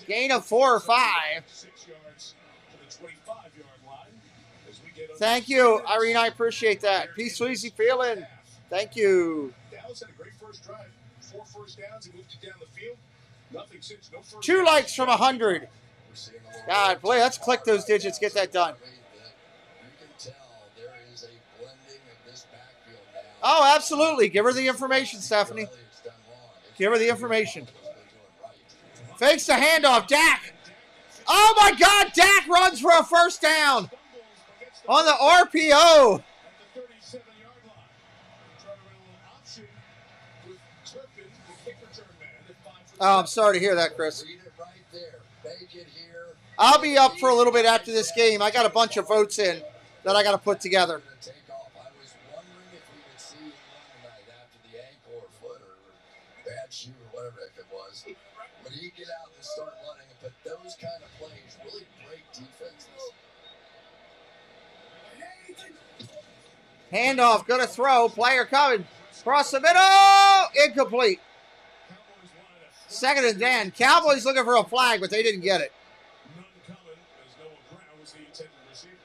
Gain of 4 or 5. 6 yards to the 25-yard line. As we get Thank you, Irene. I appreciate that. Peaceful, easy feeling. Thank you. Dallas had a great first drive. 4 first downs. He moved it down the field. Nothing since. No first 2 likes from 100. God, boy, let's click those digits. Get that done. Oh, absolutely. Give her the information, Stephanie. Give her the information. Fakes the handoff. Dak. Oh, my God. Dak runs for a first down on the RPO. Oh, I'm sorry to hear that, Chris. I'll be up for a little bit after this game. I got a bunch of votes in that I got to put together. Shoe or whatever it was. When you get out and start running, but those kind of plays really break defenses. Handoff, gonna throw, player coming. Cross the middle, incomplete. 2nd and 10. Cowboys looking for a flag, but they didn't get it. None coming as Noah Brown was the intended receiver.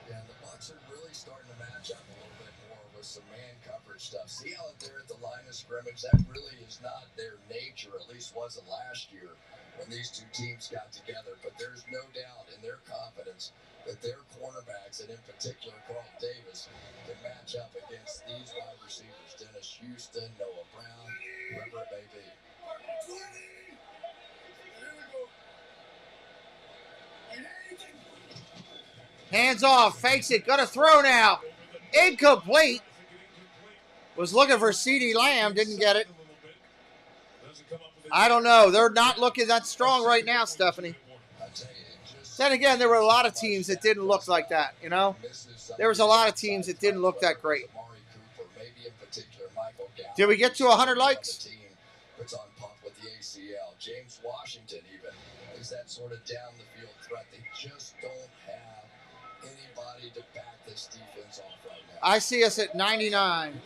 Yeah, the Bucs are really starting to match up a little bit more with some man coverage stuff. See how they're at the line of scrimmage? That really is not their nature, at least wasn't last year when these two teams got together. But there's no doubt in their confidence that their cornerbacks, and in particular Carl Davis, can match up against these wide receivers. Dennis Houston, Noah Brown, whoever it may be. Hands off, fakes it, gonna throw now. Incomplete. Was looking for CeeDee Lamb, didn't get it. I don't know. They're not looking that strong right now, Stephanie. Then again, there were a lot of teams that didn't look like that, you know? There was a lot of teams that didn't look that great. Did we get to 100 likes? Puts on pump with the ACL. James Washington even is that sort of down the field threat. They just don't have anybody to back this defense off right now. I see us at 99.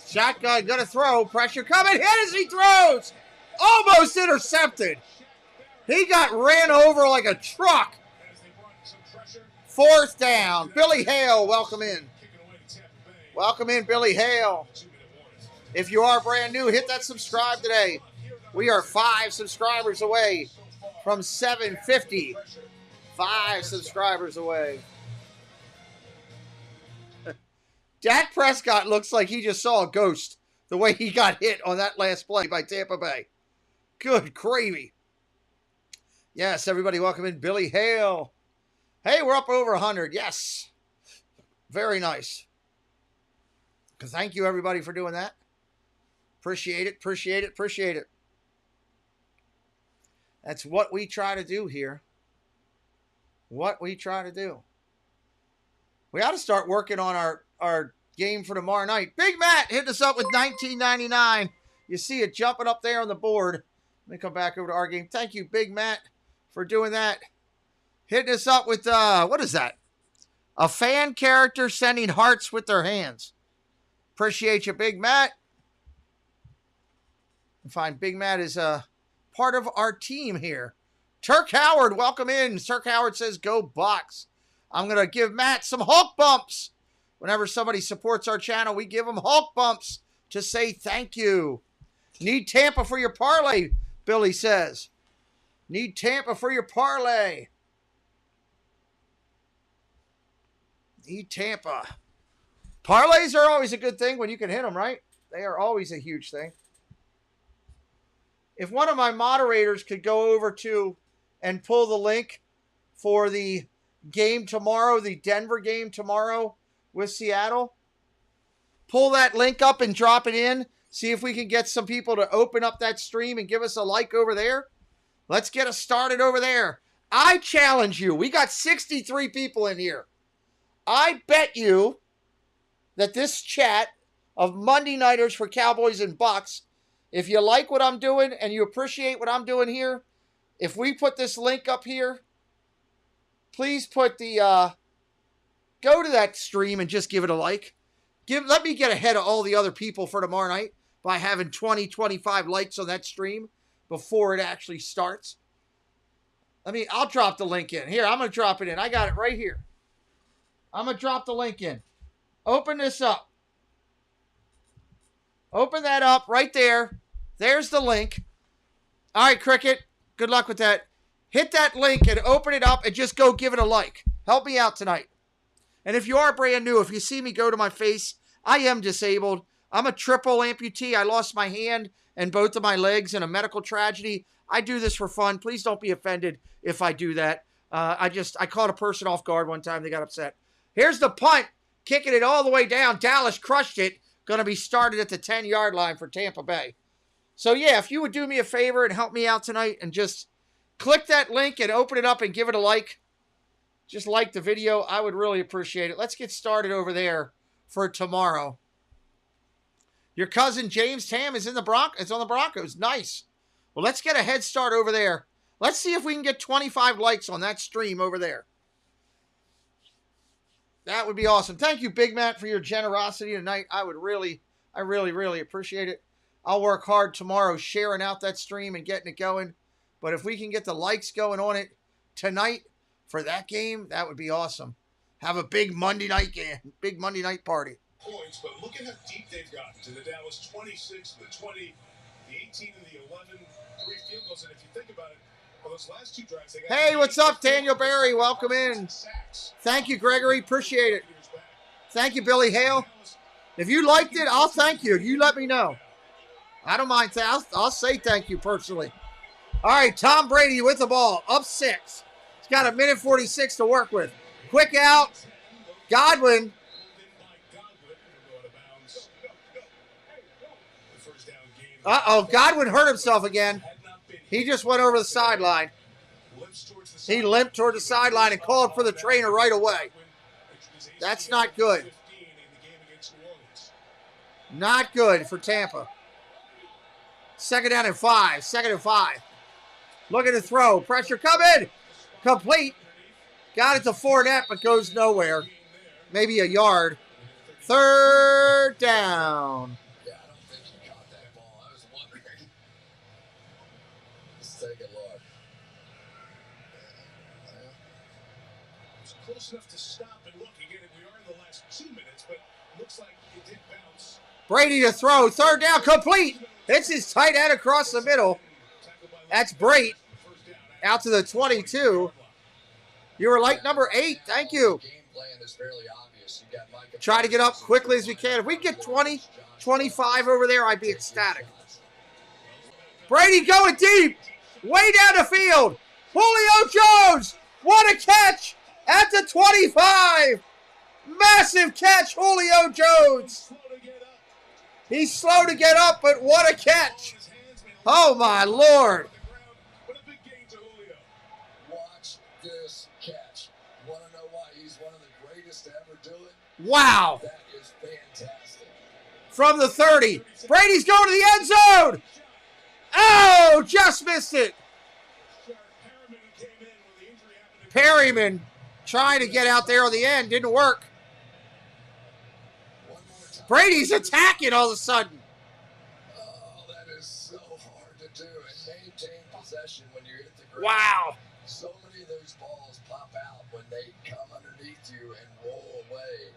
Shotgun, gonna throw. Pressure coming. Hit as he throws. Almost intercepted. He got ran over like a truck. 4th down. Billy Hale, welcome in. Welcome in, Billy Hale. If you are brand new, hit that subscribe today. We are 5 subscribers away from 750. 5 subscribers away. Dak Prescott looks like he just saw a ghost the way he got hit on that last play by Tampa Bay. Good gravy. Yes, everybody, welcome in Billy Hale. Hey, we're up over 100. Yes. Very nice. Thank you, everybody, for doing that. Appreciate it, appreciate it, appreciate it. That's what we try to do here. What we try to do. We ought to start working on our game for tomorrow night. Big Matt hitting us up with $19.99. You see it jumping up there on the board. Let me come back over to our game. Thank you, Big Matt, for doing that. Hitting us up with, what is that? A fan character sending hearts with their hands. Appreciate you, Big Matt. I find Big Matt is part of our team here. Turk Howard, welcome in. Turk Howard says, go Bucs. I'm going to give Matt some Hulk bumps. Whenever somebody supports our channel, we give them Hulk bumps to say thank you. Need Tampa for your parlay, Billy says. Need Tampa for your parlay. Need Tampa. Parlays are always a good thing when you can hit them, right? They are always a huge thing. If one of my moderators could go over to and pull the link for the game tomorrow, the Denver game tomorrow with Seattle, pull that link up and drop it in. See if we can get some people to open up that stream and give us a like over there. Let's get us started over there. I challenge you. We got 63 people in here. I bet you that this chat of Monday Nighters for Cowboys and Bucs, if you like what I'm doing and you appreciate what I'm doing here, if we put this link up here, please put the, go to that stream and just give it a like. Let me get ahead of all the other people for tomorrow night by having 20, 25 likes on that stream before it actually starts. I'll drop the link in. Here, I'm going to drop it in. I got it right here. I'm going to drop the link in. Open this up. Open that up right there. There's the link. All right, Cricket. Good luck with that. Hit that link and open it up and just go give it a like. Help me out tonight. And if you are brand new, if you see me go to my face, I am disabled. I'm a triple amputee. I lost my hand and both of my legs in a medical tragedy. I do this for fun. Please don't be offended if I do that. I caught a person off guard one time. They got upset. Here's the punt. Kicking it all the way down. Dallas crushed it. Going to be started at the 10-yard line for Tampa Bay. So, yeah, if you would do me a favor and help me out tonight and just click that link and open it up and give it a like. Just like the video. I would really appreciate it. Let's get started over there for tomorrow. Your cousin James Tam is on the Broncos. Nice. Well, let's get a head start over there. Let's see if we can get 25 likes on that stream over there. That would be awesome. Thank you, Big Matt, for your generosity tonight. I really, really appreciate it. I'll work hard tomorrow sharing out that stream and getting it going. But if we can get the likes going on it tonight for that game, that would be awesome. Have a big Monday night game, big Monday night party. Points, but look at how deep they've gotten to the Dallas 26, the 20, the 18, and the 11, 3 field goals. And if you think about it, well, those last 2 drives, they got hey, what's up, Daniel Barry? Welcome in. Thank you, Gregory. Appreciate it. Thank you, Billy Hale. If you liked it, I'll thank you. You let me know. I don't mind. I'll say thank you personally. All right, Tom Brady with the ball, up 6. He's got a minute 46 to work with. Quick out. Godwin. Uh-oh, Godwin hurt himself again. He just went over the sideline. He limped toward the sideline and called for the trainer right away. That's not good. Not good for Tampa. 2nd down and 5. 2nd and 5. Looking to throw. Pressure coming. Complete. Got it to Fournette, but goes nowhere. Maybe a yard. 3rd down. Yeah, I don't think he caught that ball. I was wondering. Let's take a look. was close enough to stop and look again. We are in the last 2 minutes, but looks like it did bounce. Brady to throw. Third down complete. Hits his tight end across the middle. That's Brady. Out to the 22. You were like number 8. Thank you. Try to get up quickly as we can. If we get 20, 25 over there, I'd be ecstatic. Brady going deep. Way down the field. Julio Jones. What a catch at the 25. Massive catch, Julio Jones. He's slow to get up, but what a catch. Oh, my Lord. Watch this catch. Want to know why he's one of the greatest to ever do it? Wow. That is fantastic. From the 30. Brady's going to the end zone. Oh, just missed it. Perryman trying to get out there on the end. Didn't work. Brady's attacking all of a sudden. Oh, that is so hard to do and maintain possession when you hit the ground. Wow. So many of those balls pop out when they come underneath you and roll away.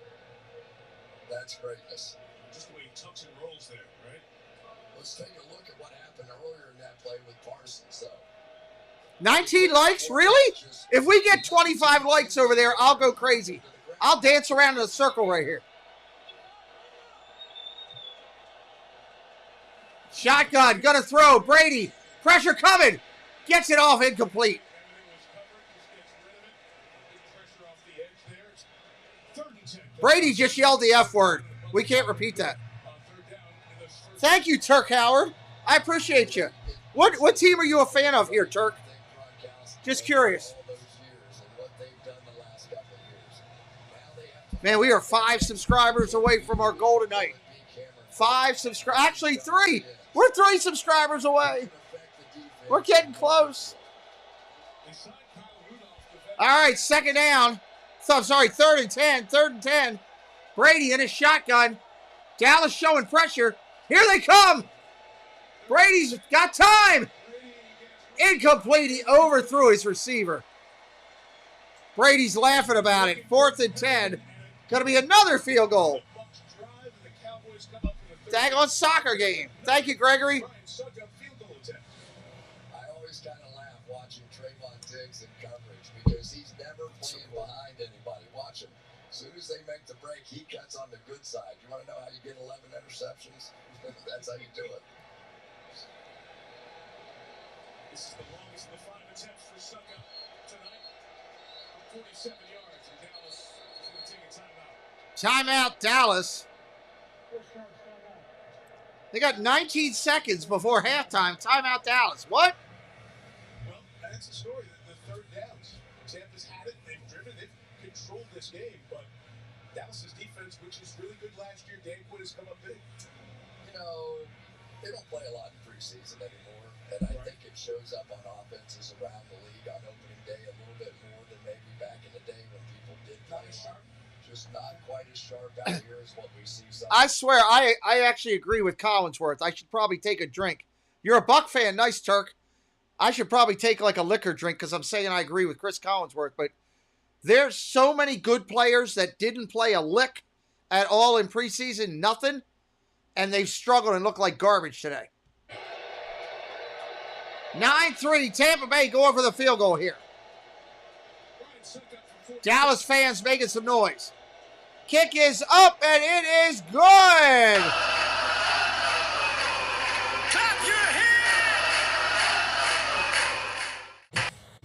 That's greatness. Just the way he tucks and rolls there, right? Let's take a look at what happened earlier in that play with Parsons, though. 19 likes? Really? If we get 25 likes over there, I'll go crazy. I'll dance around in a circle right here. Shotgun, gonna throw. Brady, pressure coming. Gets it off, incomplete. Brady just yelled the F word. We can't repeat that. Thank you, Turk Howard. I appreciate you. What team are you a fan of here, Turk? Just curious. Man, we are 5 subscribers away from our goal tonight. 5 subscribers. Actually, 3. We're 3 subscribers away. We're getting close. All right, second down. So, I'm sorry, 3rd and 10. 3rd and 10. Brady in his shotgun. Dallas showing pressure. Here they come. Brady's got time. Incomplete. He overthrew his receiver. Brady's laughing about it. 4th and 10. Going to be another field goal. Daggone soccer game. Thank you, Gregory. I always kind of laugh watching Trayvon Diggs in coverage because he's never playing behind anybody. Watch him. As soon as they make the break, he cuts on the good side. You want to know how you get 11 interceptions? That's how you do it. This is the longest of the 5 attempts for Suckup tonight. 47 yards, and Dallas is going to take a timeout. Timeout, Dallas. They got 19 seconds before halftime. Timeout, Dallas. What? Well, that's the story. The third downs. Tampa's had it. They've driven it. Controlled this game. But Dallas's defense, which was really good last year, Dan Quinn has come up big. You know, they don't play a lot in preseason anymore. And I think it shows up on offenses around the league on opening day a little bit more than maybe back in the day when people did play sharp. Just not quite as sharp out here as what we see. I swear, I actually agree with Collinsworth. I should probably take a drink. You're a Buck fan. Nice, Turk. I should probably take like a liquor drink because I'm saying I agree with Chris Collinsworth. But there's so many good players that didn't play a lick at all in preseason, nothing, and they've struggled and look like garbage today. 9-3, Tampa Bay going for the field goal here. Dallas fans making some noise. Kick is up, and it is good.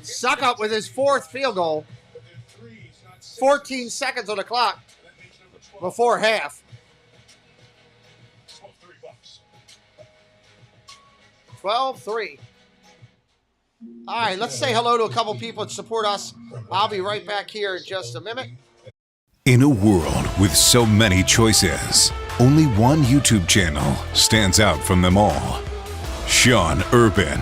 Suckup with his 4th field goal. 14 seconds on the clock before half. 12-3. All right, let's say hello to a couple people that support us. I'll be right back here in just a minute. In a world with so many choices, only one YouTube channel stands out from them all. Sean Urban.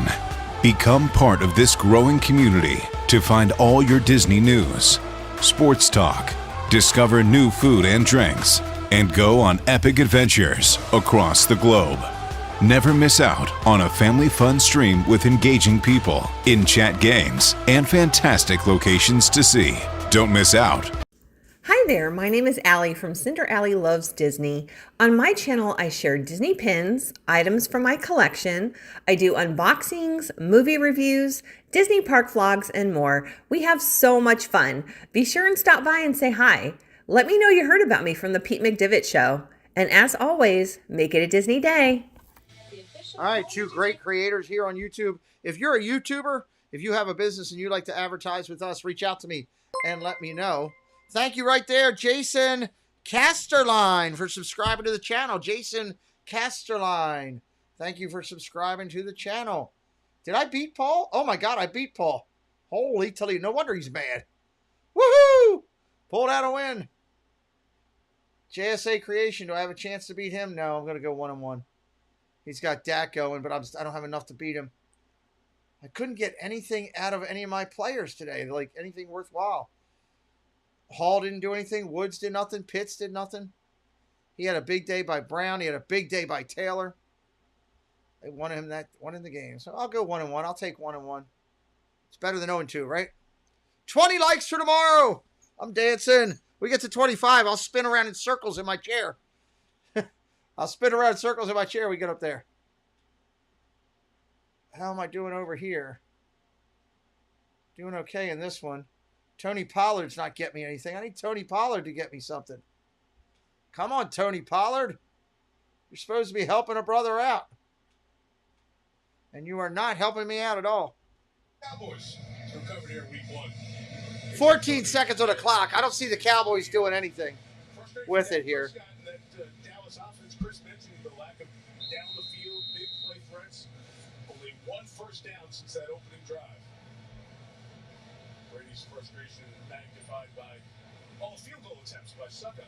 Become part of this growing community to find all your Disney news, sports talk, discover new food and drinks, and go on epic adventures across the globe. Never miss out on a family fun stream with engaging people, in-chat games, and fantastic locations to see. Don't miss out. Hi there, my name is Allie from Cinder Alley Loves Disney. On my channel, I share Disney pins, items from my collection. I do unboxings, movie reviews, Disney park vlogs, and more. We have so much fun. Be sure and stop by and say hi. Let me know you heard about me from the Pete McDivitt Show. And as always, make it a Disney day. All right, two great creators here on YouTube. If you're a YouTuber, if you have a business and you'd like to advertise with us, reach out to me and let me know. Thank you right there, Jason Casterline, for subscribing to the channel. Jason Casterline, thank you for subscribing to the channel. Did I beat Paul? Oh, my God, I beat Paul. Holy Toledo. No wonder he's mad. Woohoo! Pulled out a win. JSA Creation, do I have a chance to beat him? No, I'm going to go 1-1. He's got Dak going, but I don't have enough to beat him. I couldn't get anything out of any of my players today, like anything worthwhile. Hall didn't do anything. Woods did nothing. Pitts did nothing. He had a big day by Brown. He had a big day by Taylor. They wanted him that one in the game. So I'll go 1-1. I'll take 1-1. It's better than 0-2, right? 20 likes for tomorrow. I'm dancing. We get to 25. I'll spin around in circles in my chair. I'll spin around in circles in my chair. We get up there. How am I doing over here? Doing okay in this one. Tony Pollard's not getting me anything. I need Tony Pollard to get me something. Come on, Tony Pollard. You're supposed to be helping a brother out. And you are not helping me out at all. Cowboys recovered here week 1. 14 seconds on the clock. I don't see the Cowboys doing anything with it here. That Dallas offense, Chris mentioned the lack of down the field, big play threats. Only 1 first down since that opening drive. Brady's frustration magnified by all field goal attempts by Succa.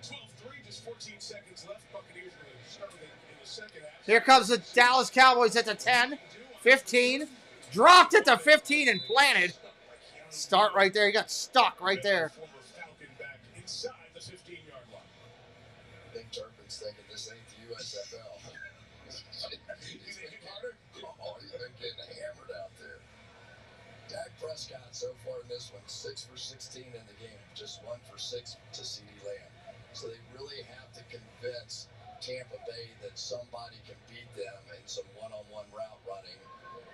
12-3, just 14 seconds left. Buccaneers are going to start in the second half. Here comes the Dallas Cowboys at the 10, 15. Dropped at the 15 and planted. Start right there. He got stuck right there. Inside the 15-yard line. I think Turpin's thinking this ain't the USFL. Oh, he's been getting hammered out there. Dak Prescott so far in this one, 6 for 16 in the game, just 1 for 6 to CeeDee Lamb. So they really have to convince Tampa Bay that somebody can beat them in some one-on-one route running.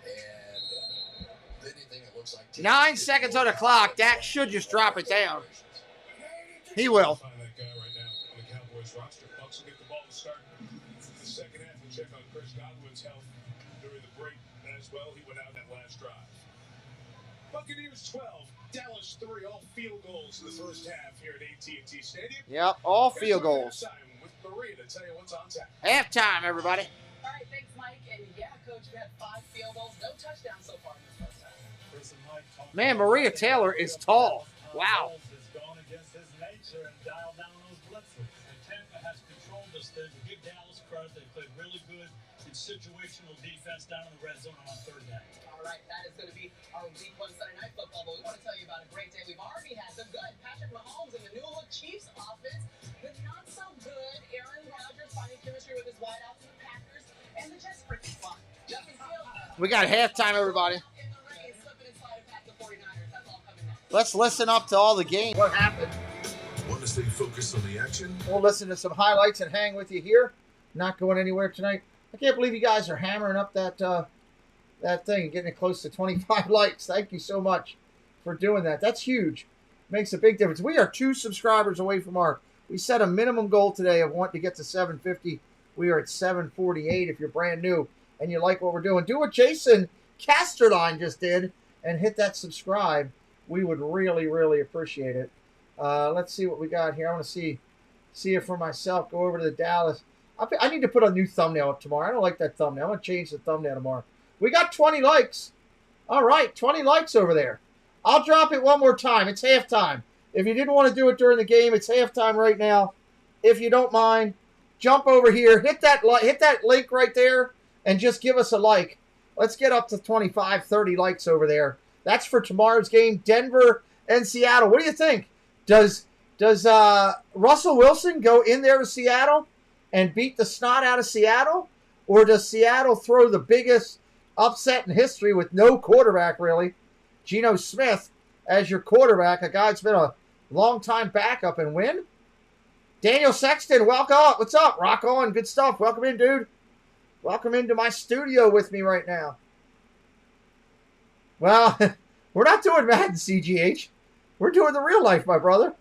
And if anything, it looks like 9 seconds on the clock. Dak should just drop it down. He will. Find that guy right now on the Cowboys roster. Bucs will get the ball to start the second half. We'll check on Chris Godwin's health during the break as well. He went out that last drive. Buccaneers 12, Dallas 3, all field goals in the first half here at AT&T Stadium. Yep, all field goals. With Maria to tell you what's on tap. Halftime, everybody. All right, thanks, Mike. And yeah, Coach, we had 5 field goals, no touchdowns so far in this first half. Man, Maria Taylor is tall. Wow. And dial down those blitzers. And Tampa has controlled this thing. Give Dallas credit. They played really good in situational defense down in the red zone on third down. All right, that is going to be our week 1 Sunday night football. But we want to tell you about a great day we've already had. The good Patrick Mahomes and the new look Chiefs offense. The not so good Aaron Rodgers finding chemistry with his wideouts and the Packers. And the Jets freaking fun. We got halftime, everybody. Let's listen up to all the game. What happened? Want to stay focused on the action? We'll listen to some highlights and hang with you here. Not going anywhere tonight. I can't believe you guys are hammering up that thing, getting it close to 25 likes. Thank you so much for doing that. That's huge. Makes a big difference. We are 2 subscribers away from we set a minimum goal today of wanting to get to 750. We are at 748. If you're brand new and you like what we're doing, do what Jason Casterline just did and hit that subscribe. We would really, really appreciate it. Let's see what we got here. I want to see it for myself. Go over to the Dallas. I need to put a new thumbnail up tomorrow. I don't like that thumbnail. I'm going to change the thumbnail tomorrow. We got 20 likes. All right, 20 likes over there. I'll drop it one more time. It's halftime. If you didn't want to do it during the game, it's halftime right now. If you don't mind, jump over here. Hit that link right there and just give us a like. Let's get up to 25, 30 likes over there. That's for tomorrow's game, Denver and Seattle. What do you think? Does Russell Wilson go in there to Seattle and beat the snot out of Seattle? Or does Seattle throw the biggest upset in history with no quarterback, really? Geno Smith as your quarterback, a guy that's been a long-time backup and win. Daniel Sexton, welcome. What's up? Rock on. Good stuff. Welcome in, dude. Welcome into my studio with me right now. Well, we're not doing Madden, CGH. We're doing the real life, my brother.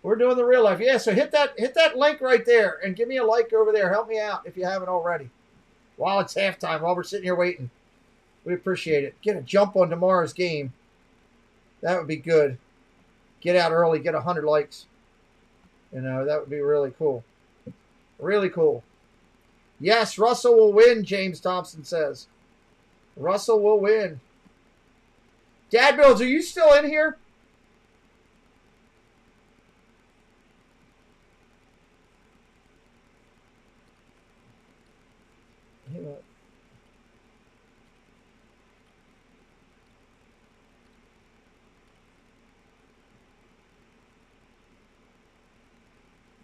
We're doing the real life. Yeah, so hit that link right there and give me a like over there. Help me out if you haven't already. While it's halftime, while we're sitting here waiting. We appreciate it. Get a jump on tomorrow's game. That would be good. Get out early, get 100 likes. You know, that would be really cool. Really cool. Yes, Russell will win, James Thompson says. Russell will win. Dad Bills, are you still in here?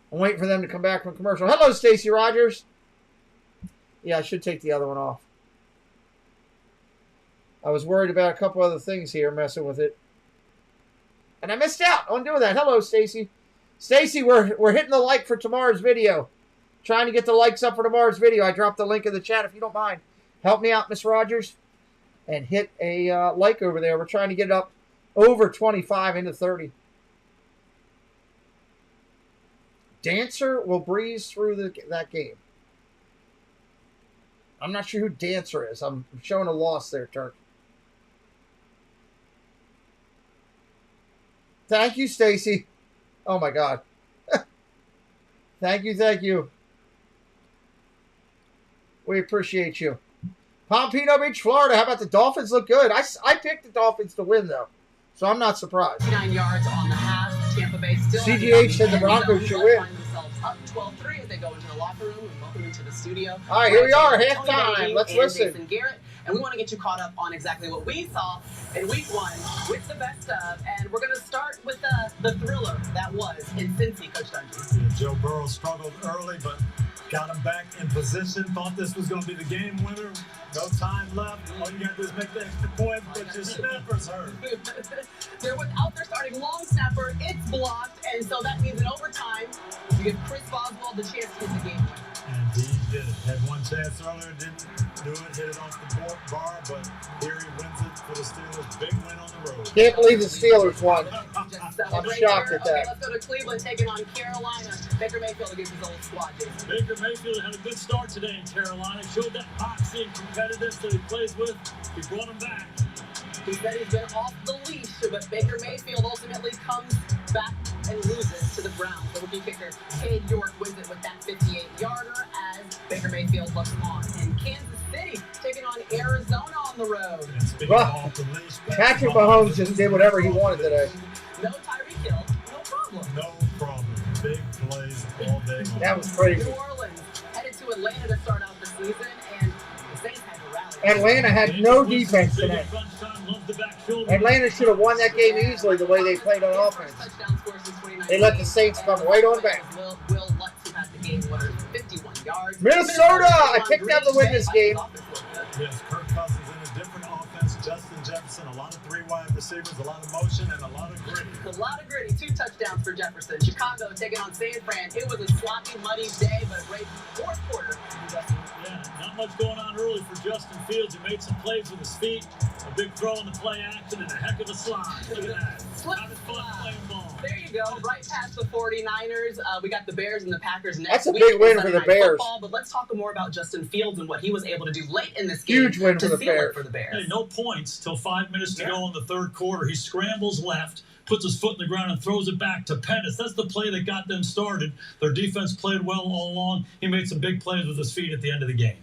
I'm waiting for them to come back from commercial. Hello, Stacy Rogers. Yeah, I should take the other one off. I was worried about a couple other things here, messing with it. And I missed out on doing that. Hello, Stacy. Stacy, we're hitting the like for tomorrow's video. Trying to get the likes up for tomorrow's video. I dropped the link in the chat if you don't mind. Help me out, Miss Rogers. And hit a like over there. We're trying to get it up over 25 into 30. Dancer will breeze through that game. I'm not sure who Dancer is. I'm showing a loss there, Turk. Thank you, Stacy. Oh, my God. Thank you, thank you. We appreciate you. Pompano Beach, Florida. How about the Dolphins? Look good. I picked the Dolphins to win, though, so I'm not surprised. 9 yards on the half. Tampa Bay still. CGH said the Broncos should win. Up 12-3 as they go into the locker room and welcome into the studio. All right, here we are, halftime. Let's listen. Jason Garrett, and we want to get you caught up on exactly what we saw in Week 1 with the best of, and we're going to start with the thriller that was in Cincy, Coach Dungy. Yeah, Joe Burrow struggled early, but got him back in position. Thought this was going to be the game winner. No time left. All you got to do is make the extra point, but your snapper's hurt. They're without their starting long snapper. It's blocked, and so that means in overtime, you give Chris Boswell the chance to get the game winner. And he did it. Had one chance earlier, didn't do it, hit it off the bar, but here he wins it for the Steelers. Big win on the road. Can't believe the Steelers won. I'm shocked at that. Okay, let's go to Cleveland, taking on Carolina. Baker Mayfield against his old squad, Jason. Baker Mayfield had a good start today in Carolina. Showed that moxie and competitiveness that he plays with. He brought him back. He said he's been off the leash, but Baker Mayfield ultimately comes back and loses to the Browns. The rookie kicker, Cade York, wins it with that 58-yarder as Baker Mayfield looks on. And Kansas City taking on Arizona on the road. Well, Patrick Mahomes just did whatever he wanted today. No Tyreek Hill, no problem. No problem. Big plays all day long. That was crazy. New Orleans headed to Atlanta to start out the season, and the Saints had to rally. Atlanta had no defense today. Atlanta should have won that game easily the way they played on offense. They let the Saints come right on back. Will Lutz had the game winner, 51 yards. Minnesota! I picked them to win this game. Yes, Kirk Cousins in a different offense. Justin Jefferson, a lot of 3 wide receivers, a lot of motion, and a lot of gritty. A lot of gritty. 2 touchdowns for Jefferson. Chicago taking on San Fran. It was a sloppy, muddy day, but a great fourth quarter. Yeah, not much going on early for Justin Fields. He made some plays with his feet. A big throw in the play action and a heck of a slide. Look at that. Having fun playing ball. There you go. Right past the 49ers. We got the Bears and the Packers next. That's a big win for the Bears. Football, but let's talk more about Justin Fields and what he was able to do late in this game. Huge win for the Bears. Hey, no points till 5 minutes to go in the third quarter. He scrambles left, puts his foot in the ground and throws it back to Pettis. That's the play that got them started. Their defense played well all along. He made some big plays with his feet at the end of the game.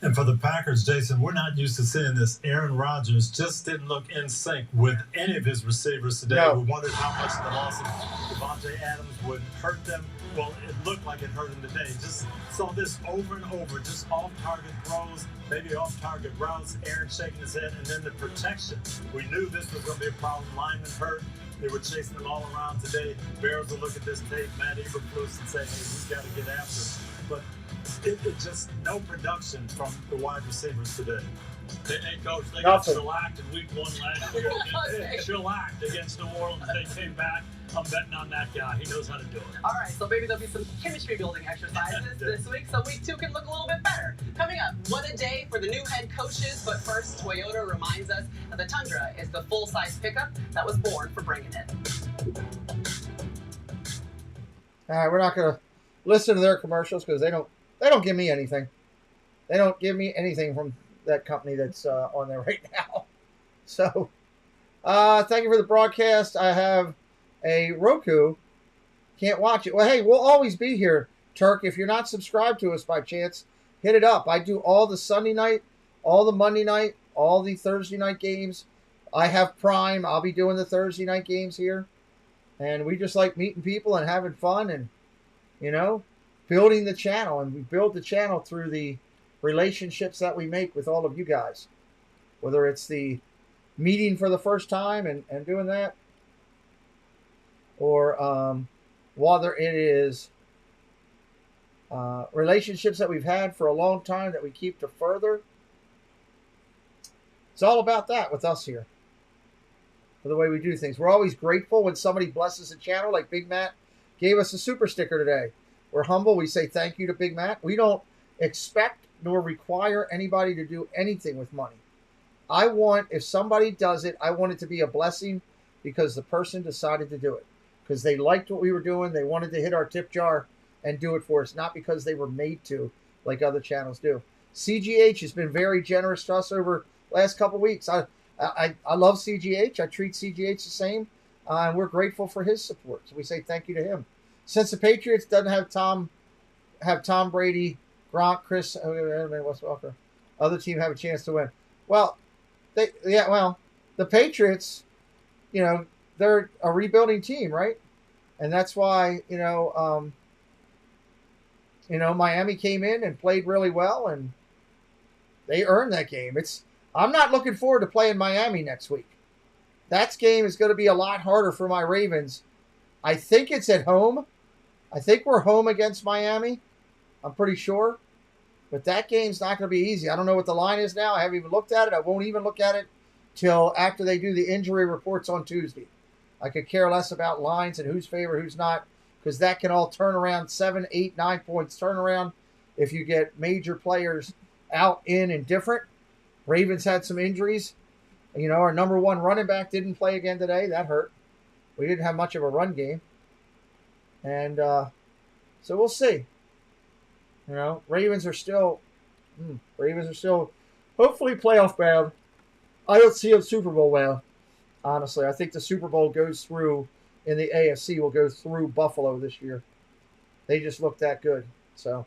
And for the Packers, Jason, we're not used to seeing this. Aaron Rodgers just didn't look in sync with any of his receivers today. No. We wondered how much the loss of Devontae Adams would hurt them. Well, it looked like it hurt them today. Just saw this over and over, just off-target throws, maybe off-target routes, Aaron shaking his head, and then the protection. We knew this was going to be a problem. Linemen hurt. They were chasing them all around today. Bears will look at this tape, Matt Eberflus, and say, hey, we've got to get after it. But it just no production from the wide receivers today. Hey, Coach, they Nothing. got shellacked in week 1 last year. Shellacked against New Orleans. They came back. I'm betting on that guy. He knows how to do it. All right, so maybe there'll be some chemistry building exercises this week, so week 2 can look a little bit better. Coming up, what a day for the new head coaches. But first, Toyota reminds us that the Tundra is the full-size pickup that was born for bringing it. All right, we're not going to listen to their commercials because they don't give me anything. They don't give me anything from that company that's on there right now. So, thank you for the broadcast. I have a Roku. Can't watch it. Well, hey, we'll always be here, Turk. If you're not subscribed to us by chance, hit it up. I do all the Sunday night, all the Monday night, all the Thursday night games. I have Prime. I'll be doing the Thursday night games here. And we just like meeting people and having fun and, building the channel. And we build the channel through the relationships that we make with all of you guys. Whether it's the meeting for the first time and doing that, or whether it is relationships that we've had for a long time that we keep to further. It's all about that with us here. For the way we do things. We're always grateful when somebody blesses the channel, like Big Matt gave us a super sticker today. We're humble. We say thank you to Big Matt. We don't expect nor require anybody to do anything with money. I want, if somebody does it, I want it to be a blessing because the person decided to do it. Because they liked what we were doing. They wanted to hit our tip jar and do it for us, not because they were made to, like other channels do. CGH has been very generous to us over the last couple of weeks. I love CGH. I treat CGH the same. And we're grateful for his support. So we say thank you to him. Since the Patriots doesn't have Tom Brady, Gronk, Chris, other team have a chance to win. Well, the Patriots, they're a rebuilding team, right? And that's why, Miami came in and played really well, and they earned that game. I'm not looking forward to playing Miami next week. That game is going to be a lot harder for my Ravens. I think it's at home. I think we're home against Miami. I'm pretty sure. But that game's not going to be easy. I don't know what the line is now. I haven't even looked at it. I won't even look at it till after they do the injury reports on Tuesday. I could care less about lines and who's favored, who's not, because that can all turn around 7, 8, 9 points turnaround if you get major players out, in, and different. Ravens had some injuries. Our number 1 running back didn't play again today. That hurt. We didn't have much of a run game. And so we'll see. Ravens are still hopefully playoff bound. I don't see a Super Bowl bound, honestly. I think the Super Bowl goes through, in the AFC, will go through Buffalo this year. They just look that good. So,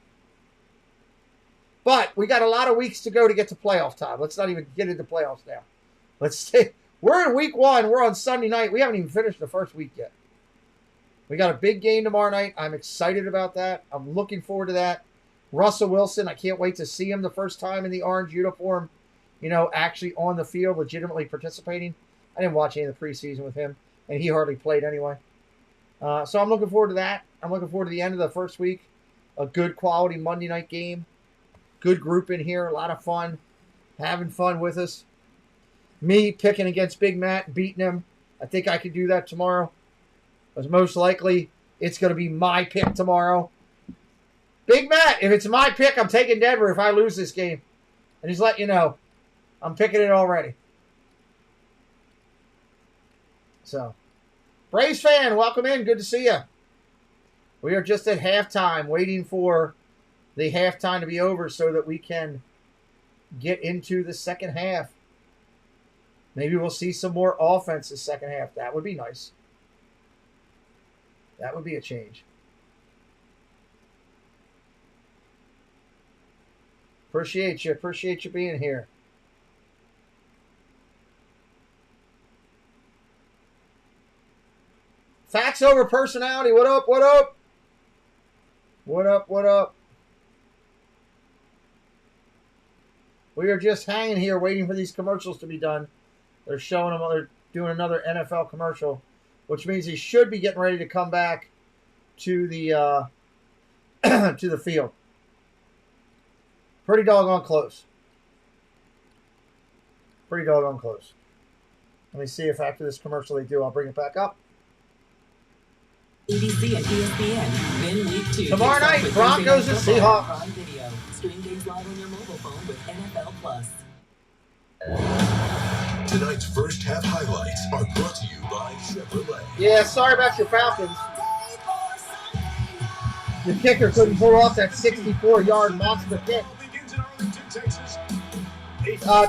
but we got a lot of weeks to go to get to playoff time. Let's not even get into playoffs now. Let's stay. We're in week 1. We're on Sunday night. We haven't even finished the first week yet. We got a big game tomorrow night. I'm excited about that. I'm looking forward to that. Russell Wilson, I can't wait to see him the first time in the orange uniform, actually on the field, legitimately participating. I didn't watch any of the preseason with him, and he hardly played anyway. So I'm looking forward to that. I'm looking forward to the end of the first week. A good quality Monday night game. Good group in here. A lot of fun. Having fun with us. Me picking against Big Matt, beating him. I think I could do that tomorrow. Because most likely, it's going to be my pick tomorrow. Big Matt, if it's my pick, I'm taking Denver if I lose this game. And he's letting you know. I'm picking it already. So, Braves fan, welcome in. Good to see you. We are just at halftime, waiting for the halftime to be over so that we can get into the second half. Maybe we'll see some more offense the second half. That would be nice. That would be a change. Appreciate you. Appreciate you being here. Facts over personality. What up? What up? What up? What up? We are just hanging here waiting for these commercials to be done. They're showing them, they're doing another NFL commercial, which means he should be getting ready to come back to the to the field. Pretty doggone close. pretty doggone close. Let me see if after this commercial they do, I'll bring it back up. ABC and ESPN, then Week 2. Tomorrow night, Broncos and Seahawks. Video. Stream games live on your mobile phone with NFL Plus. Tonight's first half highlights are brought to you by Chevrolet. Yeah, sorry about your Falcons. The kicker couldn't pull off that 64-yard monster kick.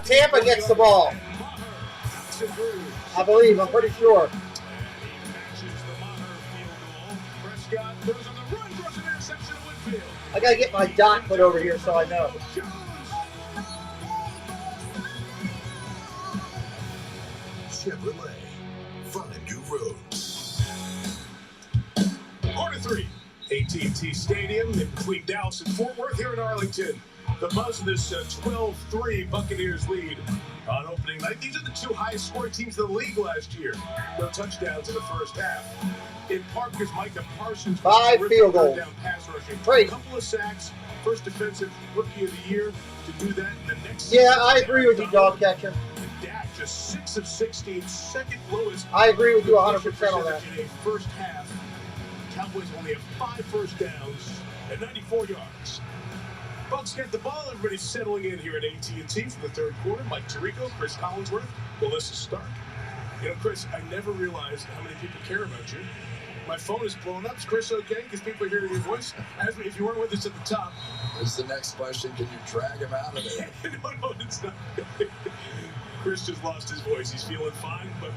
Tampa gets the ball. I believe. I'm pretty sure. I gotta get my dot put over here so I know. Chevrolet. Find new roads. Quarter 3. AT&T Stadium in between Dallas and Fort Worth here in Arlington. The buzz of this 12-3 Buccaneers lead on opening night. These are the two highest scoring teams in the league last year. No touchdowns in the first half. In part because Micah Parsons 5 field goals. Down pass rushing. Great. A couple of sacks. First defensive rookie of the year to do that in the next. Yeah, I agree with you, dog catcher. Dak just 6 of 16, second lowest. I agree with you 100% on that. In a first half. Cowboys only have 5 first downs and 94 yards. Bucs get the ball. Everybody's settling in here at AT&T for the third quarter. Mike Tirico, Chris Collinsworth, Melissa Stark. You know, Chris, I never realized how many people care about you. My phone is blowing up. Is Chris okay? Because people are hearing your voice. As if you weren't with us at the top. This is the next question. Can you drag him out of there? No, it's not. Chris just lost his voice. He's feeling fine, but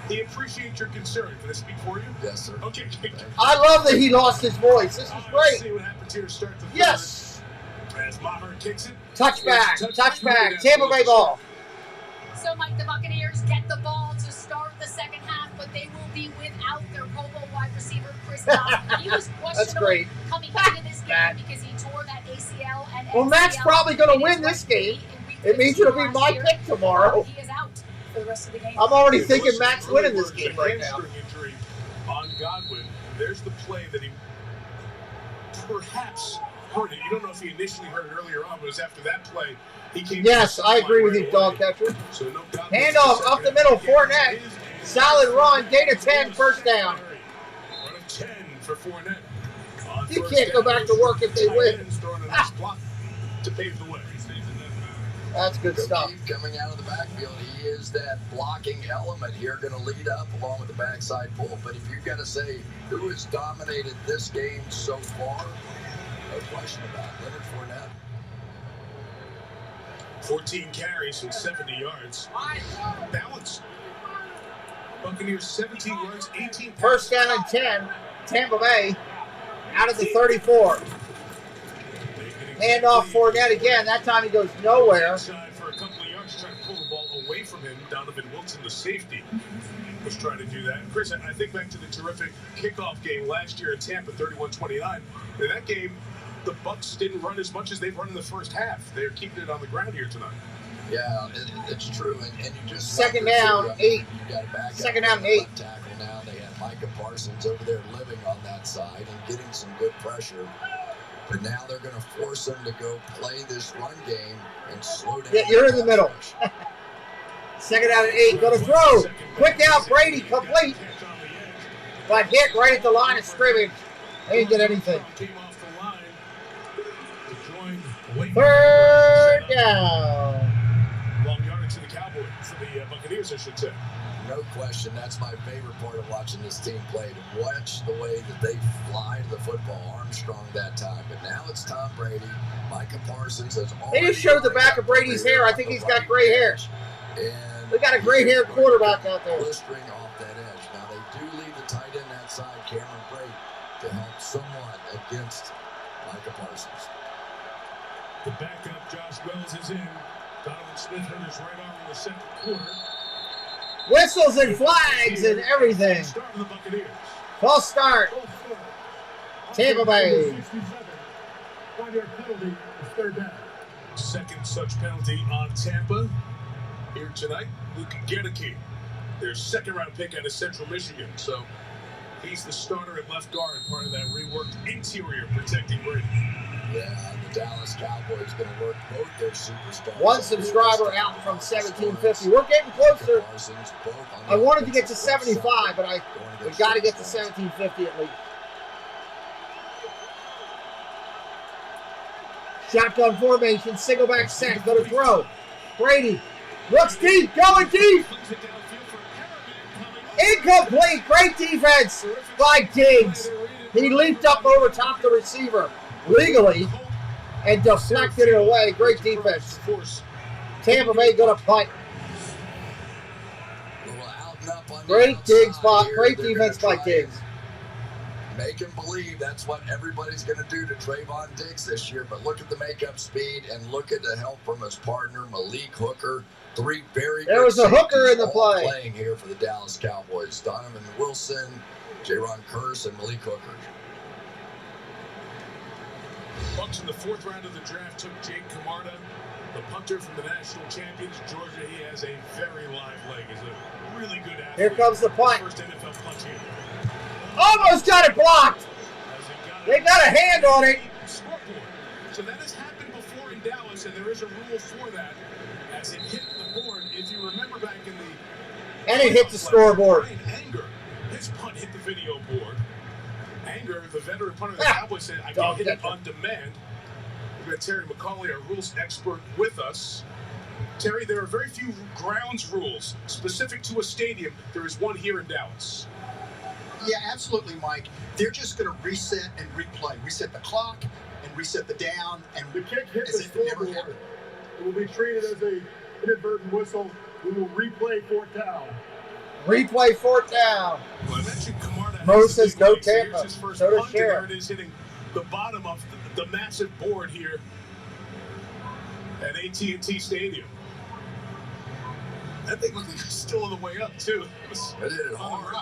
he appreciates your concern. Can I speak for you? Yes, sir. Okay. I love that he lost his voice. This is great. See what happens here to start the third. Yes. As Maher kicks it. Touchback. Tampa Bay ball. So, Mike, the Buccaneers get the ball to start the second half, but they will be without their Pro Bowl wide receiver, Chris Godwin. He was questionable coming into this game because he tore that ACL and Well, Matt's probably going to win this game. It means it'll be my pick tomorrow. He is out for the rest of the game. I'm already thinking Matt's winning this game right now. Injury on Godwin. There's the play that he perhaps heard it. You don't know if he initially heard it earlier on, but it was after that play. He came. Yes, I agree with you, dog catcher. So no handoff up the middle, Fournette. Solid run, gain of 10, first down. Run of 10 for Fournette. You can't go back to work if they win. Throwing a nice block to pave the way. That's good stuff. Coming out of the backfield, he is that blocking element here, going to lead up along with the backside pull. But if you've got to say who has dominated this game so far, no question about it. Leonard Fournette. 14 carries and 70 yards. Balance. Buccaneers 17 yards, 18. First down and 10. Tampa Bay out of the 34. Hand off Fournette again. That time he goes nowhere. For a couple of yards, trying to pull the ball away from him. Donovan Wilson, the safety, was trying to do that. Chris, I think back to the terrific kickoff game last year at Tampa, 31-29. In that game, the Bucs didn't run as much as they've run in the first half. They're keeping it on the ground here tonight. Yeah, it's true. And you just second down, 8. You got to back second up down, 8. Tackle now. They had Micah Parsons over there living on that side and getting some good pressure. But now they're going to force them to go play this run game and slow down. Yeah, you're in the middle. Second down and 8. Going to throw. Quick out, Brady, complete. But hit right at the line of scrimmage. They didn't get anything. Third down. Long yardage to the Cowboys, the Buccaneers, I should say. No question, that's my favorite part of watching this team play, to watch the way that they fly to the football. Armstrong that time, but now it's Tom Brady. Micah Parsons has already. They just showed the back of Brady's hair. I think he's got gray hair. And we got a gray hair quarterback out there. Blistering off that edge. Now they do leave the tight end that side, Cameron Brate, to help somewhat against Micah Parsons. The backup, Josh Wells, is in. Donovan Smith hurt his right arm in the second quarter. Whistles and flags and everything. False start. Tampa Bay. Second such penalty on Tampa here tonight. Luke Gedeke, their second-round pick out of Central Michigan. So he's the starter at left guard, part of that reworked interior protecting Brady. Yeah, the Dallas Cowboys going to work both their superstars. One subscriber out from 1750. We're getting closer. I wanted to get to 75, but we got to get to 1750 at least. Shotgun formation, single back set, go to throw. Brady looks deep, going deep. Incomplete, great defense by Diggs. He leaped up over top the receiver legally and deflected it away. Great defense. Tampa Bay going to punt. Great Diggs, great defense by Diggs. Make him believe that's what everybody's going to do to Trayvon Diggs this year. But look at the makeup speed and look at the help from his partner, Malik Hooker. Three very there was a hooker in the play. Playing here for the Dallas Cowboys. Donovan Wilson, Jaron Curse, and Malik Hooker. Bucs in the 4th round of the draft took Jake Camarda, the punter from the national champions, Georgia. He has a very live leg. He's a really good athlete. Here comes the punt. First NFL punt here. Almost got it blocked. They got a hand on it. Scoreboard. So that has happened before in Dallas, and there is a rule for that. As it hit the board, if you remember back in the... And it hit the scoreboard. Anger. His punt hit the video board. Anger, the veteran punter of the Cowboys, said, I can hit it on demand. We've got Terry McCauley, our rules expert, with us. Terry, there are very few grounds rules specific to a stadium. There is one here in Dallas. Yeah, absolutely, Mike. They're just going to reset and replay. Reset the clock and reset the down. And the kick hit the scoreboard. It will be treated as a inadvertent whistle. We will replay 4th down. Replay 4th down. Well, I mentioned Camarda. Mo says go Tampa. So does Sheriff. There it is hitting the bottom of the massive board here at AT&T Stadium. That thing looked like it was still on the way up, too. It hit it hard. I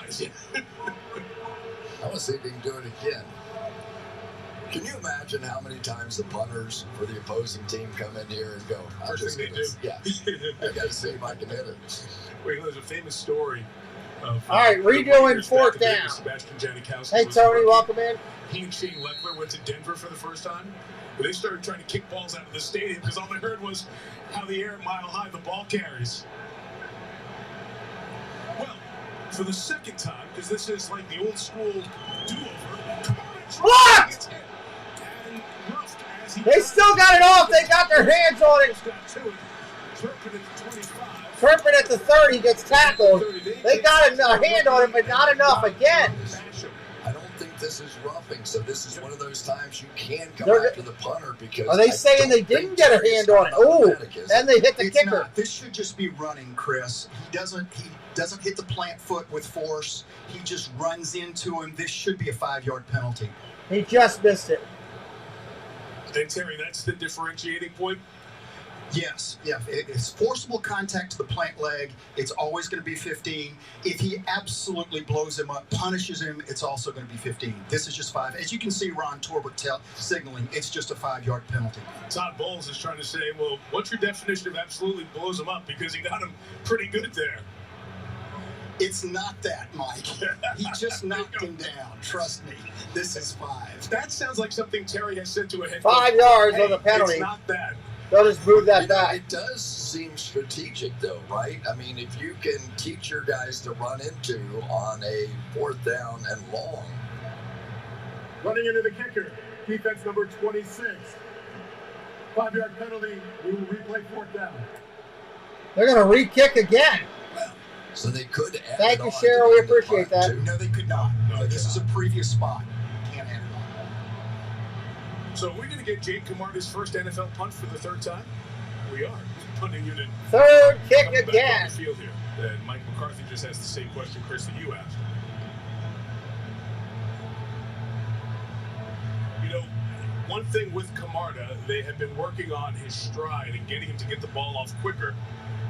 want to see if he can do it again. Can you imagine how many times the punters for the opposing team come in here and go, First thing they do. Yeah, I got to see if I can hit it. Wait, there's a famous story of... All right, redoing 4th down. Hey, Tony, welcome in. He and Shane Leckler went to Denver for the first time. But they started trying to kick balls out of the stadium because all they heard was how the air mile high the ball carries. Well, for the second time, because this is like the old school do-over. Blocked! They still got it off. They got their hands on it. Turpin at the 30 gets tackled. They got a hand on it, but not enough again. I don't think this is roughing, so this is one of those times you can come after the punter because... Are they saying they didn't get a hand on it? Oh, and they hit the kicker. Not. This should just be running, Chris. He doesn't hit the plant foot with force. He just runs into him. This should be a 5-yard penalty. He just missed it. And Terry, that's the differentiating point? Yes. Yeah. It's forcible contact to the plant leg. It's always going to be 15. If he absolutely blows him up, punishes him, it's also going to be 15. This is just 5. As you can see, Ron Torbert signaling, it's just a 5-yard penalty. Todd Bowles is trying to say, well, what's your definition of absolutely blows him up? Because he got him pretty good there. It's not that, Mike. He just knocked him down. Trust me. This is 5. That sounds like something Terry has said to a head 5 yards on the penalty. It's not bad. They'll just move that back. It does seem strategic, though, right? I mean, if you can teach your guys to run into on a 4th down and long. Running into the kicker, defense number 26. 5-yard penalty. We will replay 4th down. They're going to re-kick again. So they could add Thank you, Cheryl. We appreciate that. No, they could not. No, this is a previous spot. Can't add it on. So we're going to get Jake Camarda's first NFL punt for the 3rd time? We are. Punting unit. 3rd kick again. On the field here. And Mike McCarthy just asked the same question, Chris, that you asked. You know, one thing with Camarda, they have been working on his stride and getting him to get the ball off quicker.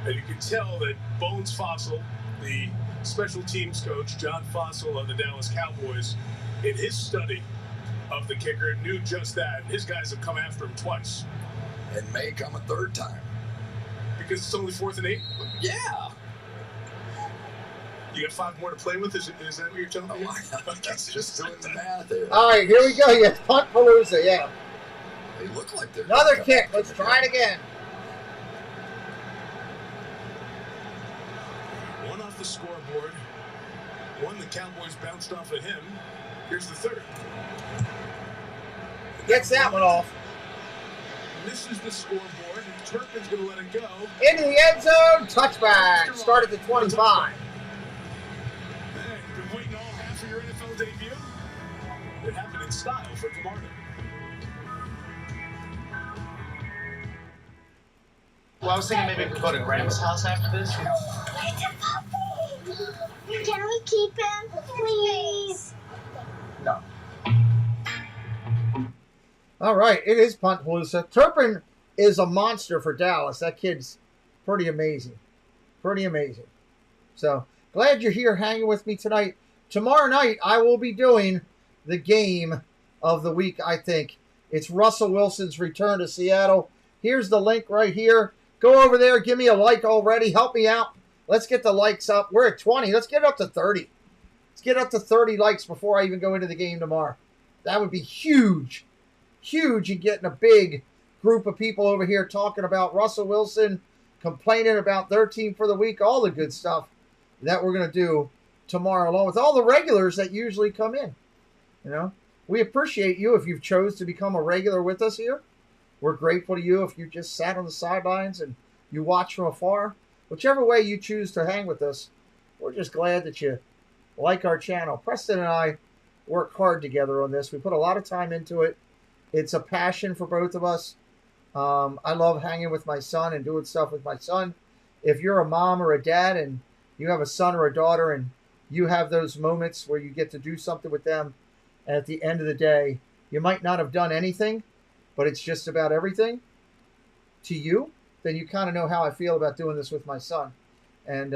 And you can tell that Bones Fossil, the special teams coach, John Fossil of the Dallas Cowboys, in his study of the kicker, knew just that. His guys have come after him twice. And may come a 3rd time. Because it's only 4th and 8? Yeah. You got 5 more to play with? Is that what you're telling me? That's just doing the math there. All right, here we go. Yes, Punt Palooza, yeah. They look like they're Another kick. Let's try it again. One off the scoreboard. One the Cowboys bounced off of him. Here's the third. Gets that one off. Misses the scoreboard. And Turpin's going to let it go. Into the end zone. Touchback. Start at the 25. Hey, you've been waiting all half of your NFL debut. It happened in style for Camarda. Well, I was thinking maybe we could go to Grandma's house after this. You know? Can we keep him, please? No. All right, it is Punt Palooza. Turpin is a monster for Dallas. That kid's pretty amazing. Pretty amazing. So, glad you're here hanging with me tonight. Tomorrow night, I will be doing the game of the week, I think. It's Russell Wilson's return to Seattle. Here's the link right here. Go over there. Give me a like already. Help me out. Let's get the likes up. We're at 20. Let's get it up to 30. Let's get up to 30 likes before I even go into the game tomorrow. That would be huge. Huge in getting a big group of people over here talking about Russell Wilson, complaining about their team for the week, all the good stuff that we're going to do tomorrow, along with all the regulars that usually come in. You know, we appreciate you if you've chose to become a regular with us here. We're grateful to you if you just sat on the sidelines and you watch from afar. Whichever way you choose to hang with us, we're just glad that you like our channel. Preston and I work hard together on this. We put a lot of time into it. It's a passion for both of us. I love hanging with my son and doing stuff with my son. If you're a mom or a dad and you have a son or a daughter and you have those moments where you get to do something with them, and at the end of the day, you might not have done anything, but it's just about everything to you, then you kind of know how I feel about doing this with my son. And,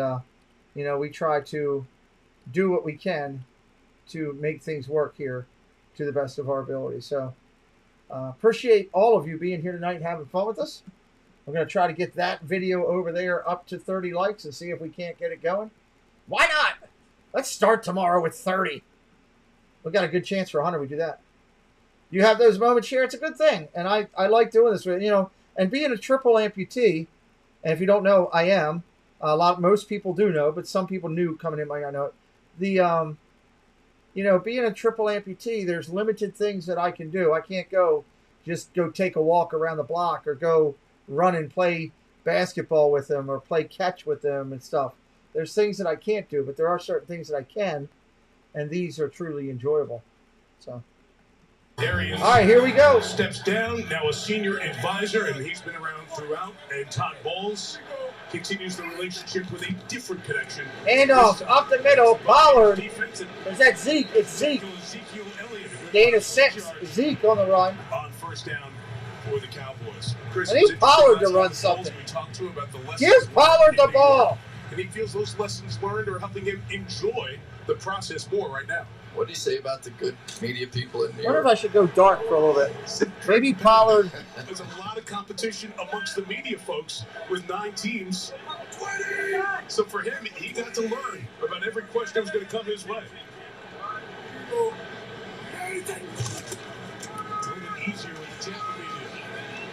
you know, we try to do what we can to make things work here to the best of our ability. So, appreciate all of you being here tonight and having fun with us. I'm going to try to get that video over there up to 30 likes and see if we can't get it going. Why not? Let's start tomorrow with 30. We've got a good chance for 100. We do that. You have those moments here. It's a good thing. And I like doing this with, you know, and being a triple amputee, and if you don't know, I am. Most people do know, but some people new coming in might not know it. You know, being a triple amputee, there's limited things that I can do. I can't just go take a walk around the block or go run and play basketball with them or play catch with them and stuff. There's things that I can't do, but there are certain things that I can, and these are truly enjoyable. So, there he is. All right, here we go. Steps down, now a senior advisor, and he's been around throughout. And Todd Bowles continues the relationship with a different connection. Handoff up the middle. Pollard. Is that Zeke? It's Zeke. Gain of 6. Zeke on the run. On first down for the Cowboys. I need Pollard to run something. Give Pollard the ball. And he feels those lessons learned are helping him enjoy the process more right now. What do you say about the good media people in New I wonder York? if I should go dark for a little bit. Maybe Pollard. There's a lot of competition amongst the media folks with 9 teams. So for him, he got to learn about every question that was going to come his way. It's a little bit easier with the Tampa media.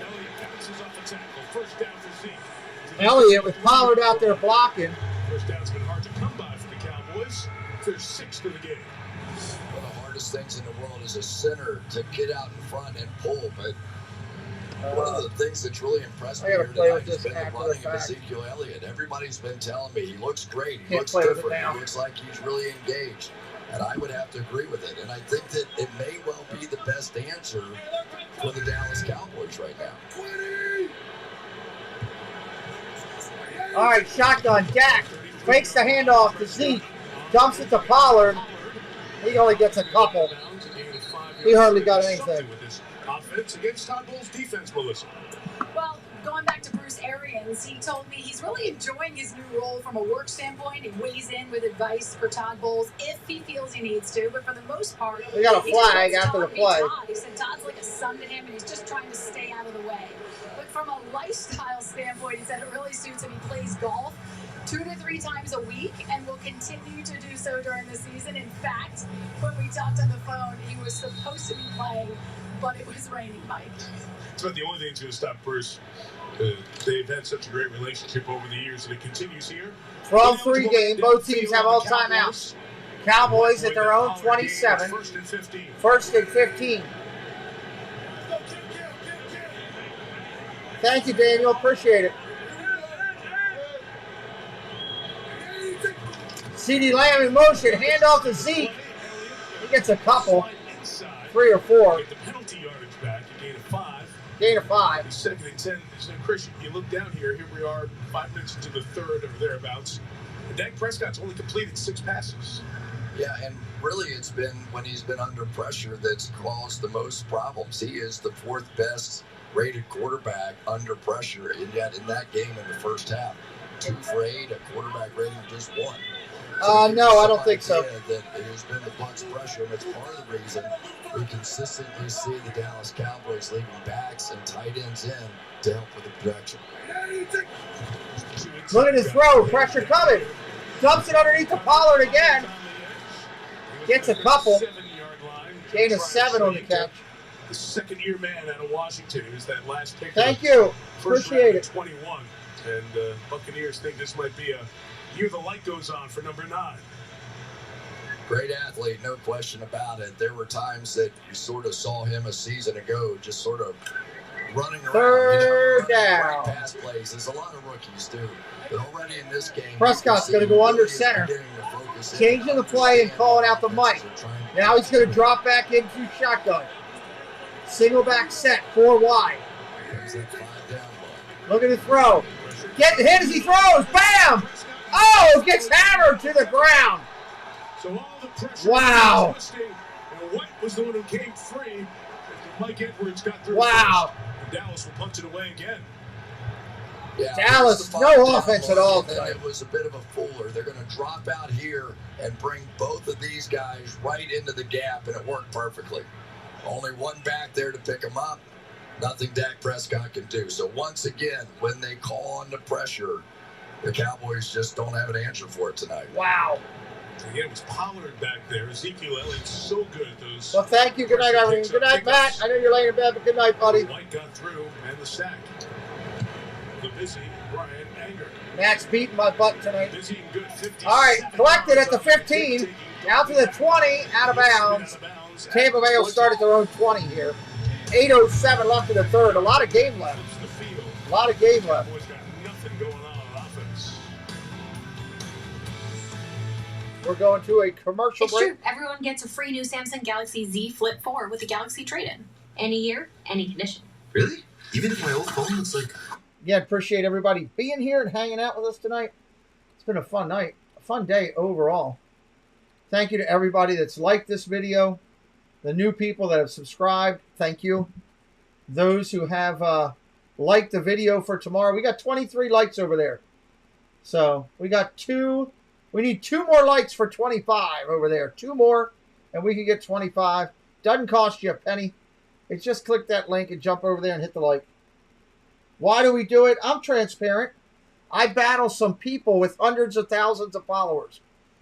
Elliott bounces off a tackle. First down for Zeke. Elliott with Pollard out there blocking. First down's been hard to come by for the Cowboys. They're 6th of the game. One of the hardest things in the world is a center to get out in front and pull. But one of the things that's really impressed me here tonight has been the running of Ezekiel Elliott. Everybody's been telling me he looks great, he looks different, he looks like he's really engaged. And I would have to agree with it. And I think that it may well be the best answer for the Dallas Cowboys right now. All right, shotgun. Dak fakes the handoff to Zeke. Dumps it to Pollard. He only gets a couple. He hardly got anything. Offense against Todd Bowles' defense, Melissa. Well, going back to Bruce Arians, he told me he's really enjoying his new role from a work standpoint. He weighs in with advice for Todd Bowles if he feels he needs to, but for the most part, we got a flag after the play. He said Todd's like a son to him, and he's just trying to stay out of the way. But from a lifestyle standpoint, he said it really suits him. He plays golf 2 to 3 times a week and will continue to do so during the season. In fact, when we talked on the phone, he was supposed to be playing but it was raining, Mike. It's about the only thing that's going to stop Bruce. They've had such a great relationship over the years, and it continues here. 12-3 game. Both teams have all timeouts. Cowboys at their own 27. First and 15. First and 15. Thank you, Daniel. Appreciate it. CeeDee Lamb in motion. Handoff to Zeke. He gets a couple. 3 or 4. Get the penalty yardage back. You gain a 5. Gain of 5. It's 2nd and 10. So, Chris, you look down here. Here we are, 5 minutes into the third or thereabouts. And Dak Prescott's only completed 6 passes. Yeah, and really it's been when he's been under pressure that's caused the most problems. He is the 4th best rated quarterback under pressure, and yet in that game in the first half, 2 for 8, a quarterback rating just 1. No, I don't think so. That it has been the Bucs pressure, and it's part of the reason we consistently see the Dallas Cowboys leaving backs and tight ends in to help with the protection. Look at his throw. Pressure coming. Dumps it underneath the Pollard again. Gets a couple. Gain of 7 on the catch. The second-year man out of Washington. He was that last pick. Thank you. First Appreciate it. 21. And Buccaneers think this might be a year the light goes on for number 9. Great athlete, no question about it. There were times that you sort of saw him a season ago just sort of running around. Third down. Right pass plays. There's a lot of rookies do. But already in this game, Prescott's going to go under center. Changing the play and calling out the mic. Now he's going to drop back into shotgun. Single back set, 4 wide. Look at the throw. Getting hit as he throws. Bam! Oh, gets hammered to the ground. So all the pressure. Wow. And White was the one who came free. Mike Edwards got through. Wow. And Dallas will punch it away again. Yeah, Dallas, no offense at all. It was a bit of a fooler. They're going to drop out here and bring both of these guys right into the gap, and it worked perfectly. Only one back there to pick them up. Nothing Dak Prescott can do. So once again, when they call on the pressure, the Cowboys just don't have an answer for it tonight. Wow. Again, it was Pollard back there. Ezekiel Elliott's so good at those. Well, thank you. Good night, everyone. Good night, Matt. I know you're laying in bed, but good night, buddy. White got through, and the sack. The busy Brian Anger. Matt's beating my butt tonight. Busy and good. 50. All right, collected at the 15. Out to the 20, out of bounds. Tampa Bay will start at their own 20 here. 8:07 left in the third. A lot of game left. A lot of game left. We're going to a commercial It's break. true. Everyone gets a free new Samsung Galaxy Z Flip 4 with a Galaxy trade-in. Any year, any condition. Really? Even if my old phone looks like... Yeah, appreciate everybody being here and hanging out with us tonight. It's been a fun night. A fun day overall. Thank you to everybody that's liked this video. The new people that have subscribed, thank you. Those who have liked the video for tomorrow. We got 23 likes over there. So we got 2... We need 2 more likes for 25 over there. 2 more, and we can get 25. Doesn't cost you a penny. It's just click that link and jump over there and hit the like. Why do we do it? I'm transparent. I battle some people with hundreds of thousands of followers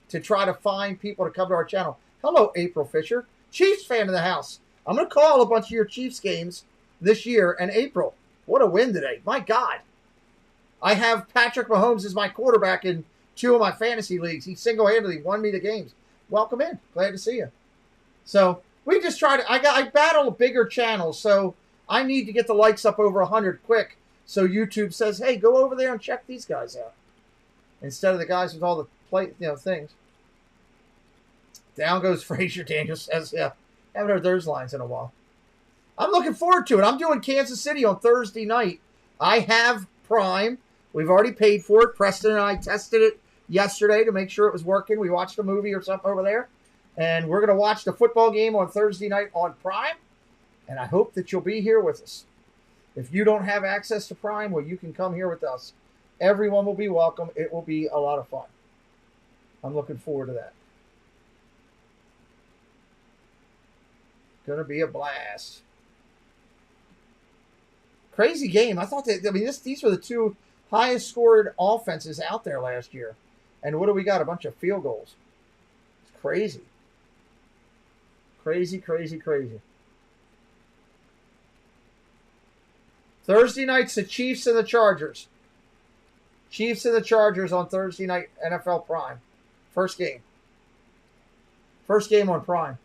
to try to find people to come to our channel. Hello, April Fisher. Chiefs fan in the house. I'm going to call a bunch of your Chiefs games this year. And April, what a win today. My God. I have Patrick Mahomes as my quarterback in 2 of my fantasy leagues. He single-handedly won me the games. Welcome in. Glad to see you. So we just try to, I battle bigger channels, so I need to get the likes up over 100 quick. So YouTube says, hey, go over there and check these guys out. Instead of the guys with all the things. Down goes Frazier, Daniel says, yeah. Haven't heard those lines in a while. I'm looking forward to it. I'm doing Kansas City on Thursday night. I have Prime. We've already paid for it. Preston and I tested it yesterday to make sure it was working. We watched a movie or something over there. And we're going to watch the football game on Thursday night on Prime. And I hope that you'll be here with us. If you don't have access to Prime, well, you can come here with us. Everyone will be welcome. It will be a lot of fun. I'm looking forward to that. Going to be a blast. Crazy game. I thought that, these were the 2 highest scored offenses out there last year. And what do we got? A bunch of field goals. It's crazy. Crazy, crazy, crazy. Thursday night's the Chiefs and the Chargers. Chiefs and the Chargers on Thursday night, NFL Prime. First game. First game on Prime.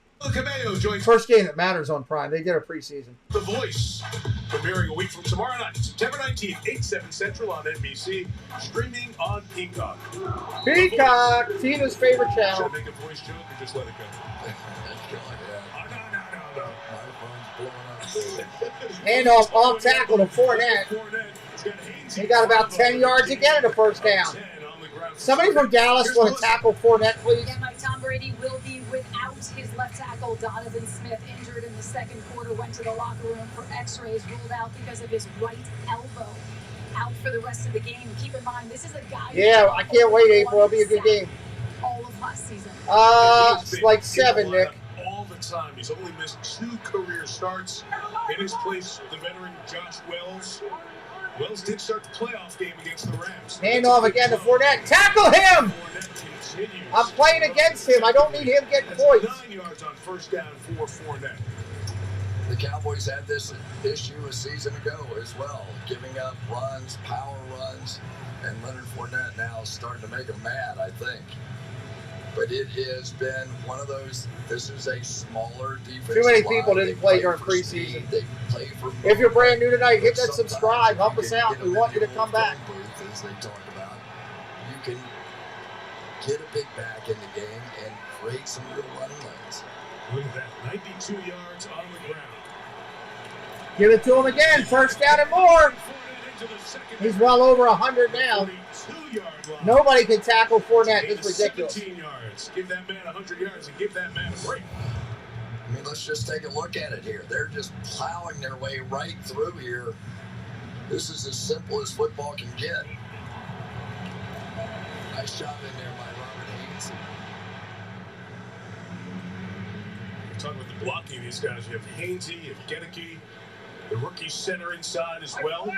First game that matters on Prime. They did a preseason. The Voice, premiering a week from tomorrow night, September 19th, 8/7 Central on NBC, streaming on Kickoff. Peacock, Tina's favorite channel. Should I make a voice joke or just let it go? Hand off tackle to Fournette. He got about 10 yards again in the first down. Somebody from Dallas want to tackle Fournette, please? Yeah, Mike, Tom Brady will be without his left tackle, Donovan Smith, injured in the second quarter, went to the locker room for x-rays, ruled out because of his right elbow. Out for the rest of the game. Keep in mind, this is a guy... Yeah, I can't wait, April. It'll be a good game. All of last season. It's like 7, Nick. All the time. He's only missed 2 career starts. In his place, the veteran Josh Wells. Wells did start the playoff game against the Rams. Hand off again to Fournette. Tackle him! I'm playing against him. I don't need him getting points. 9 yards on first down for Fournette. The Cowboys had this issue a season ago as well, giving up runs, power runs, and Leonard Fournette now is starting to make them mad, I think. But it has been one of those, this is a smaller defense. Too many people didn't play during preseason. If you're brand new tonight, hit that subscribe. Help us out. We want you to come back. As they talk about, you can get a big back in the game and create some real running lanes. Look at that, 92 yards on the ground. Give it to him again. First down and more. He's well over 100 now. Nobody can tackle Fournette. It's ridiculous. 17 yards. Give that man 100 yards and give that man a break. I mean, let's just take a look at it here. They're just plowing their way right through here. This is as simple as football can get. Nice job in there by Robert Haynes. We're talking about the blocking of these guys. You have Hainsey, you have Gedeke, the rookie center inside as well.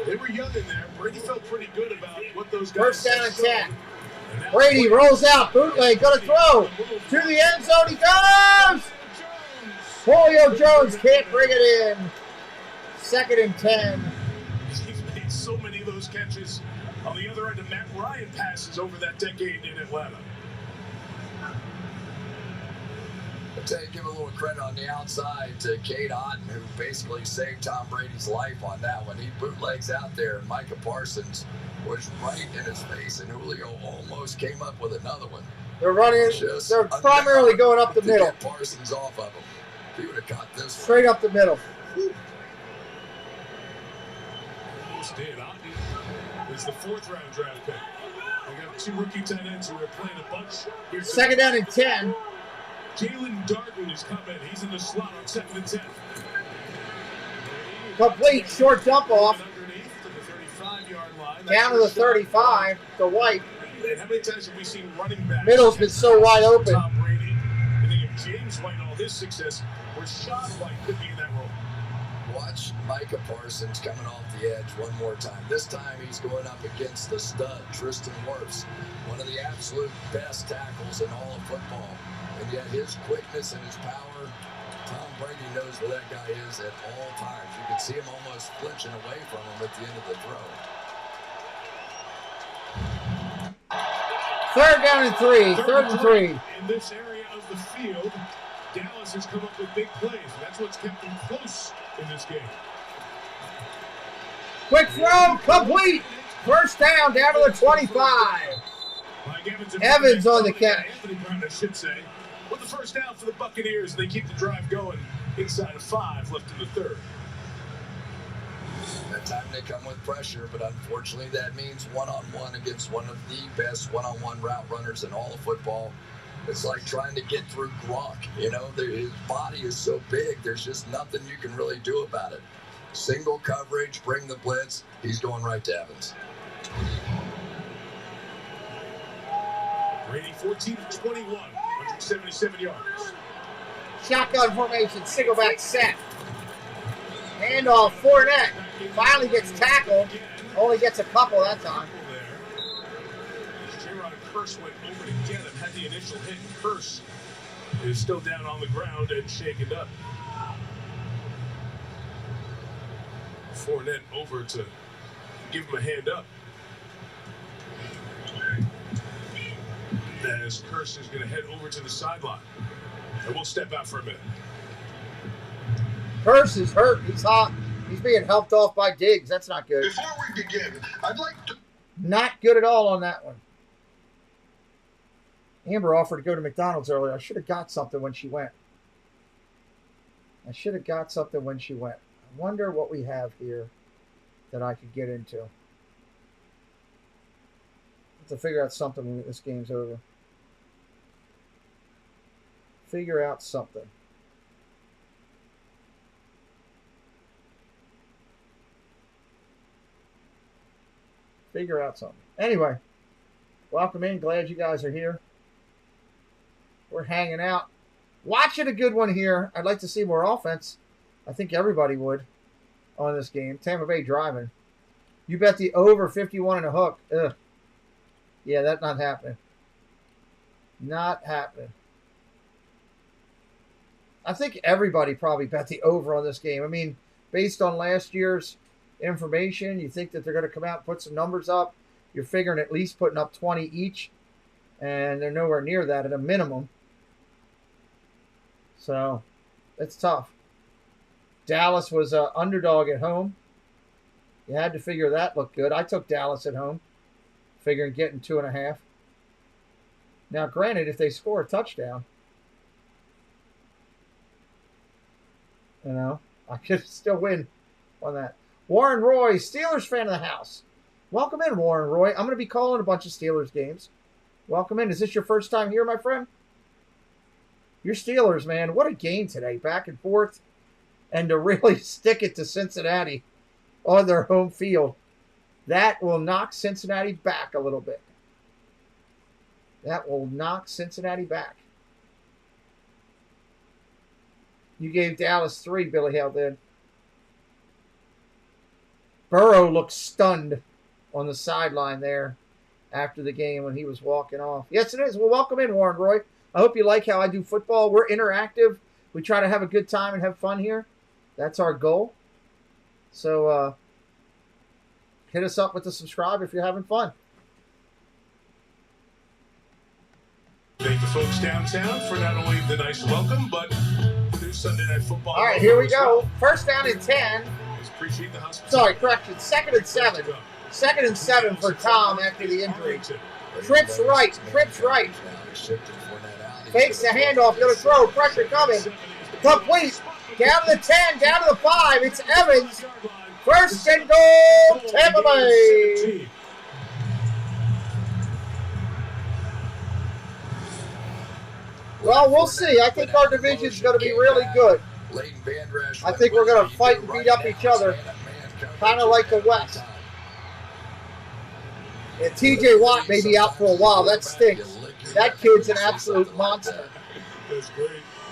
They were young in there. Brady felt pretty good about what those guys First down and 10. Brady rolls out. Bootleg. Going to throw. To the end zone. He goes. Julio Jones can't bring it in. 2nd and 10. He's made so many of those catches on the other end of Matt Ryan passes over that decade in Atlanta. Give a little credit on the outside to Cade Otton, who basically saved Tom Brady's life on that one. He bootlegs out there, and Micah Parsons was right in his face, and Julio almost came up with another one. They're running. They're primarily going up the middle. Get Parsons off of him. He would have caught this straight up the middle. Almost did. Otton is the 4th round draft pick. They got 2 rookie tight ends who are playing a bunch. Here's 2nd down and 10. Jalen Darden is coming. He's in the slot on 2nd and 10. Complete short dump off. To the 35-yard line. Down to the 35. To White. And how many times have we seen running backs? Middle's been so wide open. Tom Brady. I think if James White, all his success, Rashad White could be in that role. Watch Micah Parsons coming off the edge one more time. This time he's going up against the stud, Tristan Wirfs, one of the absolute best tackles in all of football. And yet his quickness and his power, Tom Brady knows where that guy is at all times. You can see him almost flinching away from him at the end of the throw. 3rd down and 3. 3rd and 3. In this area of the field, Dallas has come up with big plays. And that's what's kept them close in this game. Quick throw, complete. First down to the 25. Evans on the catch. Anthony Brown, I should say. With the first down for the Buccaneers, they keep the drive going inside of 5 left in the 3rd. That time they come with pressure, but unfortunately that means one-on-one against one of the best one-on-one route runners in all of football. It's like trying to get through Gronk. You know, his body is so big, there's just nothing you can really do about it. Single coverage, bring the blitz, he's going right to Evans. Brady 14 of 21, 177 yards. Shotgun formation, single back set. Handoff, Fournette. Finally gets tackled. Only gets a couple that time. J-Rod Curse went over to get him, had the initial hit, and Curse is still down on the ground and shaken up. Fournette over to give him a hand up. As Kirsten is going to head over to the sideline. And we'll step out for a minute. Hurst is hurt. He's hot. He's being helped off by Diggs. That's not good. Before we begin, I'd like to... Not good at all on that one. Amber offered to go to McDonald's earlier. I should have got something when she went. I wonder what we have here that I could get into. I have to figure out something when this game's over. Figure out something. Anyway, welcome in. Glad you guys are here. We're hanging out. Watching a good one here. I'd like to see more offense. I think everybody would on this game. Tampa Bay driving. You bet the over 51 and a hook. Ugh. Yeah, that's not happening. Not happening. I think everybody probably bet the over on this game. I mean, based on last year's information, you think that they're going to come out and put some numbers up. You're figuring at least putting up 20 each, and they're nowhere near that at a minimum. So, it's tough. Dallas was an underdog at home. You had to figure that looked good. I took Dallas at home, figuring getting 2.5. Now, granted, if they score a touchdown, you know, I could still win on that. Warren Roy, Steelers fan of the house. Welcome in, Warren Roy. I'm going to be calling a bunch of Steelers games. Welcome in. Is this your first time here, my friend? Your Steelers, man. What a game today. Back and forth. And to really stick it to Cincinnati on their home field. That will knock Cincinnati back a little bit. You gave Dallas 3, Billy Hale did. Burrow looked stunned on the sideline there after the game when he was walking off. Yes, it is. Well, welcome in, Warren Roy. I hope you like how I do football. We're interactive. We try to have a good time and have fun here. That's our goal. So hit us up with the subscribe if you're having fun. Thank the folks downtown for not only the nice welcome, but the new Sunday Night Football. All right, here we go. First down and 10. Appreciate the hospitality. Sorry, correction. 2nd and 7. 2nd and 7 for Tom after the injury. Trips right. Fakes the handoff. Going to throw. Pressure coming. Complete. Down to the 10. Down to the 5. It's Evans. First and goal. Tampa Bay. Well, we'll see. I think our division's going to be really good. I think we're going to fight and beat up each other, kind of like the West. And T.J. Watt may be out for a while. That stinks. That kid's an absolute monster. That's great.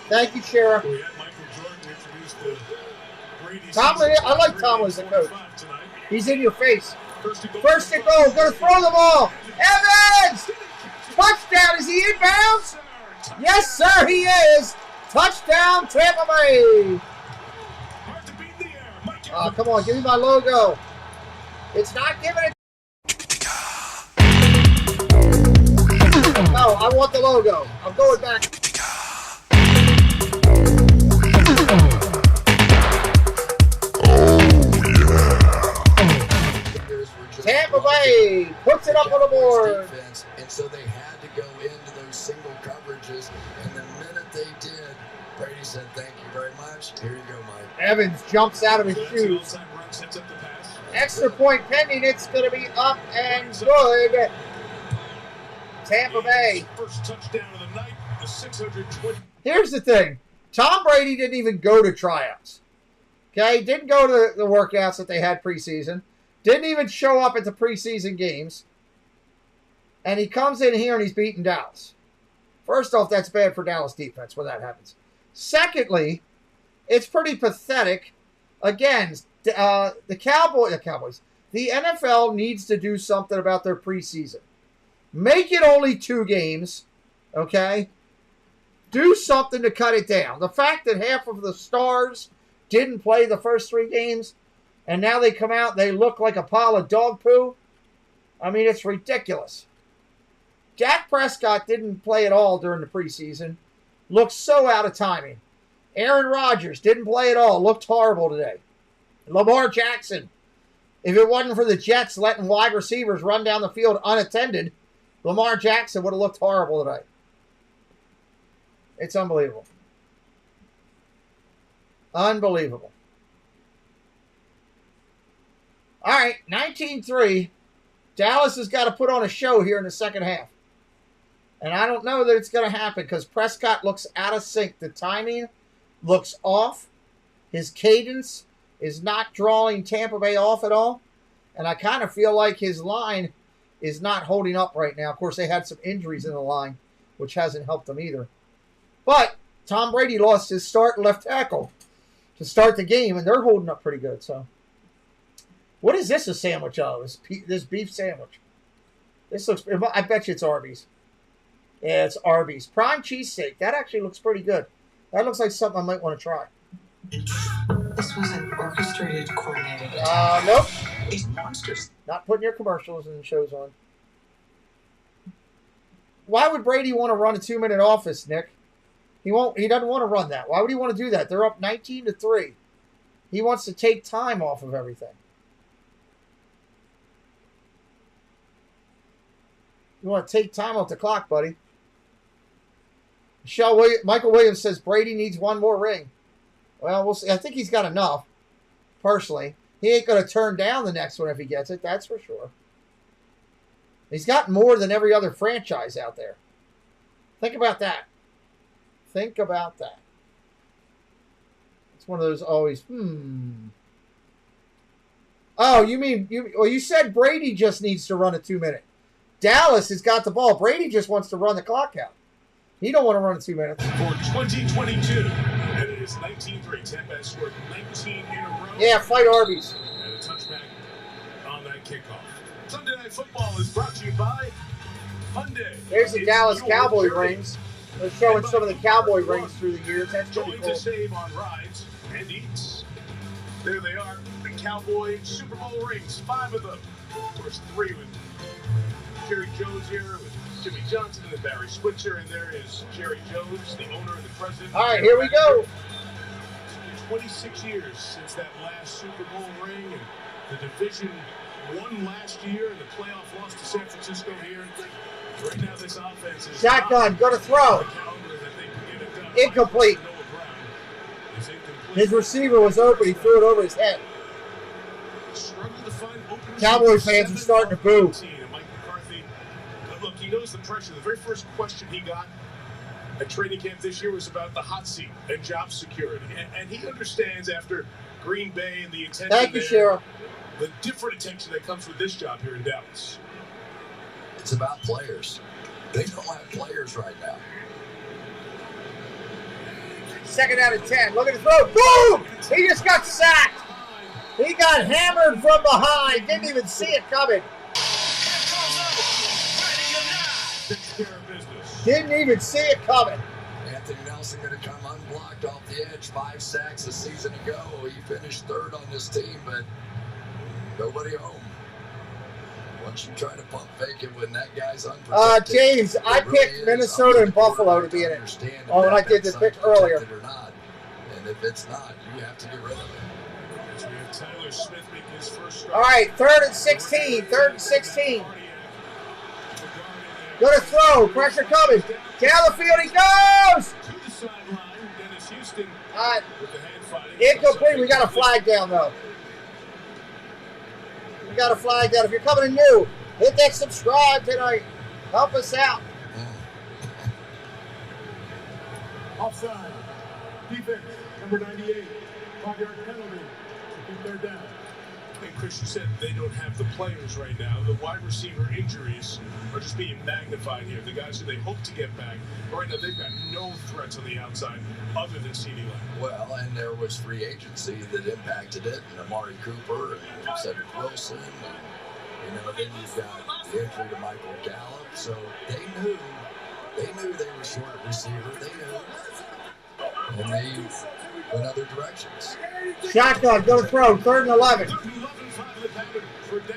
Thank you, Sheriff. We had Michael Jordan introduce the Brady. Tomlin, I like Tomlin as a coach. He's in your face. First and goal. Going to throw the ball. Evans! Touchdown. Is he inbounds? Yes, sir, he is. Touchdown, Tampa Bay. Come on, give me my logo. It's not giving it. No, I want the logo. I'm going back. Tampa Bay puts it up on the board. And so they had to go into those single coverages. And the minute they did, Brady said, "Thank you very much. Here you go, Mike." Evans jumps out of his shoes. Extra point pending. It's going to be up and good. Tampa Bay. First touchdown of the night, the 620. Here's the thing. Tom Brady didn't even go to tryouts. Okay? Didn't go to the workouts that they had preseason. Didn't even show up at the preseason games. And he comes in here and he's beating Dallas. First off, that's bad for Dallas defense when that happens. Secondly, it's pretty pathetic. Again, the Cowboys, the NFL needs to do something about their preseason. Make it only 2 games, okay? Do something to cut it down. The fact that half of the stars didn't play the first 3 games, And now they come out, they look like a pile of dog poo. I mean, it's ridiculous. Dak Prescott didn't play at all during the preseason. Looked so out of timing. Aaron Rodgers didn't play at all. Looked horrible today. Lamar Jackson. If it wasn't for the Jets letting wide receivers run down the field unattended, Lamar Jackson would have looked horrible today. It's unbelievable. Unbelievable. All right, 19-3. Dallas has got to put on a show here in the second half. And I don't know that it's going to happen because Prescott looks out of sync. The timing looks off. His cadence is not drawing Tampa Bay off at all. And I kind of feel like his line is not holding up right now. Of course, they had some injuries in the line, which hasn't helped them either. But Tom Brady lost his start left tackle to start the game, and they're holding up pretty good. So, what is this a sandwich of? This beef sandwich. This looks, I bet you it's Arby's. Yeah, it's Arby's. Prime cheesesteak. That actually looks pretty good. That looks like something I might want to try. This was an orchestrated, coordinated attack. Nope. These monsters. Not putting your commercials and shows on. Why would Brady want to run a 2-minute office, Nick? He won't. He doesn't want to run that. Why would he want to do that? They're up 19-3. He wants to take time off of everything. You want to take time off the clock, buddy. Michael Williams says Brady needs one more ring. Well, we'll see. I think he's got enough, personally. He ain't going to turn down the next one if he gets it, that's for sure. He's got more than every other franchise out there. Think about that. Think about that. It's one of those always, Oh, you mean, you said Brady just needs to run a 2-minute. Dallas has got the ball. Brady just wants to run the clock out. He don't want to run in 2 minutes. For 2022, and it is 19-3. Tampa has scored 19 in a row. Yeah, fight Arby's. And a touchback on that kickoff. Sunday Night Football is brought to you by Hyundai. There's the Dallas Cowboy rings. They're showing some of the Cowboy rings through the years. That's pretty cool. To save on rides and eats. There they are, the Cowboy Super Bowl rings. 5 of them. Of course, 3 with Jerry Jones here, with Jimmy Johnson and Barry Switzer, and there is Jerry Jones, the owner and the president. All right, here we go. It's been 26 years since that last Super Bowl ring, and the division won last year, and the playoff loss to San Francisco here. Right now, this offense is shotgun, go to throw. Incomplete. His receiver was open. He threw it over his head. Cowboy fans are starting to boo. Look, he knows the pressure. The very first question he got at training camp this year was about the hot seat and job security. And he understands after Green Bay and the attention Thank you, Sheriff. The different attention that comes with this job here in Dallas. It's about players. They don't have players right now. 2nd out of 10. Look at the throw. Boom! He just got sacked. He got hammered from behind. Didn't even see it coming. Didn't even see it coming. Anthony Nelson going to come unblocked off the edge. 5 sacks a season ago. He finished 3rd on this team, but nobody home. Once you try to pump fake it when that guy's unprotected. James, I picked Minnesota and Buffalo to be in it. Oh, when I did the pick earlier. Or not. And if it's not, you have to get rid of it. As we have Tyler Smith make his first start. All right, 3rd and 16. 3rd and 16. Good to throw. Pressure coming. Down the field he goes. To the sideline, Dennis Houston with the hand fighting. Incomplete. We got a flag down, though. We got a flag down. If you're coming in new, hit that subscribe tonight. Help us out. Offside. Defense, number 98. 5-yard penalty. Keep their down. And Chris, you said they don't have the players right now. The wide receiver injuries are just being magnified here. The guys who they hope to get back, right now they've got no threats on the outside other than CeeDee Lamb. Well, and there was free agency that impacted it, and Amari Cooper and Cedric Wilson. And, then you've got the entry to Michael Gallup. So they knew they were short at receiver. They knew. And in other directions. Shotgun, go to throw, 3rd and 11.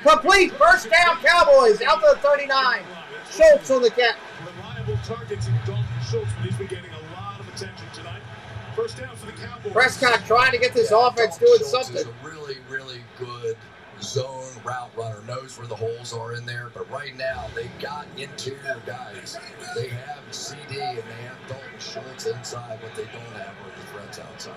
Complete, first down, Cowboys, out to the 39. Schultz on the catch. Reliable targets in Dalton Schultz, but he's been getting a lot of attention tonight. First down for the Cowboys. Prescott trying to get this offense doing Schultz something. is a really, really good zone route runner, knows where the holes are in there, but right now they've got interior guys. They have CD and they have Dalton Schultz inside, but they don't have the threats outside.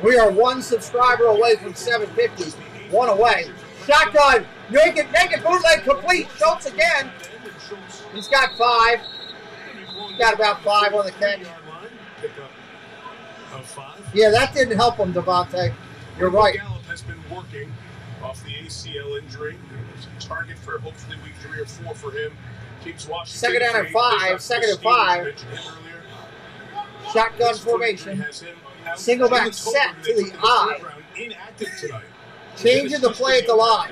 We are 1 subscriber away from 750. 1 away. Shotgun, naked bootleg complete. Schultz again. He's got 5. He's got about 5 on the catch. Yeah, that didn't help him, Devontae. You're right. Gallup has been working off the ACL injury. There's a target for hopefully week 3 or 4 for him. Keeps watching. Second down and 5. Second and 5. Shotgun formation. Single back set to the eye. Changing the play at the line.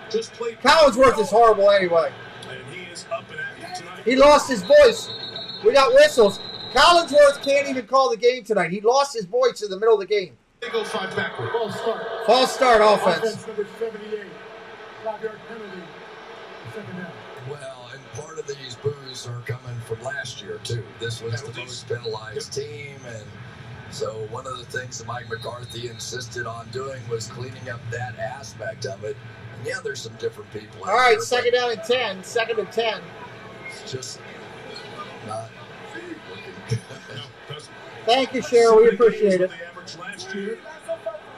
Collinsworth is horrible anyway. He lost his voice. We got whistles. Collinsworth can't even call the game tonight. He lost his voice in the middle of the game. They go 5 backward. False start offense. Number 78. 5-yard penalty. Second down. Well, and part of these boos are coming from last year, too. This was the most penalized team, and so one of the things that Mike McCarthy insisted on doing was cleaning up that aspect of it. And yeah, there's some different people. All right, second down and 10. Second and 10. It's just not looking good. Thank you, Cheryl. We appreciate it. Last year,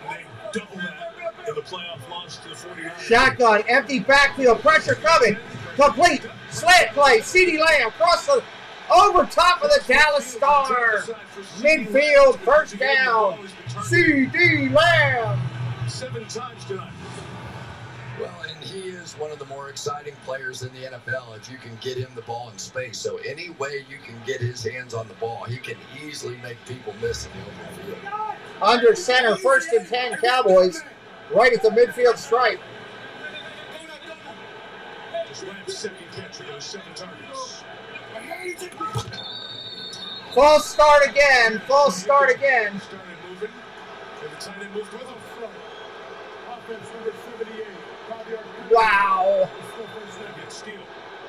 they doubled that in the playoff launch to the 49ers. Shotgun, empty backfield, pressure coming. Complete, slant play, CeeDee Lamb, across the, over top of the Dallas Star. Midfield, first down. CeeDee Lamb. 7 times tonight. Well, and he is one of the more exciting players in the NFL if you can get him the ball in space. So any way you can get his hands on the ball, he can easily make people miss in the open field. Under center, 1st and 10 Cowboys, right at the midfield stripe. Just Lamb's second catch for those 7 targets. False start again. False start again. Started moving. And the tight end moved with him. Offense number 78. 5-yard penalty. Wow.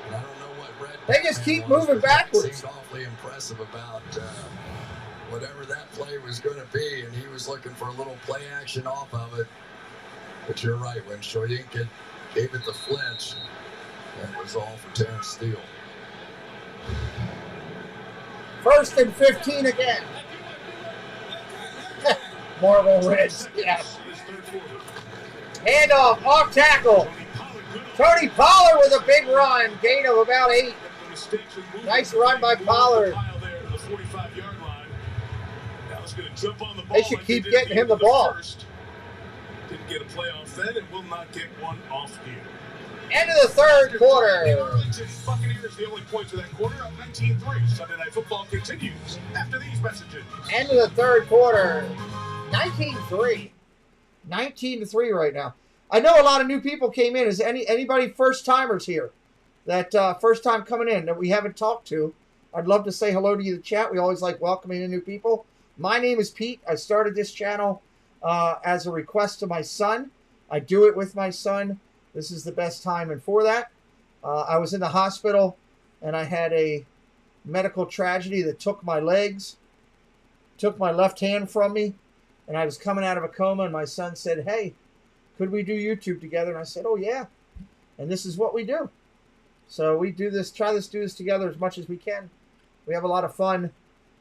And I don't know what Red They just keep moving backwards. Seemed awfully impressive about whatever that play was going to be, and he was looking for a little play action off of it. But you're right, when Shoyink gave it the flinch, that was all for Terrence Steele. 1st and 15 again. Marble Ridge, yeah. Handoff, off tackle. Tony Pollard with a big run. Gain of about 8. Nice run by Pollard. They should keep getting him the ball. Didn't get a playoff then and will not get one off here. End of the 3rd quarter. The Arlington Buccaneers, the only points of that quarter, up 19-3. Sunday Night Football continues after these messages. End of the 3rd quarter. 19-3. 19-3 right now. I know a lot of new people came in. Is anybody first-timers here that first time coming in that we haven't talked to? I'd love to say hello to you in the chat. We always like welcoming in new people. My name is Pete. I started this channel as a request to my son. I do it with my son. This is the best time. And for that, I was in the hospital, and I had a medical tragedy that took my legs, took my left hand from me, and I was coming out of a coma, and my son said, "Hey, could we do YouTube together?" And I said, "Oh, yeah." And this is what we do. So we do this, do this together as much as we can. We have a lot of fun.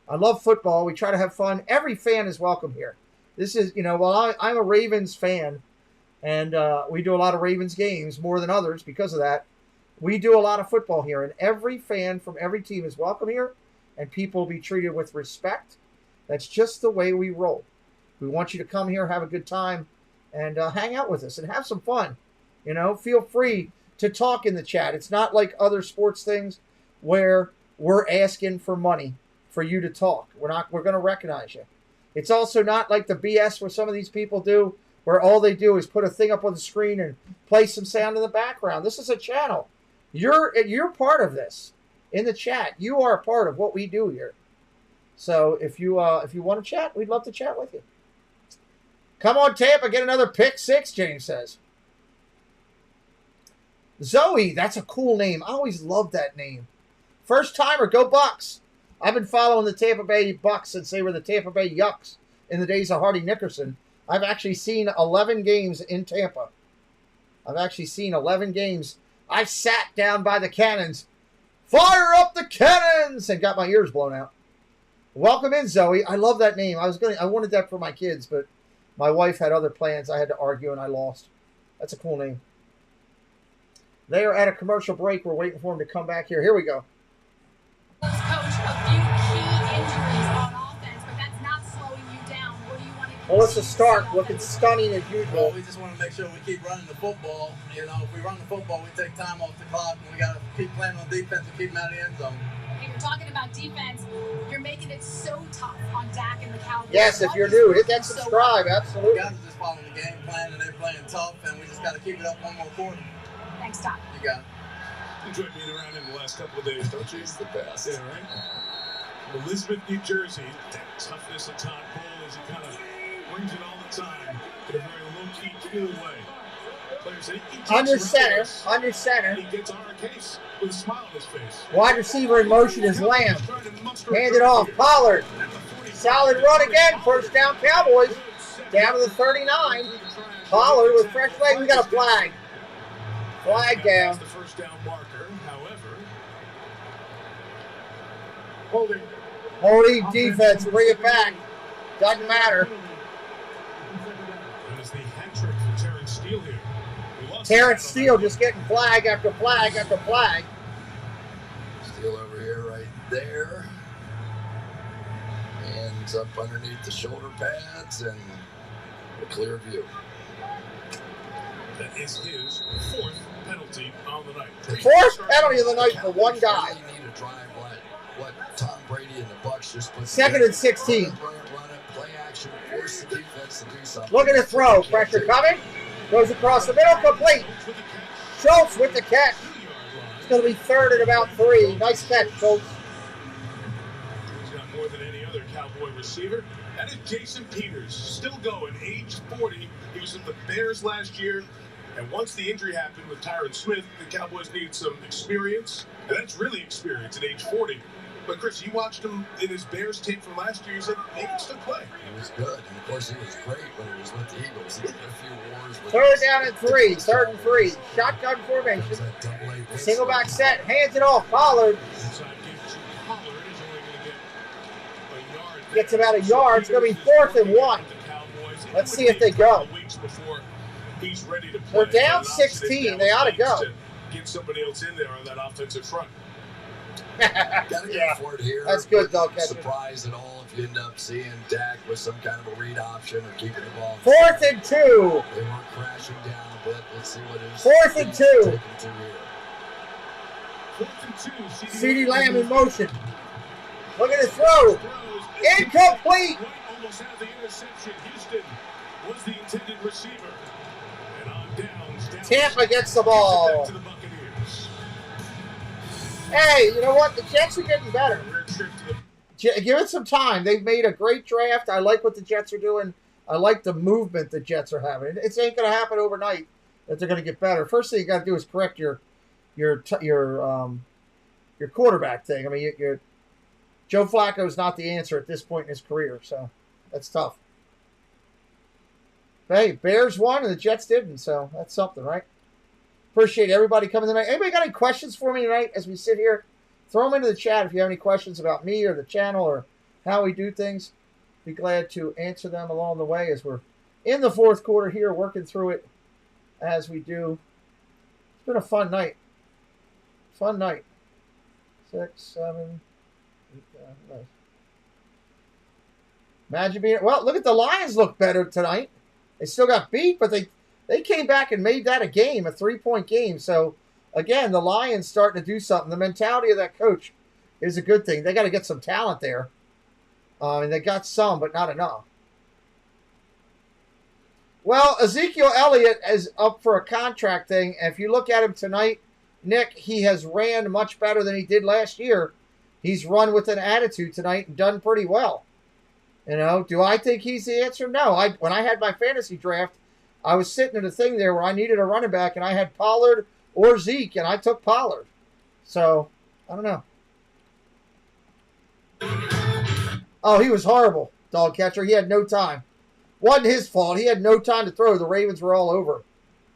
I love football. We try to have fun. Every fan is welcome here. This is, well, I'm a Ravens fan, and we do a lot of Ravens games, more than others because of that. We do a lot of football here, and every fan from every team is welcome here, and people will be treated with respect. That's just the way we roll. We want you to come here, have a good time, and hang out with us and have some fun. Feel free to talk in the chat. It's not like other sports things where we're asking for money for you to talk. We're going to recognize you. It's also not like the BS where some of these people do, where all they do is put a thing up on the screen and play some sound in the background. This is a channel. You're part of this in the chat. You are a part of what we do here. So if you want to chat, we'd love to chat with you. Come on, Tampa, get another pick six, James says. Zoe, that's a cool name. I always loved that name. First timer, go Bucs. I've been following the Tampa Bay Bucs since they were the Tampa Bay Yucks in the days of Hardy Nickerson. I've actually seen 11 games in Tampa. I've actually seen 11 games. I sat down by the cannons. Fire up the cannons! And got my ears blown out. Welcome in, Zoe. I love that name. I wanted that for my kids, but my wife had other plans. I had to argue, and I lost. That's a cool name. They are at a commercial break. We're waiting for them to come back here. Here we go. Coach, a few key injuries on offense, but that's not slowing you down. What do you want to Melissa Stark looking stunning as usual. Well, we just want to make sure we keep running the football. You know, if we run the football, we take time off the clock, and we got to keep playing on defense and keep them out of the end zone. Okay, you're talking about defense. You're making it so tough on Dak and the Cowboys. Yes, if you're new, hit that subscribe. Absolutely. Guys are just following the game plan, and they're playing tough, and we just got to keep it up one more quarter. Thanks, Doc. You got it. Enjoyed being around in the last couple of days, don't you? It's the best. Yeah, right? Elizabeth, New Jersey. That toughness of Todd Bowles, he kind of brings it all the time in a very low-key, cool way. Players say Under center. He gets on our case with a smile on his face. Wide receiver in motion is Lamb. Hand it off. Pollard. Solid run again. First down, Cowboys. Down to the 39. Pollard with fresh leg. We got a flag. Flag down. The first down marker, however. Holding defense. Bring it back. Doesn't matter. That is the hat trick for Terrence Steele here. Terrence Steele just getting flag after flag after flag. Steele over here right there. Hands up underneath the shoulder pads and a clear view. That is his fourth penalty on the night. Fourth penalty of the night for one guy. You need to drive what Tom Brady and the Bucs just put. Second and 16. Run it, play action, force the defense to do something. Look at the throw. Pressure coming. Goes across the middle. Complete. Schultz with the catch. It's going to be third at about 3. Nice catch, Schultz. He's got more than any other Cowboy receiver. That is Jason Peters, still going, age 40. He was with the Bears last year. And once the injury happened with Tyron Smith, the Cowboys needed some experience. And that's really experience at age 40. But, Chris, you watched him in his Bears tape from last year. You said he can still play. He was good. And, of course, he was great when he was with the Eagles. He had a few wars with Third down and 3. Third and 3. Shotgun formation. Single back set. Hands it off. Pollard. Gets about a yard. It's going to be 4th and 1. Let's see if they go. They're down 16. They ought to go. Get somebody else in there on that offensive front. Gotta go for it here. That's good, though. Surprise at all if you end up seeing Dak with some kind of a read option or keeping the ball. 4th and 2. They weren't crashing down a bit. Let's see what it is. 4th and 2. 4th and 2. CeeDee Lamb in motion. Look at his throw. Incomplete. Almost had the interception. Houston was the intended receiver. And on downs. Tampa gets the ball. Hey, you know what? The Jets are getting better. Give it some time. They've made a great draft. I like what the Jets are doing. I like the movement the Jets are having. It ain't going to happen overnight that they're going to get better. First thing you got to do is correct your quarterback thing. I mean, Joe Flacco is not the answer at this point in his career, so that's tough. But hey, Bears won and the Jets didn't, so that's something, right? Appreciate everybody coming tonight. Anybody got any questions for me tonight as we sit here? Throw them into the chat if you have any questions about me or the channel or how we do things. Be glad to answer them along the way as we're in the 4th quarter here, working through it as we do. It's been a fun night. Fun night. 6, 7, 8, 9. Nice. Imagine being... Well, look at the Lions look better tonight. They still got beat, but they came back and made that a game, a 3-point game. So, again, the Lions starting to do something. The mentality of that coach is a good thing. They got to get some talent there. And they got some, but not enough. Well, Ezekiel Elliott is up for a contract thing. And if you look at him tonight, Nick, he has ran much better than he did last year. He's run with an attitude tonight and done pretty well. You know, do I think he's the answer? No. When I had my fantasy draft, I was sitting in a thing there where I needed a running back, and I had Pollard or Zeke, and I took Pollard. So, I don't know. Oh, he was horrible, dog catcher. He had no time. Wasn't his fault. He had no time to throw. The Ravens were all over.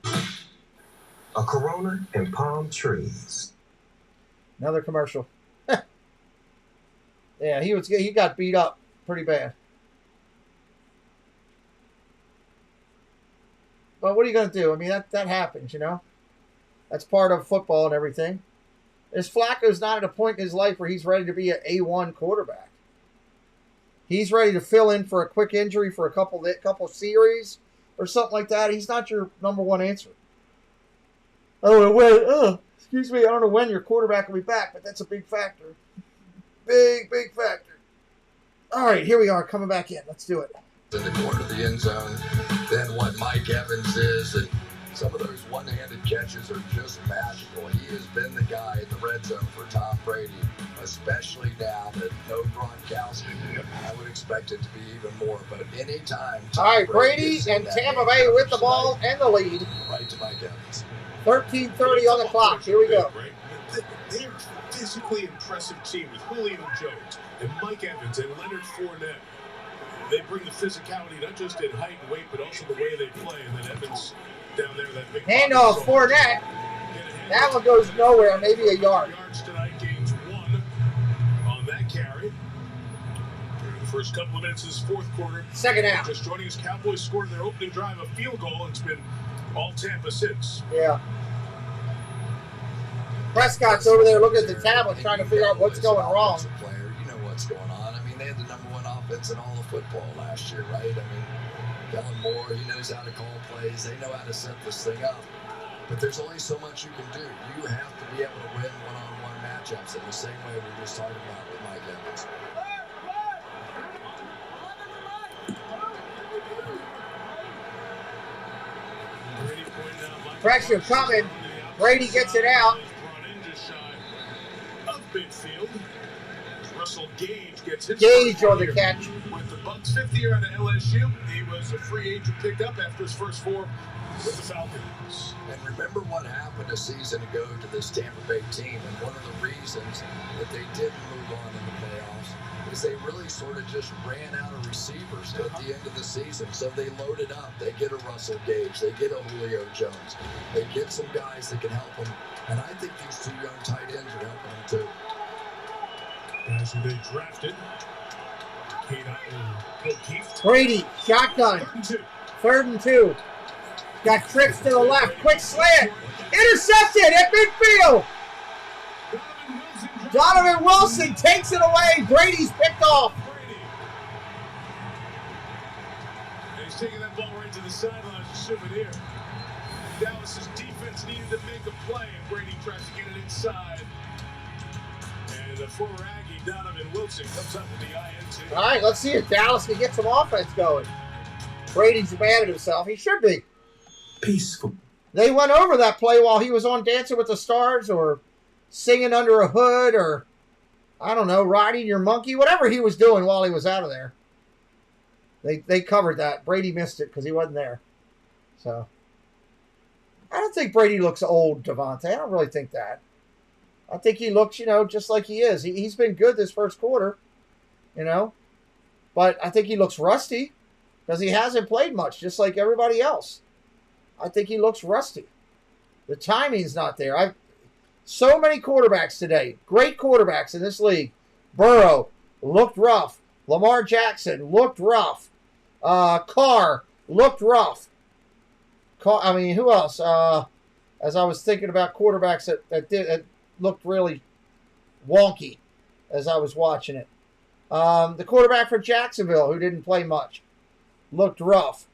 A Corona and palm trees. Another commercial. Yeah, he got beat up pretty bad. But what are you going to do? I mean, that happens, you know. That's part of football and everything. This Flacco's not at a point in his life where he's ready to be an A1 quarterback. He's ready to fill in for a quick injury for a couple series or something like that. He's not your number one answer. I don't know when your quarterback will be back, but that's a big factor. Big factor. All right, here we are coming back in. Let's do it. In the corner of the end zone than what Mike Evans is, and some of those one-handed catches are just magical. He has been the guy in the red zone for Tom Brady, especially now that no Gronkowski. I would expect it to be even more, but anytime Tom all right, Brady and Tampa Bay with the ball and the lead. Right to Mike Evans. 13:30 on the clock. Here we go. They are a physically impressive team with Julio Jones and Mike Evans and Leonard Fournette. They bring the physicality not just in height and weight, but also the way they play. And then Evans down there, that big handoff, Fournette. That one goes nowhere, maybe a yard. Yards tonight, gains 1 on that carry. The first couple of minutes of this fourth quarter. Second half. Just joining us, Cowboys scored their opening drive a field goal. It's been all Tampa since. Yeah. Prescott's over there looking at the tablet trying to figure out what's going wrong. You know what's going on. I mean, they had the number one offense in all of football last year, right? I mean, Kellen Moore, he knows how to call plays. They know how to set this thing up. But there's only so much you can do. You have to be able to win one-on-one matchups in the same way we were just talking about with Mike Evans. Pressure coming. Brady gets it out. Midfield. Russell Gage gets his Gage on the catch. With the Bucs' 5th year out of LSU, he was a free agent picked up after his first 4 with the Falcons. And remember what happened a season ago to this Tampa Bay team, and one of the reasons that they didn't move on in the playoffs is they really sort of just ran out of receivers at the end of the season. So they loaded up. They get a Russell Gage. They get a Julio Jones. They get some guys that can help them. And I think these 2 young tight ends are helping them too. Guys who they drafted. Brady, shotgun. 3rd and 2. Got trips to the left. Quick slant. Intercepted at midfield. Donovan Wilson takes it away. Brady's picked off. And he's taking that ball right to the sideline as a souvenir. Dallas's defense needed to make a play, and Brady tries to get it inside. And the former Aggie, Donovan Wilson, comes up with the INT. All right, let's see if Dallas can get some offense going. Brady's mad at himself. He should be. Peaceful. They went over that play while he was on Dancing with the Stars or singing under a hood or, I don't know, riding your monkey, whatever he was doing while he was out of there. They covered that. Brady missed it because he wasn't there. So, I don't think Brady looks old, Devontae. I don't really think that. I think he looks, just like he is. He's been good this first quarter, But I think he looks rusty because he hasn't played much, just like everybody else. I think he looks rusty. The timing's not there. So many quarterbacks today, great quarterbacks in this league. Burrow looked rough. Lamar Jackson looked rough. Carr looked rough. Who else? As I was thinking about quarterbacks that looked really wonky as I was watching it. The quarterback for Jacksonville, who didn't play much, looked rough.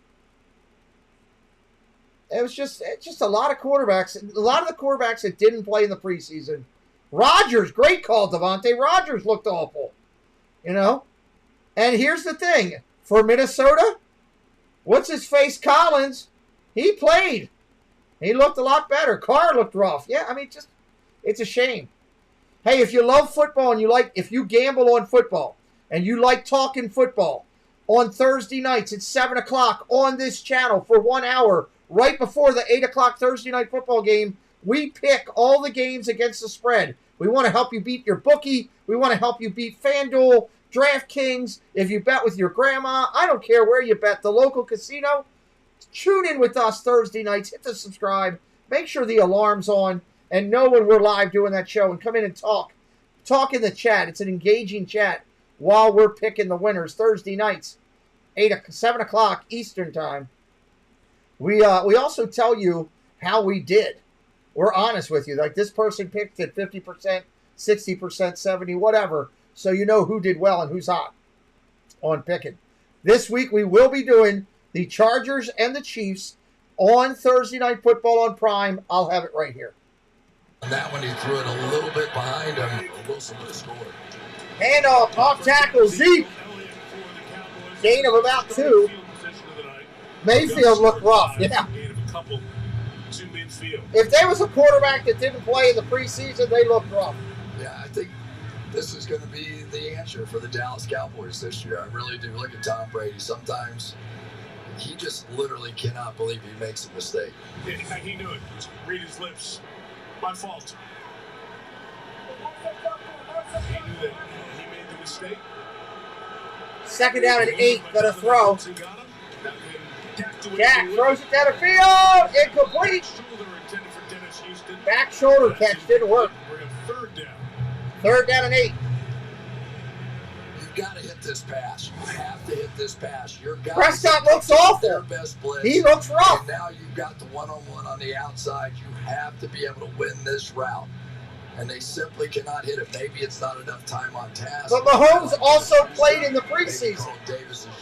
It's just a lot of quarterbacks. A lot of the quarterbacks that didn't play in the preseason. Rodgers, great call, Devontae. Rodgers looked awful, And here's the thing. For Minnesota, what's-his-face Collins, he played. He looked a lot better. Carr looked rough. Yeah, it's a shame. Hey, if you love football and if you gamble on football and you like talking football, on Thursday nights at 7 o'clock on this channel for 1 hour, right before the 8 o'clock Thursday night football game, we pick all the games against the spread. We want to help you beat your bookie. We want to help you beat FanDuel, DraftKings. If you bet with your grandma, I don't care where you bet, the local casino. Tune in with us Thursday nights. Hit the subscribe. Make sure the alarm's on and know when we're live doing that show and come in and talk. Talk in the chat. It's an engaging chat while we're picking the winners Thursday nights, 7 o'clock Eastern time. We also tell you how we did. We're honest with you. Like, this person picked at 50%, 60%, 70%, whatever. So you know who did well and who's hot on picking. This week we will be doing the Chargers and the Chiefs on Thursday Night Football on Prime. I'll have it right here. On that one, he threw it a little bit behind him. Wilson would have scored. Handoff, off tackle, Zeke. Gain of about 2. Mayfield looked rough, yeah. If there was a quarterback that didn't play in the preseason, they looked rough. Yeah, I think this is going to be the answer for the Dallas Cowboys this year. I really do. Look at Tom Brady. Sometimes he just literally cannot believe he makes a mistake. Yeah, he knew it. Read his lips. My fault. He knew that he made the mistake. Second down and 8, got a throw. Dak throws it down the field. Incomplete. Back shoulder catch didn't work. Third down and 8. You've got to hit this pass. You have to hit this pass. Your guy Prescott looks awful. Best blitz. He looks rough. And now you've got the one-on-one on the outside. You have to be able to win this route. And they simply cannot hit it. Maybe it's not enough time on task. But Mahomes also played in the preseason.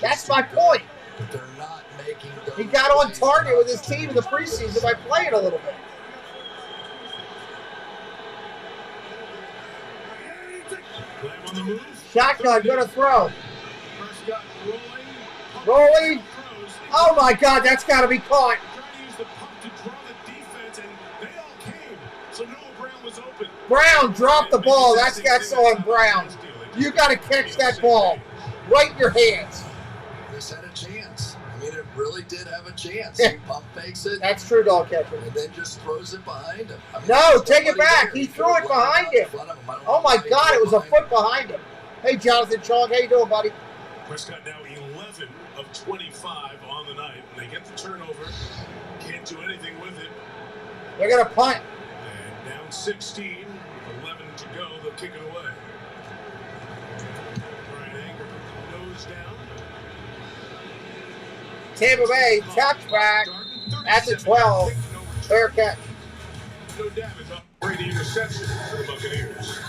That's my point. But they're not making those. He got on target with his team in the preseason by playing a little bit. Shotgun, gonna throw. Rolling. Oh my God, that's got to be caught. Brown dropped the ball. That's on Brown. You got to catch that ball right in your hands. This had a chance. I mean, it really did have a chance. He pump fakes it. That's true, dog catcher. And then just throws it behind him. I mean, no, take it back. He threw it behind him. Oh my God, it was a foot behind him. Hey, Jonathan Chong, how you doing, buddy? Prescott now 11 of 25 on the night. And they get the turnover. Can't do anything with it. They're going to punt. And down 16. 11 to go, they'll kick it away. Right angle, nose down. Tampa Bay, touchback at the 12. Fair catch. No damage on Brady interception for the Buccaneers.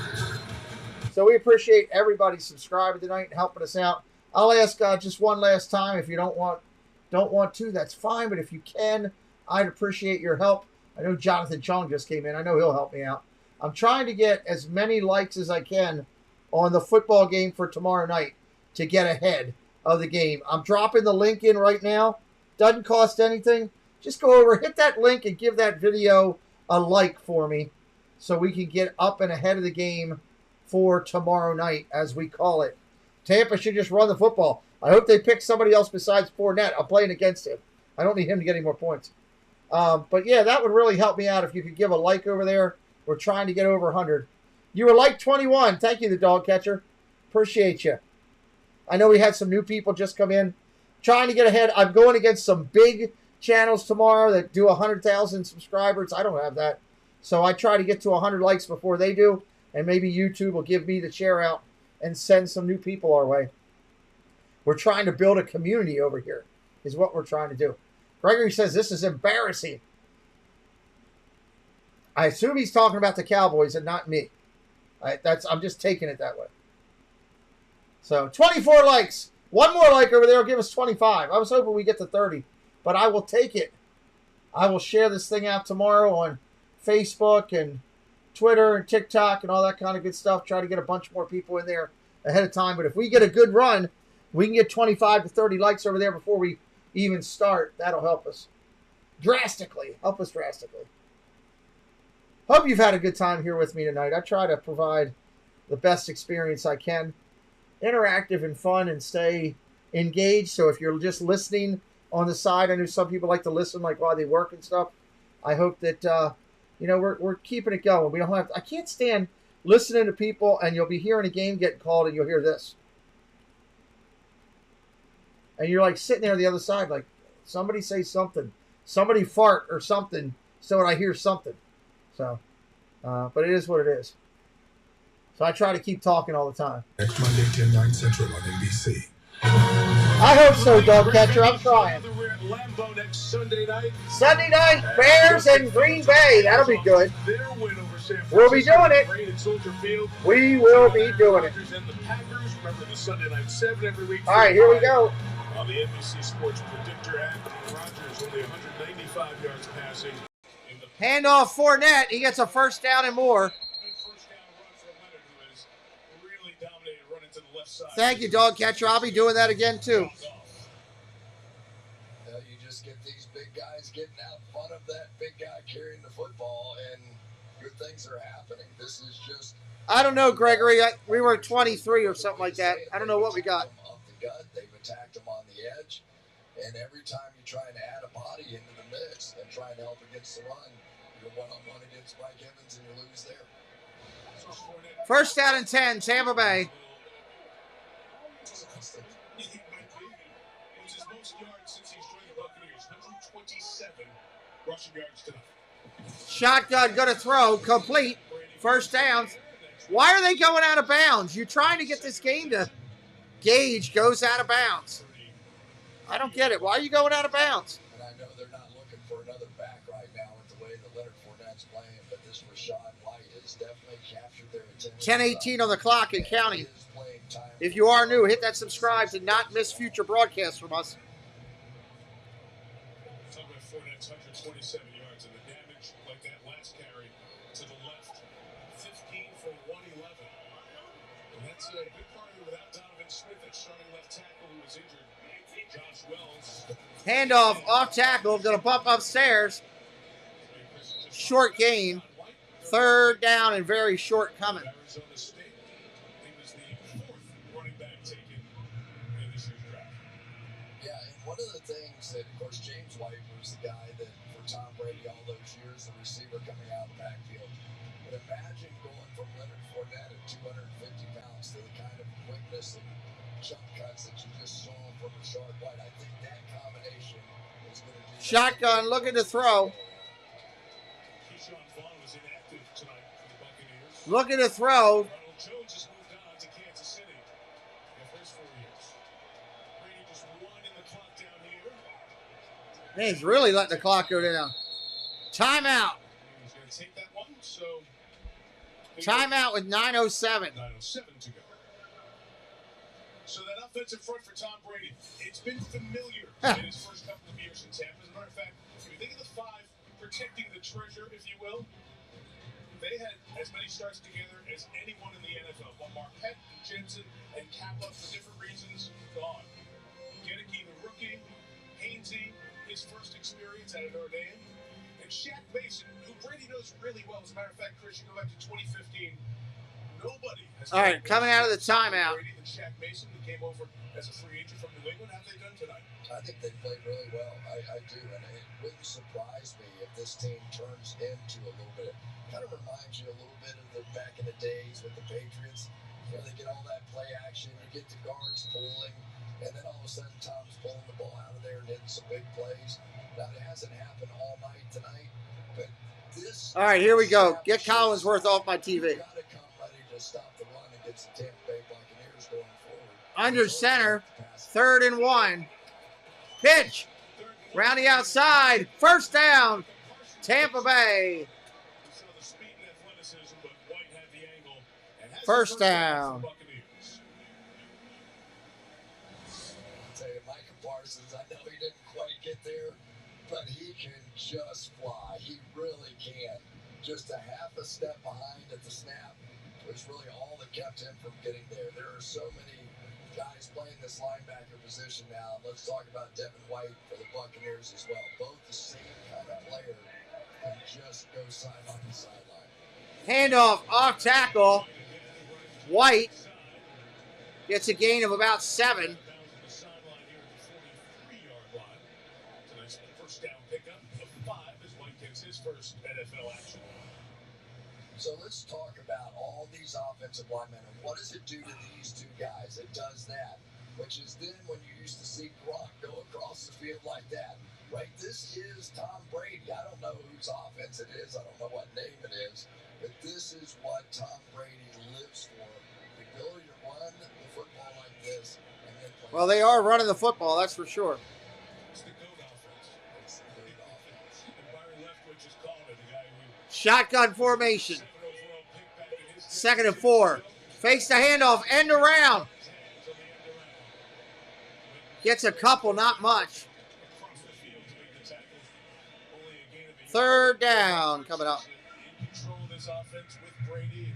So we appreciate everybody subscribing tonight and helping us out. I'll ask just one last time. If you don't want to, that's fine. But if you can, I'd appreciate your help. I know Jonathan Chong just came in. I know he'll help me out. I'm trying to get as many likes as I can on the football game for tomorrow night to get ahead of the game. I'm dropping the link in right now. Doesn't cost anything. Just go over, hit that link, and give that video a like for me so we can get up and ahead of the game for tomorrow night, as we call it. Tampa should just run the football. I hope they pick somebody else besides Fournette. I'm playing against him. I don't need him to get any more points. But, yeah, that would really help me out if you could give a like over there. We're trying to get over 100. You were like 21. Thank you, the dog catcher. Appreciate you. I know we had some new people just come in. Trying to get ahead. I'm going against some big channels tomorrow that do 100,000 subscribers. I don't have that. So I try to get to 100 likes before they do. And maybe YouTube will give me the share out and send some new people our way. We're trying to build a community over here is what we're trying to do. Gregory says this is embarrassing. I assume he's talking about the Cowboys and not me. I'm just taking it that way. So 24 likes. One more like over there will give us 25. I was hoping we get to 30, but I will take it. I will share this thing out tomorrow on Facebook and Twitter and TikTok and all that kind of good stuff. Try to get a bunch more people in there ahead of time. But if we get a good run, we can get 25 to 30 likes over there before we even start. That'll help us drastically. Help us drastically. Hope you've had a good time here with me tonight. I try to provide the best experience I can, interactive and fun, and stay engaged. So if you're just listening on the side, I know some people like to listen like while they work and stuff. I hope that we're keeping it going. We don't have. I can't stand listening to people, and you'll be hearing a game getting called, and you'll hear this, and you're like sitting there on the other side, like somebody say something, somebody fart or something, so that I hear something. So, but it is what it is. So I try to keep talking all the time. Next Monday, 10, 9 Central on NBC. I hope so, Dog Catcher. I'm trying. We're at Lambeau next Sunday night. Sunday night, Bears and Green Bay. That'll be good. Their win over San Francisco. We'll be doing it. Rain at Soldier Field. We will be doing it. And the Packers. Remember the Sunday night 7 every week. All right, here we go. On the NBC Sports Predictor app, Rodgers only 195 yards passing. Handoff Fournette. He gets a first down and more. Thank you, Dog Catcher. I'll be doing that again, too. You just get these big guys getting out in front of that big guy carrying the football, and good things are happening. This is just... I don't know, Gregory. We were 23 or something like that. I don't know what we got. Up the gut. They've attacked them on the edge, and every time you're trying to add a body into the mix and trying to help against the run, you're one-on-one against Mike Evans, and you lose there. First down and 10, Tampa Bay. It's his most yards since he's joined the Buccaneers. 127 rushing yards tonight. Shotgun, going to throw, complete. First down. Why are they going out of bounds? You're trying to get this game to Gage goes out of bounds. I don't get it. Why are you going out of bounds? And I know they're not looking for another back right now with the way that Leonard Fournette's playing, but this Rashad White has definitely captured their attention. 10:18 on the clock and counting. If you are new, hit that subscribe to not miss future broadcasts from us. Talking about Fournette's 127 yards and the damage like that last carry to the left. 15 for 111. And that's a big part of it without Donovan Smith, that starting left tackle who was injured. Josh Wells. Handoff, off tackle, going to bump upstairs. Short gain. Third down and very short coming. Arizona State. He was the 4th running back taken in this year's draft. Yeah, and one of the things that, of course, James White was the guy that, for Tom Brady all those years, the receiver coming out of the backfield. But imagine going from Leonard Fournette at 250 pounds to the kind of quickness and jump cuts that you just saw from Rashad White. I think that combination is going to do... Shotgun, looking to throw. Looking to throw. Jones has moved on to Kansas City in the first 4 years. Brady just winding the clock down here. Man, he's really letting the clock go down. Timeout. He's going to take that one, so... Timeout with 9:07. 9:07 to go. So that offensive front for Tom Brady, it's been familiar in his first couple of years in Tampa. As a matter of fact, if you think of the 5 protecting the treasure, if you will, they had as many starts together as anyone in the NFL. But Marpet, Jensen, and Kappa, for different reasons, gone. Gedeke, the rookie, Hainsey, his first experience out of Notre Dame, and Shaq Mason, who Brady knows really well. As a matter of fact, Chris, you go back to 2015. Nobody has... All right, coming out of the timeout. Brady and Shaq Mason, who came over as a free agent from New England. How have they done tonight? I think they played really well. I do, and it wouldn't surprise me if this team turns into a little bit. Kind of reminds you a little bit of the back in the days with the Patriots. You know, they get all that play action, you get the guards pulling, and then all of a sudden Tom's pulling the ball out of there and hitting some big plays. Now, it hasn't happened all night tonight, but this... All right, here we go. Get Collinsworth off my TV. Got to come ready to stop the run against the Tampa Bay Buccaneers going forward. Under center, 3rd and 1. Pitch. Round the outside. First down. Tampa Bay. First down. I'll tell you, Micah Parsons, I know he didn't quite get there, but he can just fly. He really can. Just a half a step behind at the snap was really all that kept him from getting there. There are so many guys playing this linebacker position now. Let's talk about Devin White for the Buccaneers as well. Both the same kind of player and just go sideline to sideline. Handoff off tackle. White gets a gain of about 7. So let's talk about all these offensive linemen and what does it do to these two guys? It does that, which is then when you used to see Gronk go across the field like that. Right, this is Tom Brady. I don't know whose offense it is. I don't know what name it is. But this is what Tom Brady lives for. The ability to run the football like this. And then play. Well, they are running the football, that's for sure. It's the GOAT offense. It's the GOAT offense. And Byron Leftwich is calling it, the guy who... Shotgun formation. 2nd and 4. Fakes the handoff. End around. Gets a couple, not much. 3rd down coming up. Control this offense with Brady.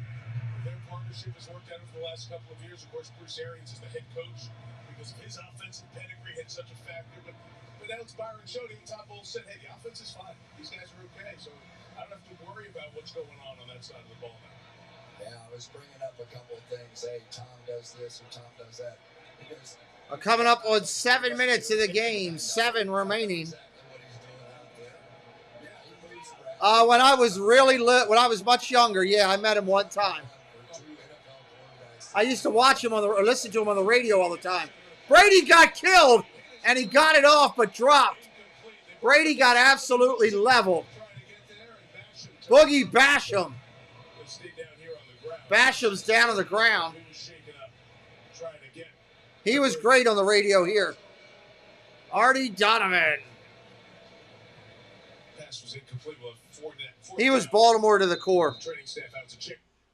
Their partnership has worked out for the last couple of years. Of course, Bruce Arians is the head coach because of his offensive pedigree had such a factor. But as Byron showed, Tom Bowles said, hey, the offense is fine. These guys are okay. So I don't have to worry about what's going on that side of the ball now. Yeah, I was bringing up a couple of things. Hey, Tom does this or Tom does that. Because Coming up on 7 minutes of the game. 7 remaining. When I was when I was much younger, yeah, I met him one time. I used to watch him or listen to him on the radio all the time. Brady got killed, and he got it off but dropped. Brady got absolutely leveled. Boogie Basham. Basham's down on the ground. He was great on the radio here. Artie Donovan. He was Baltimore to the core.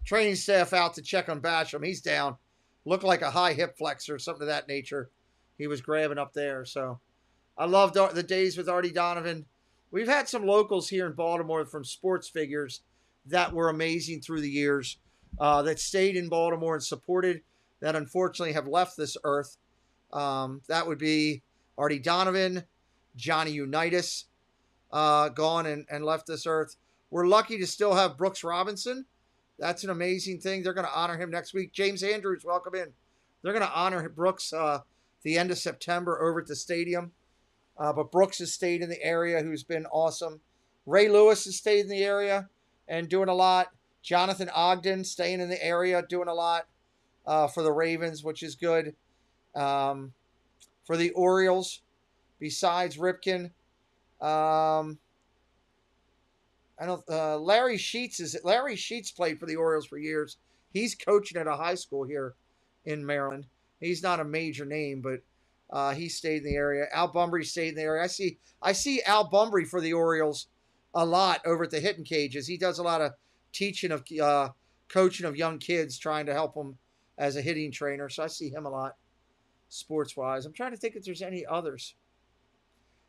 Training staff out to check on Basham. He's down. Looked like a high hip flexor, something of that nature. He was grabbing up there. So I loved the days with Artie Donovan. We've had some locals here in Baltimore from sports figures that were amazing through the years, that stayed in Baltimore and supported, that unfortunately have left this earth. That would be Artie Donovan, Johnny Unitas, gone and left this earth. We're lucky to still have Brooks Robinson. That's an amazing thing. They're going to honor him next week. James Andrews, welcome in. They're going to honor Brooks the end of September over at the stadium. But Brooks has stayed in the area, who's been awesome. Ray Lewis has stayed in the area and doing a lot. Jonathan Ogden staying in the area, doing a lot for the Ravens, which is good. For the Orioles, besides Ripken, Larry Sheets played for the Orioles for years. He's coaching at a high school here in Maryland. He's not a major name, but he stayed in the area. Al Bumbry stayed in the area. I see Al Bumbry for the Orioles a lot over at the hitting cages. He does a lot of teaching of coaching of young kids, trying to help them as a hitting trainer. So I see him a lot sports-wise. I'm trying to think if there's any others.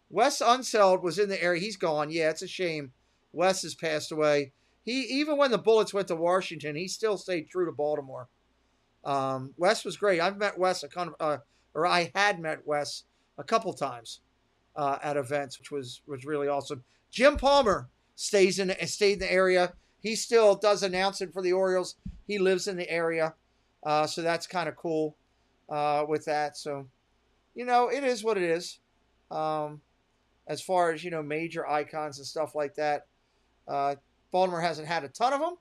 Wes Unseld was in the area. He's gone. Yeah, it's a shame. Wes has passed away. Even when the Bullets went to Washington, he still stayed true to Baltimore. Wes was great. I've met Wes I had met Wes a couple times at events, which was really awesome. Jim Palmer stayed in the area. He still does announcing for the Orioles. He lives in the area, so that's kind of cool with that. So, it is what it is. As far as major icons and stuff like that, Baltimore hasn't had a ton of them,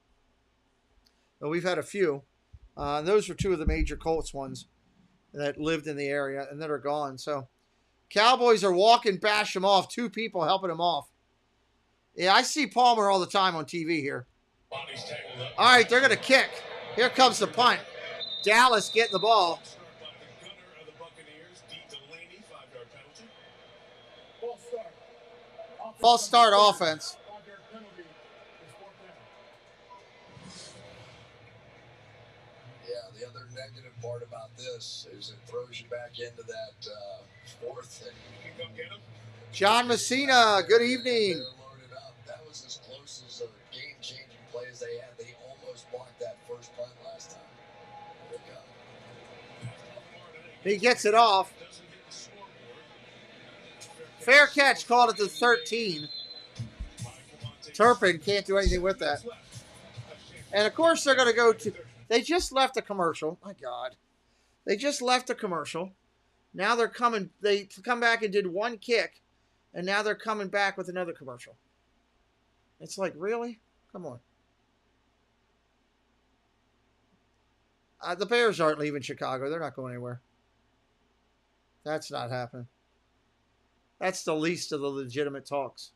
but we've had a few. Those were two of the major Colts ones that lived in the area and that are gone. So Cowboys are walking Basham off. 2 people helping him off. Yeah, I see Palmer all the time on TV here. All right, they're going to kick. Here comes the punt. Dallas getting the ball. False start offense. Yeah, the other negative part about this is it throws you back into that 4th. And you can come get them. John Messina, good evening. That was as close as a game-changing play as they had. They almost blocked that first punt last time. There we go. He gets it off. Fair catch, called it to 13. Turpin can't do anything with that. And, of course, they're going to go to – they just left a commercial. My God. They just left a commercial. Now they're coming – they come back and did one kick, and now they're coming back with another commercial. It's like, really? Come on. The Bears aren't leaving Chicago. They're not going anywhere. That's not happening. That's the least of the legitimate talks.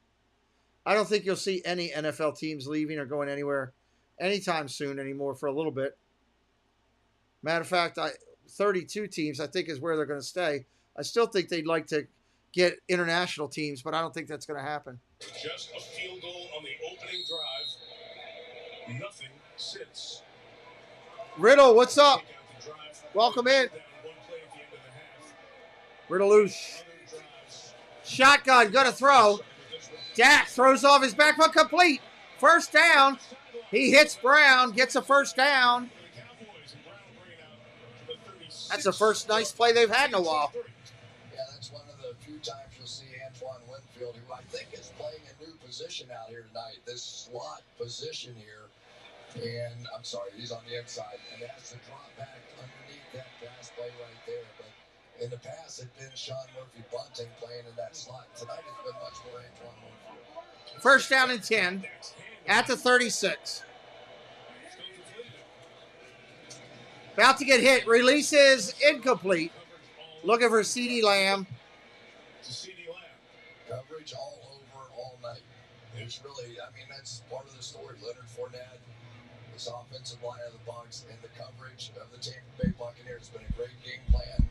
I don't think you'll see any NFL teams leaving or going anywhere anytime soon anymore for a little bit. Matter of fact, 32 teams, I think, is where they're going to stay. I still think they'd like to get international teams, but I don't think that's going to happen. Just a field goal on the opening drive. Nothing since. Riddle, what's up? Welcome in. Riddle loose. Shotgun, going to throw. Dak throws off his back foot, complete. First down. He hits Brown, gets a first down. That's the first nice play they've had in a while. Yeah, that's one of the few times you'll see Antoine Winfield, who I think is playing a new position out here tonight, this slot position here. And I'm sorry, he's on the inside, and it has to drop back underneath that pass play right there. But in the past, it's been Sean Murphy-Bunting playing in that slot. Tonight, it's been much more Antoine Winfield. First down and 10 at the 36. About to get hit. Releases incomplete. Looking for CeeDee Lamb. Coverage all over all night. It's really, I mean, that's part of the story. Leonard Fournette, this offensive line of the Bucs, and the coverage of the Tampa Bay Buccaneers has been a great game plan.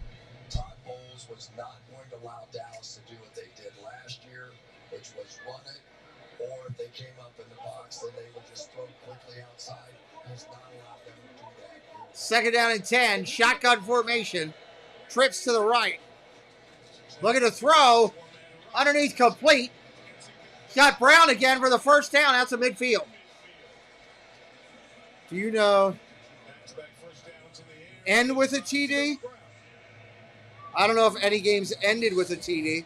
Todd Bowles was not going to allow Dallas to do what they did last year, which was run it, or if they came up in the box, then they would just throw quickly outside. He's not allowed them to do that. Second down and 10. Shotgun formation. Trips to the right. Looking to throw. Underneath complete. Got Brown again for the first down. That's a midfield. Do you know? End with a TD? I don't know if any games ended with a TD.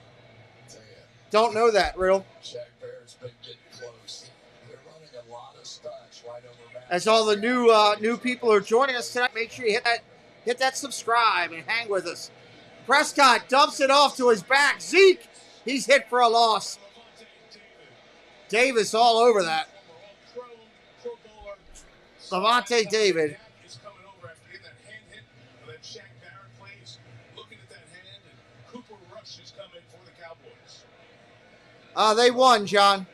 Don't know that, Riddle. Shaq Barrett's been getting close. They're running a lot of stunts right over Matt. As all the new people are joining us tonight, make sure you hit that subscribe and hang with us. Prescott dumps it off to his back. Zeke, he's hit for a loss. Davis all over that. Levante David. They won, John.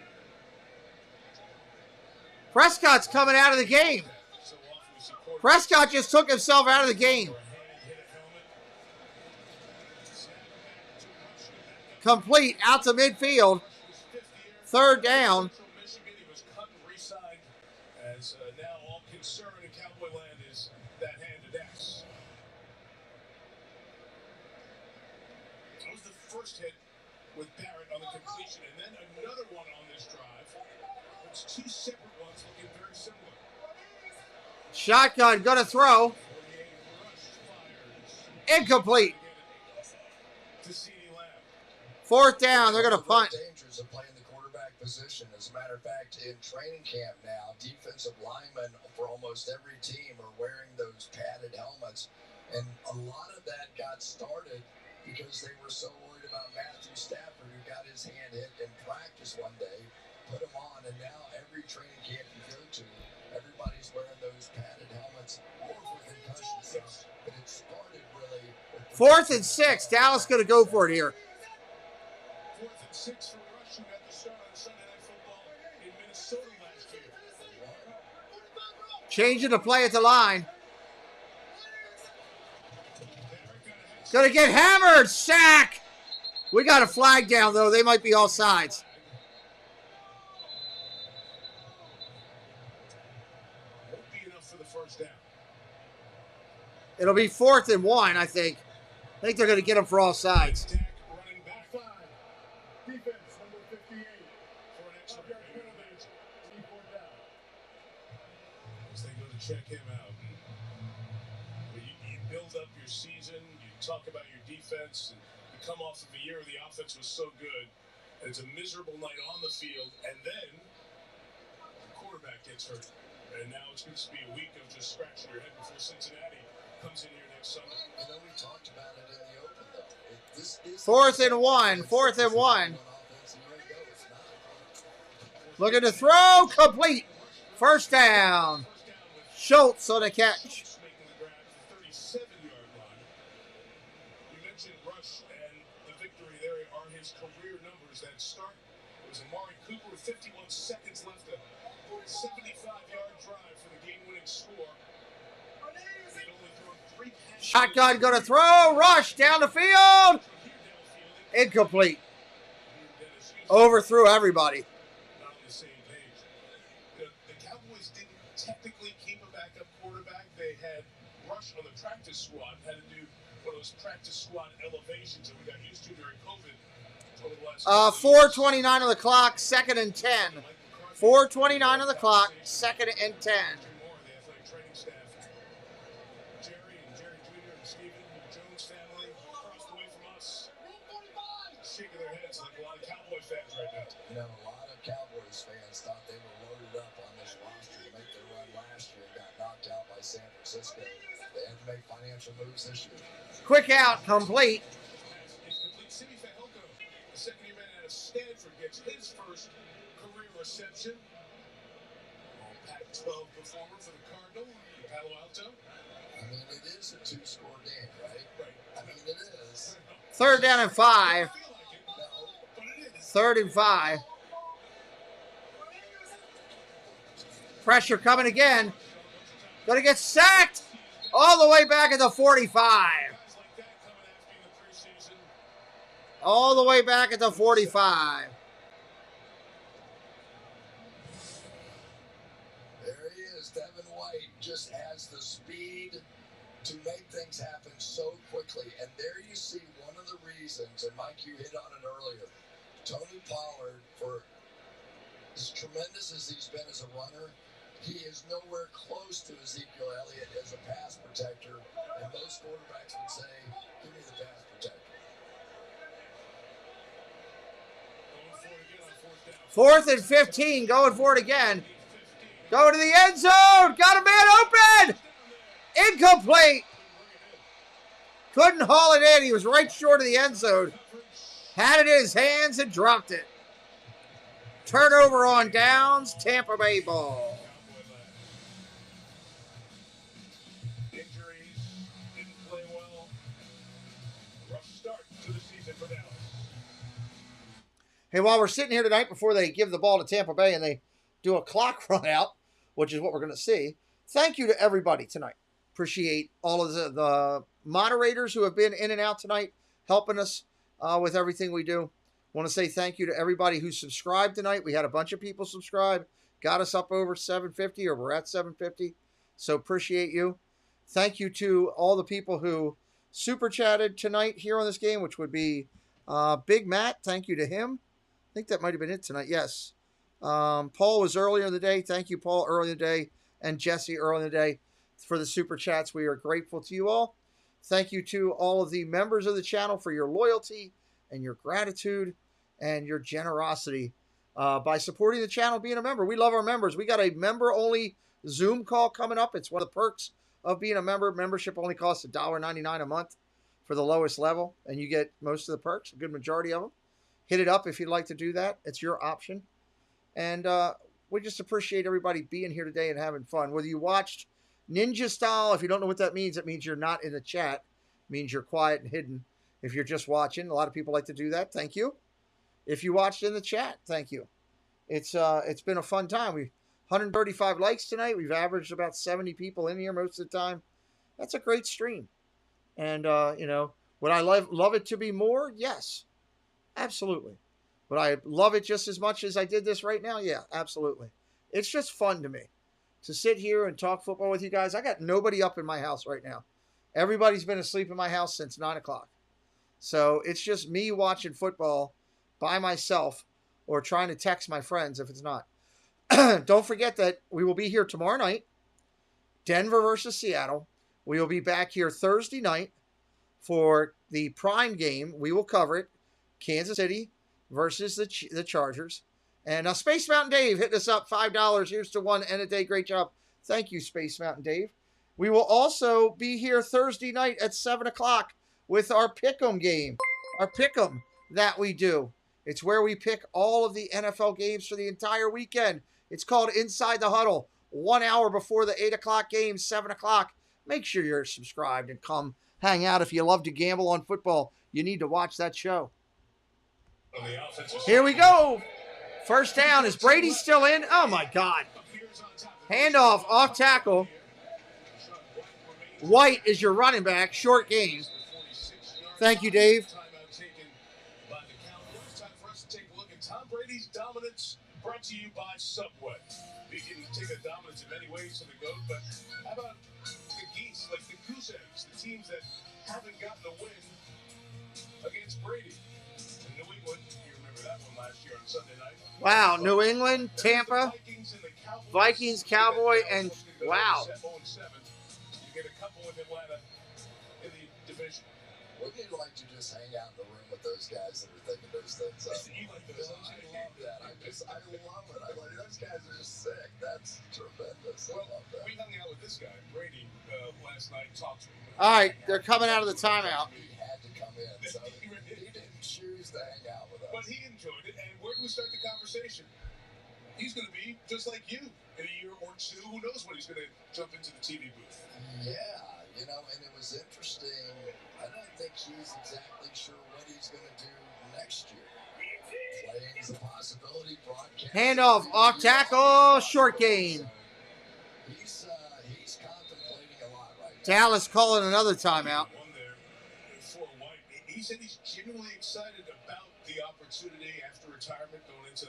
Prescott's coming out of the game. Prescott just took himself out of the game. Complete out to midfield. Third down. As now all concern in Cowboy land is that hand to Dax. That was the first hit with Barrett on the completion, and then another one on this drive. It's two separate ones looking very similar. Shotgun, gonna throw. Incomplete. Fourth down, they're gonna punt. Dangers of playing the quarterback position. As a matter of fact, in training camp now, defensive linemen for almost every team are wearing those padded helmets, and a lot of that got started because they were so worried about Matthew Stafford, who got his hand hit in practice one day, put him on, and now every training camp you go to, everybody's wearing those padded helmets, more for concussion stuff. But it started really. Fourth and 6. Dallas going to go for it here. 4th and 6 for Rush, who got the start on Sunday Night Football in Minnesota last year. Changing the play at the line. Going to get hammered. Sack. We got a flag down, though. They might be all sides. Won't be enough for the first down. It'll be 4th and 1, I think. I think they're going to get them for all sides. Running back 5. Defense, number 58. For an extra advantage. 3-4 down. As they go to check him out. You build up your season. You talk about your defense. And you come off of a year where the offense was so good. And it's a miserable night on the field. And then the quarterback gets hurt. And now it's going to be a week of just scratching your head before Cincinnati comes in here next Sunday. You know, we talked about it in the open, though. This is 4th and 1. 4th and 1. Looking to throw. Complete. First down. Schultz on the catch. Making the grab at the 37-yard line. You mentioned Rush and the victory there are his career numbers that start. It was Amari Cooper with 51 seconds left. A 75-yard drive for the game-winning score. They'd only thrown 3 passes. Shotgun going to throw. Rush down the field. Incomplete. Overthrew everybody. Not on the same page. The Cowboys didn't technically keep a backup quarterback. They had Rush on the practice squad, had to do one of those practice squad elevations that we got used to during COVID. 4:29 on the clock, 2nd and 10. 4:29 on the clock, 2nd and 10. Jerry Jr. and Stephen Jones family across the way from us, shaking their heads like a lot of Cowboy fans right now. You know, a lot of Cowboys fans thought they were loaded up on this roster to make their run last year and got knocked out by San Francisco. They had to make financial moves this year. Quick out, complete. It's complete. Simi Fehoko, the second-year man out of Stanford, gets his first career reception. Pac-12 performer for the Cardinal, Palo Alto. I mean, it is a 2-score game, right? I mean, it is. 3rd down and 5. 3rd and 5. Pressure coming again. Gonna get sacked all the way back at the 45. All the way back at the 45. There he is. Devin White just has the speed to make things happen so quickly. And there you see one of the reasons, and Mike, you hit on it earlier, Tony Pollard, for as tremendous as he's been as a runner, he is nowhere close to Ezekiel Elliott as a pass protector. And most quarterbacks would say, give me the pass protector. 4th and 15, going for it again. Go to the end zone. Got a man open. Incomplete. Couldn't haul it in. He was right short of the end zone. Had it in his hands and dropped it. Turnover on downs. Tampa Bay ball. Injuries, didn't play well. Rough start to the season for Dallas. Hey, while we're sitting here tonight before they give the ball to Tampa Bay and they do a clock run out, which is what we're going to see, thank you to everybody tonight. Appreciate all of the moderators who have been in and out tonight, helping us with everything we do. Want to say thank you to everybody who subscribed tonight. We had a bunch of people subscribe, got us up over 750, or we're at 750. So appreciate you. Thank you to all the people who super chatted tonight here on this game, which would be Big Matt. Thank you to him. I think that might have been it tonight. Yes. Paul was earlier in the day. Thank you, Paul, earlier in the day. And Jesse earlier in the day for the super chats. We are grateful to you all. Thank you to all of the members of the channel for your loyalty and your gratitude and your generosity by supporting the channel, being a member. We love our members. We got a member-only Zoom call coming up. It's one of the perks of being a member. Membership only costs $1.99 a month for the lowest level, and you get most of the perks, a good majority of them. Hit it up if you'd like to do that. It's your option. And we just appreciate everybody being here today and having fun. Whether you watched Ninja Style, if you don't know what that means, it means you're not in the chat. It means you're quiet and hidden. If you're just watching, a lot of people like to do that. Thank you. If you watched in the chat, thank you. It's been a fun time. We 135 likes tonight. We've averaged about 70 people in here most of the time. That's a great stream. And, would I love it to be more? Yes, absolutely. Would I love it just as much as I did this right now? Yeah, absolutely. It's just fun to me to sit here and talk football with you guys. I got nobody up in my house right now. Everybody's been asleep in my house since 9 o'clock. So it's just me watching football by myself or trying to text my friends if it's not. Don't forget that we will be here tomorrow night, Denver versus Seattle. We will be back here Thursday night for the prime game. We will cover it, Kansas City versus the Chargers. And Space Mountain Dave hitting us up $5. Here's to one and a day. Great job. Thank you, Space Mountain Dave. We will also be here Thursday night at 7 o'clock with our Pick'em game. Our Pick'em that we do. It's where we pick all of the NFL games for the entire weekend. It's called Inside the Huddle. 1 hour before the 8 o'clock game, 7 o'clock. Make sure you're subscribed and come hang out. If you love to gamble on football, you need to watch that show. Here we go. First down. Is Brady still in? Oh, my God. Handoff, off tackle. White is your running back. Short gain. Thank you, Dave. Tom Brady's dominance brought to you by Subway. You can take a dominance in many ways to the GOAT, but how about the geese, like the goose eggs, the teams that haven't gotten a win against Brady? In New England, you remember that one last year on Sunday night. Wow, New England, Tampa, Vikings, Cowboy, and wow. You get a couple with Atlanta in the division. Wouldn't you like to just hang out in the room with those guys that are thinking those things up? You like those? I love that. I love it. I like those guys are just sick. That's tremendous. I love that. We hung out with this guy, Brady, last night. Talked to him. All right, they're coming out of the timeout. He had to come in, so he didn't choose to hang out with us. But he enjoyed it, and where do we start the conversation? He's going to be just like you in a year or two. Who knows when he's going to jump into the TV booth? Yeah, you know, and it was interesting. I don't think he's exactly sure what he's going to do next year. Playing is a possibility. Handoff, off tackle, short gain. He's contemplating a lot right now. Dallas calling another timeout. For White, he said he's genuinely excited about the opportunity after retirement going into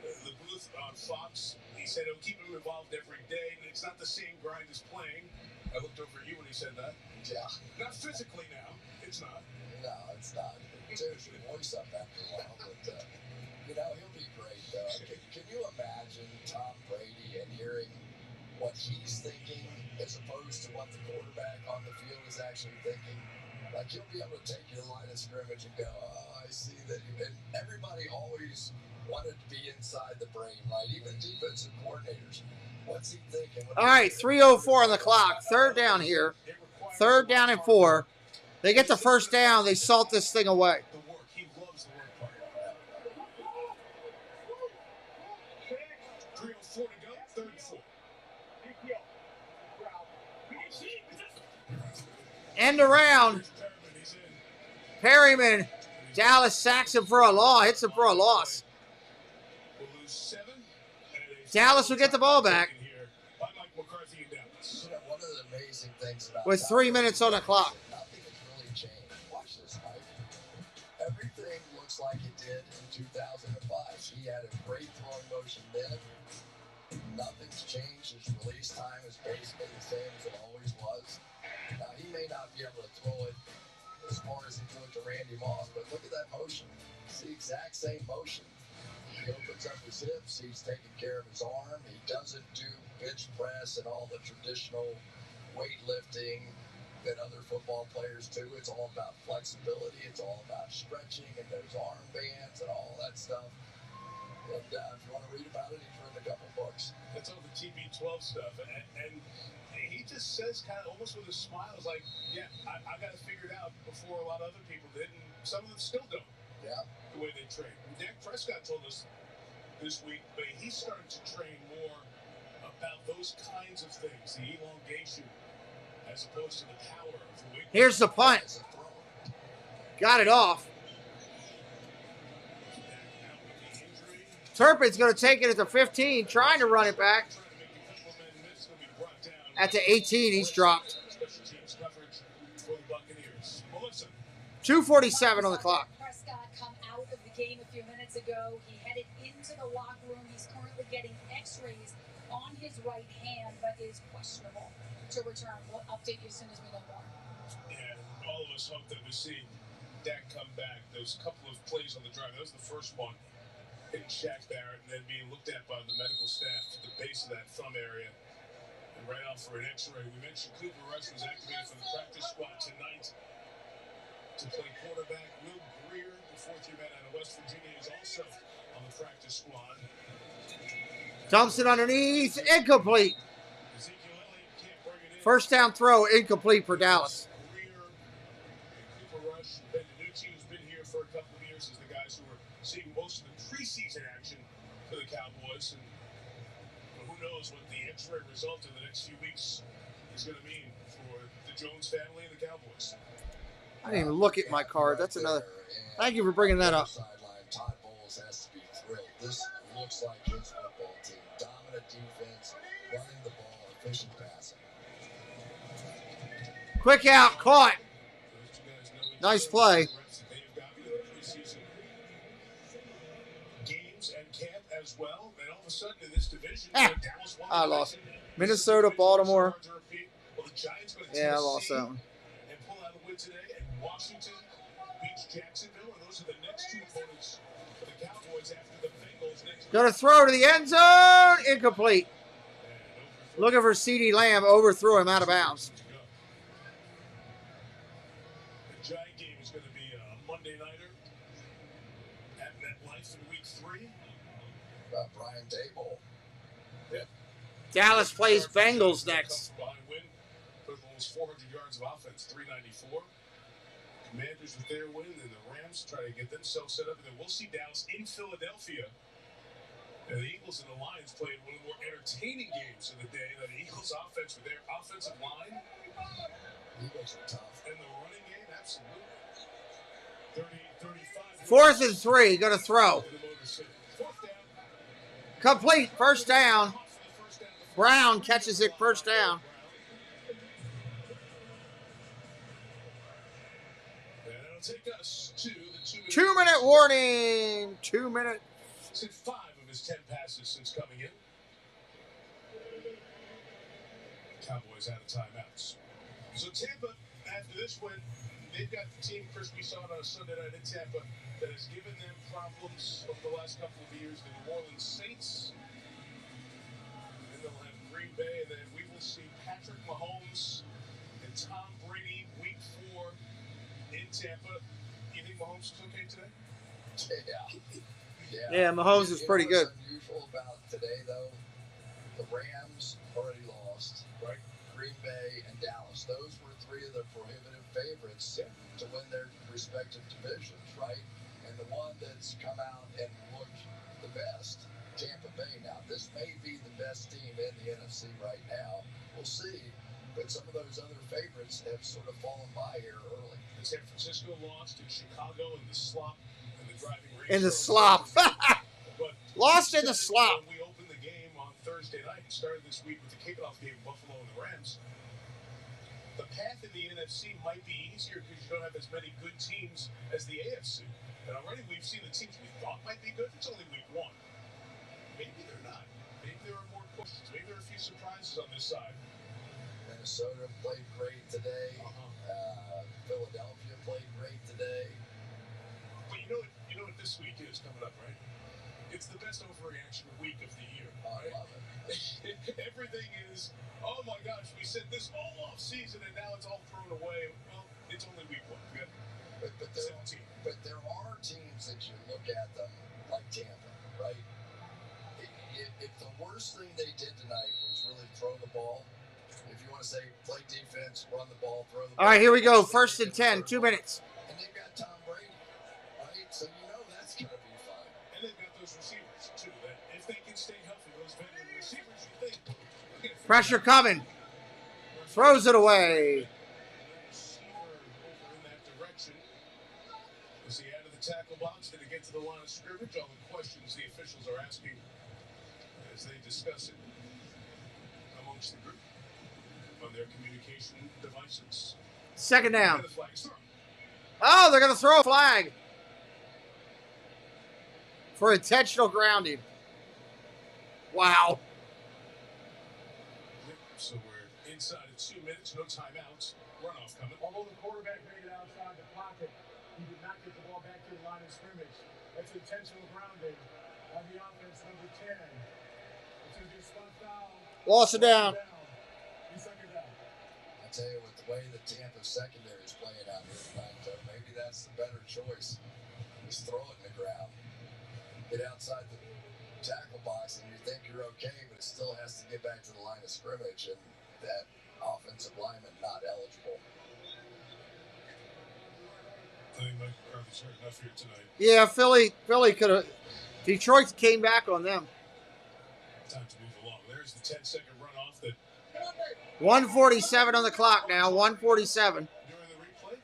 the booth on Fox. He said it'll keep him involved every day, and it's not the same grind as playing. I looked over at you when he said that. Yeah. Not physically now. It's not. No, it's not. It tears your voice up after a while, but, you know, he'll be great, though. Can you imagine Tom Brady and hearing what he's thinking as opposed to what the quarterback on the field is actually thinking? Like, he'll be able to take you to the line of scrimmage and go, oh, I see that you... And everybody always wanted to be inside the brain, right? Even defensive coordinators. What's he thinking? All right, 3:04 on the clock. Third down here. Third down and 4. They get the first down. They salt this thing away. The work. He loves the work part. 3:04 to go. 3rd and 4. End around. Perryman. Dallas sacks him for a loss. Hits him for a loss. We'll lose 7. Dallas will get the ball back. By Mike McCarthy and Dallas. You know, one of the amazing things about With 3 minutes on the clock. nothing has really changed. Watch this, Mike. Everything looks like it did in 2005. He had a great throwing motion then. Nothing's changed. His release time is basically the same as it always was. Now, he may not be able to throw it as far as he threw it to Randy Moss, but look at that motion. It's the exact same motion. He opens up his hips. He's taking care of his arm. He doesn't do bench press and all the traditional weightlifting that other football players do. It's all about flexibility. It's all about stretching and those arm bands and all that stuff. And if you want to read about it, he's written a couple books. That's all the TB12 stuff. And he just says kind of almost with a smile, it's like, yeah, I got it figured out before a lot of other people did, and some of them still don't. Yeah. The way they train. Dak Prescott told us this week, but he's starting to train more about those kinds of things, the elongation, as opposed to the power of the weight. Here's the punt. Got it off. Turpin's going to take it at the 15, trying to run it back. At the 18, he's dropped. 2:47 on the clock. Prescott come out of the game a few minutes ago. He headed into the locker room. He's currently getting x-rays on his right hand, but is questionable to return. We'll update you as soon as we know more. And all of us hope that we see Dak come back. Those couple of plays on the drive, that was the first one. Hitting Shaq Barrett and then being looked at by the medical staff to the base of that thumb area and right out for an x-ray. We mentioned Cooper Rush was activated for the practice squad tonight. to play quarterback. Will Greer, the fourth-year man out of West Virginia, is also on the practice squad. Dumps it underneath. Incomplete. First down throw. Incomplete for Dallas. Cooper Rush, Ben DiNucci, who's been here for a couple of years, is the guys who are seeing most of the preseason action for the Cowboys. And who knows what the X-ray result in the next few weeks is going to mean for the Jones family and the Cowboys. I didn't even look at my card. That's another. Thank you for bringing that up. Todd Bowles has to be thrilled. This looks like his football team. Dominant defense, running the ball, efficient passing. Quick out, caught. Nice play. Games and camp as well. And all of a sudden in this division, Dallas won. I lost. Minnesota, Baltimore. Well, the Giants go to Yeah, I lost that one. and pull out a win today. And Washington beats Jacksonville. And those are the next two opponents for the Cowboys after the Bengals next. Going to throw to the end zone. Incomplete. Looking for CeeDee Lamb. Overthrew him out of bounds. The Giant game is going to be a Monday nighter at MetLife in week 3. Brian Daboll. Yeah. Dallas plays Bengals next. Behind win. Took almost 400 yards of offense, 394. Commanders with their win, and the Rams try to get themselves set up. And then we'll see Dallas in Philadelphia. And the Eagles and the Lions played one of the more entertaining games of the day. The Eagles offense with their offensive line. Eagles are tough. And the running game, absolutely. 35. 4th and 3. Going to throw. Complete. First down. Brown catches it first down. And it'll take us to the 2-minute warning. 2 minutes. He's hit 5 of his 10 passes since coming in. Cowboys out of timeouts. So Tampa, after this win, they've got the team, Chris, we saw it on a Sunday night in Tampa, that has given them problems over the last couple of years. The New Orleans Saints. And then they'll have Green Bay, and then we will see Patrick Mahomes and Tom Brady week 4 in Tampa. You think Mahomes is okay today? Yeah, Mahomes is pretty good. What's unusual about today, though, the Rams already lost, right? Green Bay and Dallas. Those were 3 of the prohibitive favorites to win their respective divisions, right? And the one that's come out and looked the best, Tampa Bay. Now, this may be the best team in the NFC right now. We'll see. But some of those other favorites have sort of fallen by here early. And San Francisco lost in Chicago in the slop and the driving race. In the slop. Lost in the slop. When we opened the game on Thursday night and started this week with the kickoff game, Buffalo and the Rams, the path in the NFC might be easier because you don't have as many good teams as the AFC. And already we've seen the teams we thought might be good. It's only week 1. Maybe they're not. Maybe there are more questions. Maybe there are a few surprises on this side. Minnesota played great today. Philadelphia played great today. But you know what this week is coming up, right? It's the best overreaction week of the year. I love it. Everything is, oh my gosh, we said this all off season and now it's all thrown away. Well, it's only week 1. We got But there are teams that you look at them like Tampa, right? If the worst thing they did tonight was really throw the ball, if you want to say play defense, run the ball, throw the ball. All right, here we go. 1st and 10. 2 minutes. And they've got Tom Brady, right? So you know that's going to be fun. And they've got those receivers, too, that if they can stay healthy, those veteran receivers, you think. Pressure coming. Throws it away. Receiver over in that direction. Was he out of the tackle box? Did he get to the line of scrimmage? All the questions the officials are asking as they discuss it amongst the group on their communication devices. 2nd down. And the flag is thrown. Oh, they're going to throw a flag for intentional grounding. Wow. So we're inside of 2 minutes, no timeouts. Runoff coming. Although the quarterback made it outside the pocket, he did not get the ball back to the line of scrimmage. That's intentional grounding on the offense, number 10. It's going to be a spot foul. Lost it down. I tell you, with the way the Tampa secondary is playing out here tonight, though, maybe that's the better choice. Just throw it in the ground. Get outside the tackle box and you think you're okay, but it still has to get back to the line of scrimmage, and that offensive lineman not eligible. I think Mike McCarthy's hurt enough here tonight. Yeah, Philly could have. Detroit came back on them. Time to move along. There's the 10-second runoff that 1:47 on the clock now. 1:47. during the replay.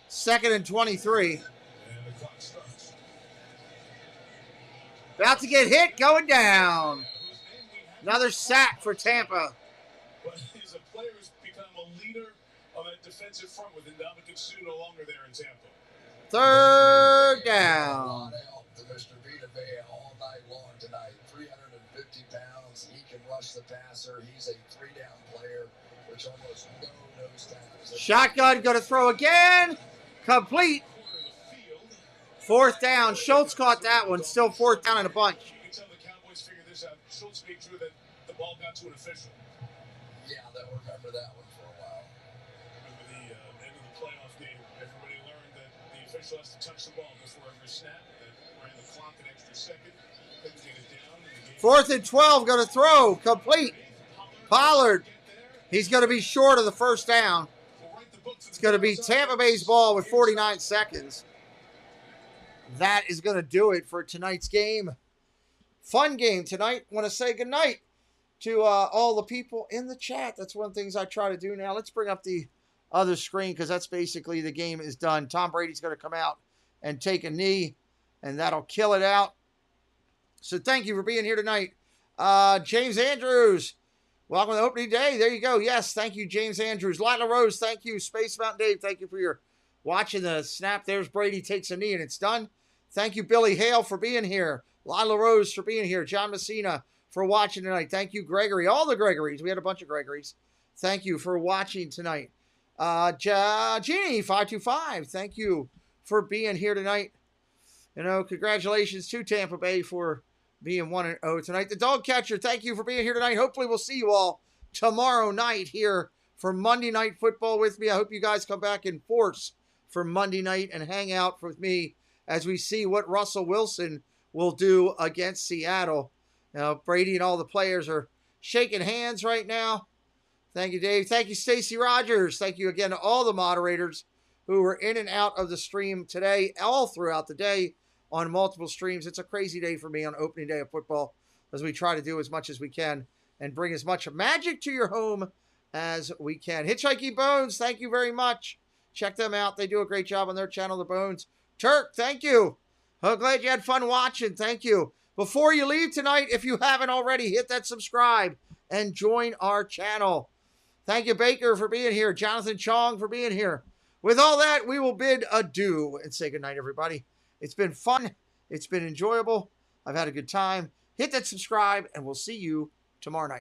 Second and 23. And the clock starts. About to get hit, going down. Another sack for Tampa. But he's a player who's become a leader of that defensive front with Ndamukong Suh no longer there in Tampa. Third down. To Mr. Vita Vea all night long tonight. 350 pounds. He can rush the passer. He's a 3-down player, which almost no nose tackles. Shotgun, going to throw again. Complete. Fourth down. Schultz caught that one. Still fourth down in a bunch. You can tell the Cowboys figured this out. Schultz made sure that the ball got to an official. Yeah, they'll remember that one for a while. Remember the end of the playoff game. Everybody learned that the official has to touch the ball before every snap. That ran the clock an extra second. Couldn't get it down. Fourth and 12. Going to throw. Complete. Pollard. He's going to be short of the first down. It's going to be Tampa Bay's ball with 49 seconds. That is going to do it for tonight's game. Fun game tonight. Want to say goodnight to all the people in the chat. That's one of the things I try to do now. Let's bring up the other screen because that's basically the game is done. Tom Brady's going to come out and take a knee, and that'll kill it out. So thank you for being here tonight. James Andrews, welcome to the opening day. There you go. Yes, thank you, James Andrews. Lila Rose, thank you. Space Mountain Dave, thank you for your watching the snap. There's Brady takes a knee, and it's done. Thank you, Billy Hale, for being here. Lila Rose for being here. John Messina for watching tonight. Thank you, Gregory. All the Gregorys. We had a bunch of Gregorys. Thank you for watching tonight. Genie525, thank you for being here tonight. You know, congratulations to Tampa Bay for being 1-0 tonight. The Dog Catcher, thank you for being here tonight. Hopefully we'll see you all tomorrow night here for Monday Night Football with me. I hope you guys come back in force for Monday night and hang out with me as we see what Russell Wilson will do against Seattle. Now, Brady and all the players are shaking hands right now. Thank you, Dave. Thank you, Stacy Rogers. Thank you again to all the moderators who were in and out of the stream today, all throughout the day on multiple streams. It's a crazy day for me on opening day of football as we try to do as much as we can and bring as much magic to your home as we can. Hitchhiking Bones, thank you very much. Check them out. They do a great job on their channel, The Bones. Turk, thank you. I'm glad you had fun watching. Thank you. Before you leave tonight, if you haven't already, hit that subscribe and join our channel. Thank you, Baker, for being here. Jonathan Chong for being here. With all that, we will bid adieu and say goodnight, everybody. It's been fun. It's been enjoyable. I've had a good time. Hit that subscribe, and we'll see you tomorrow night.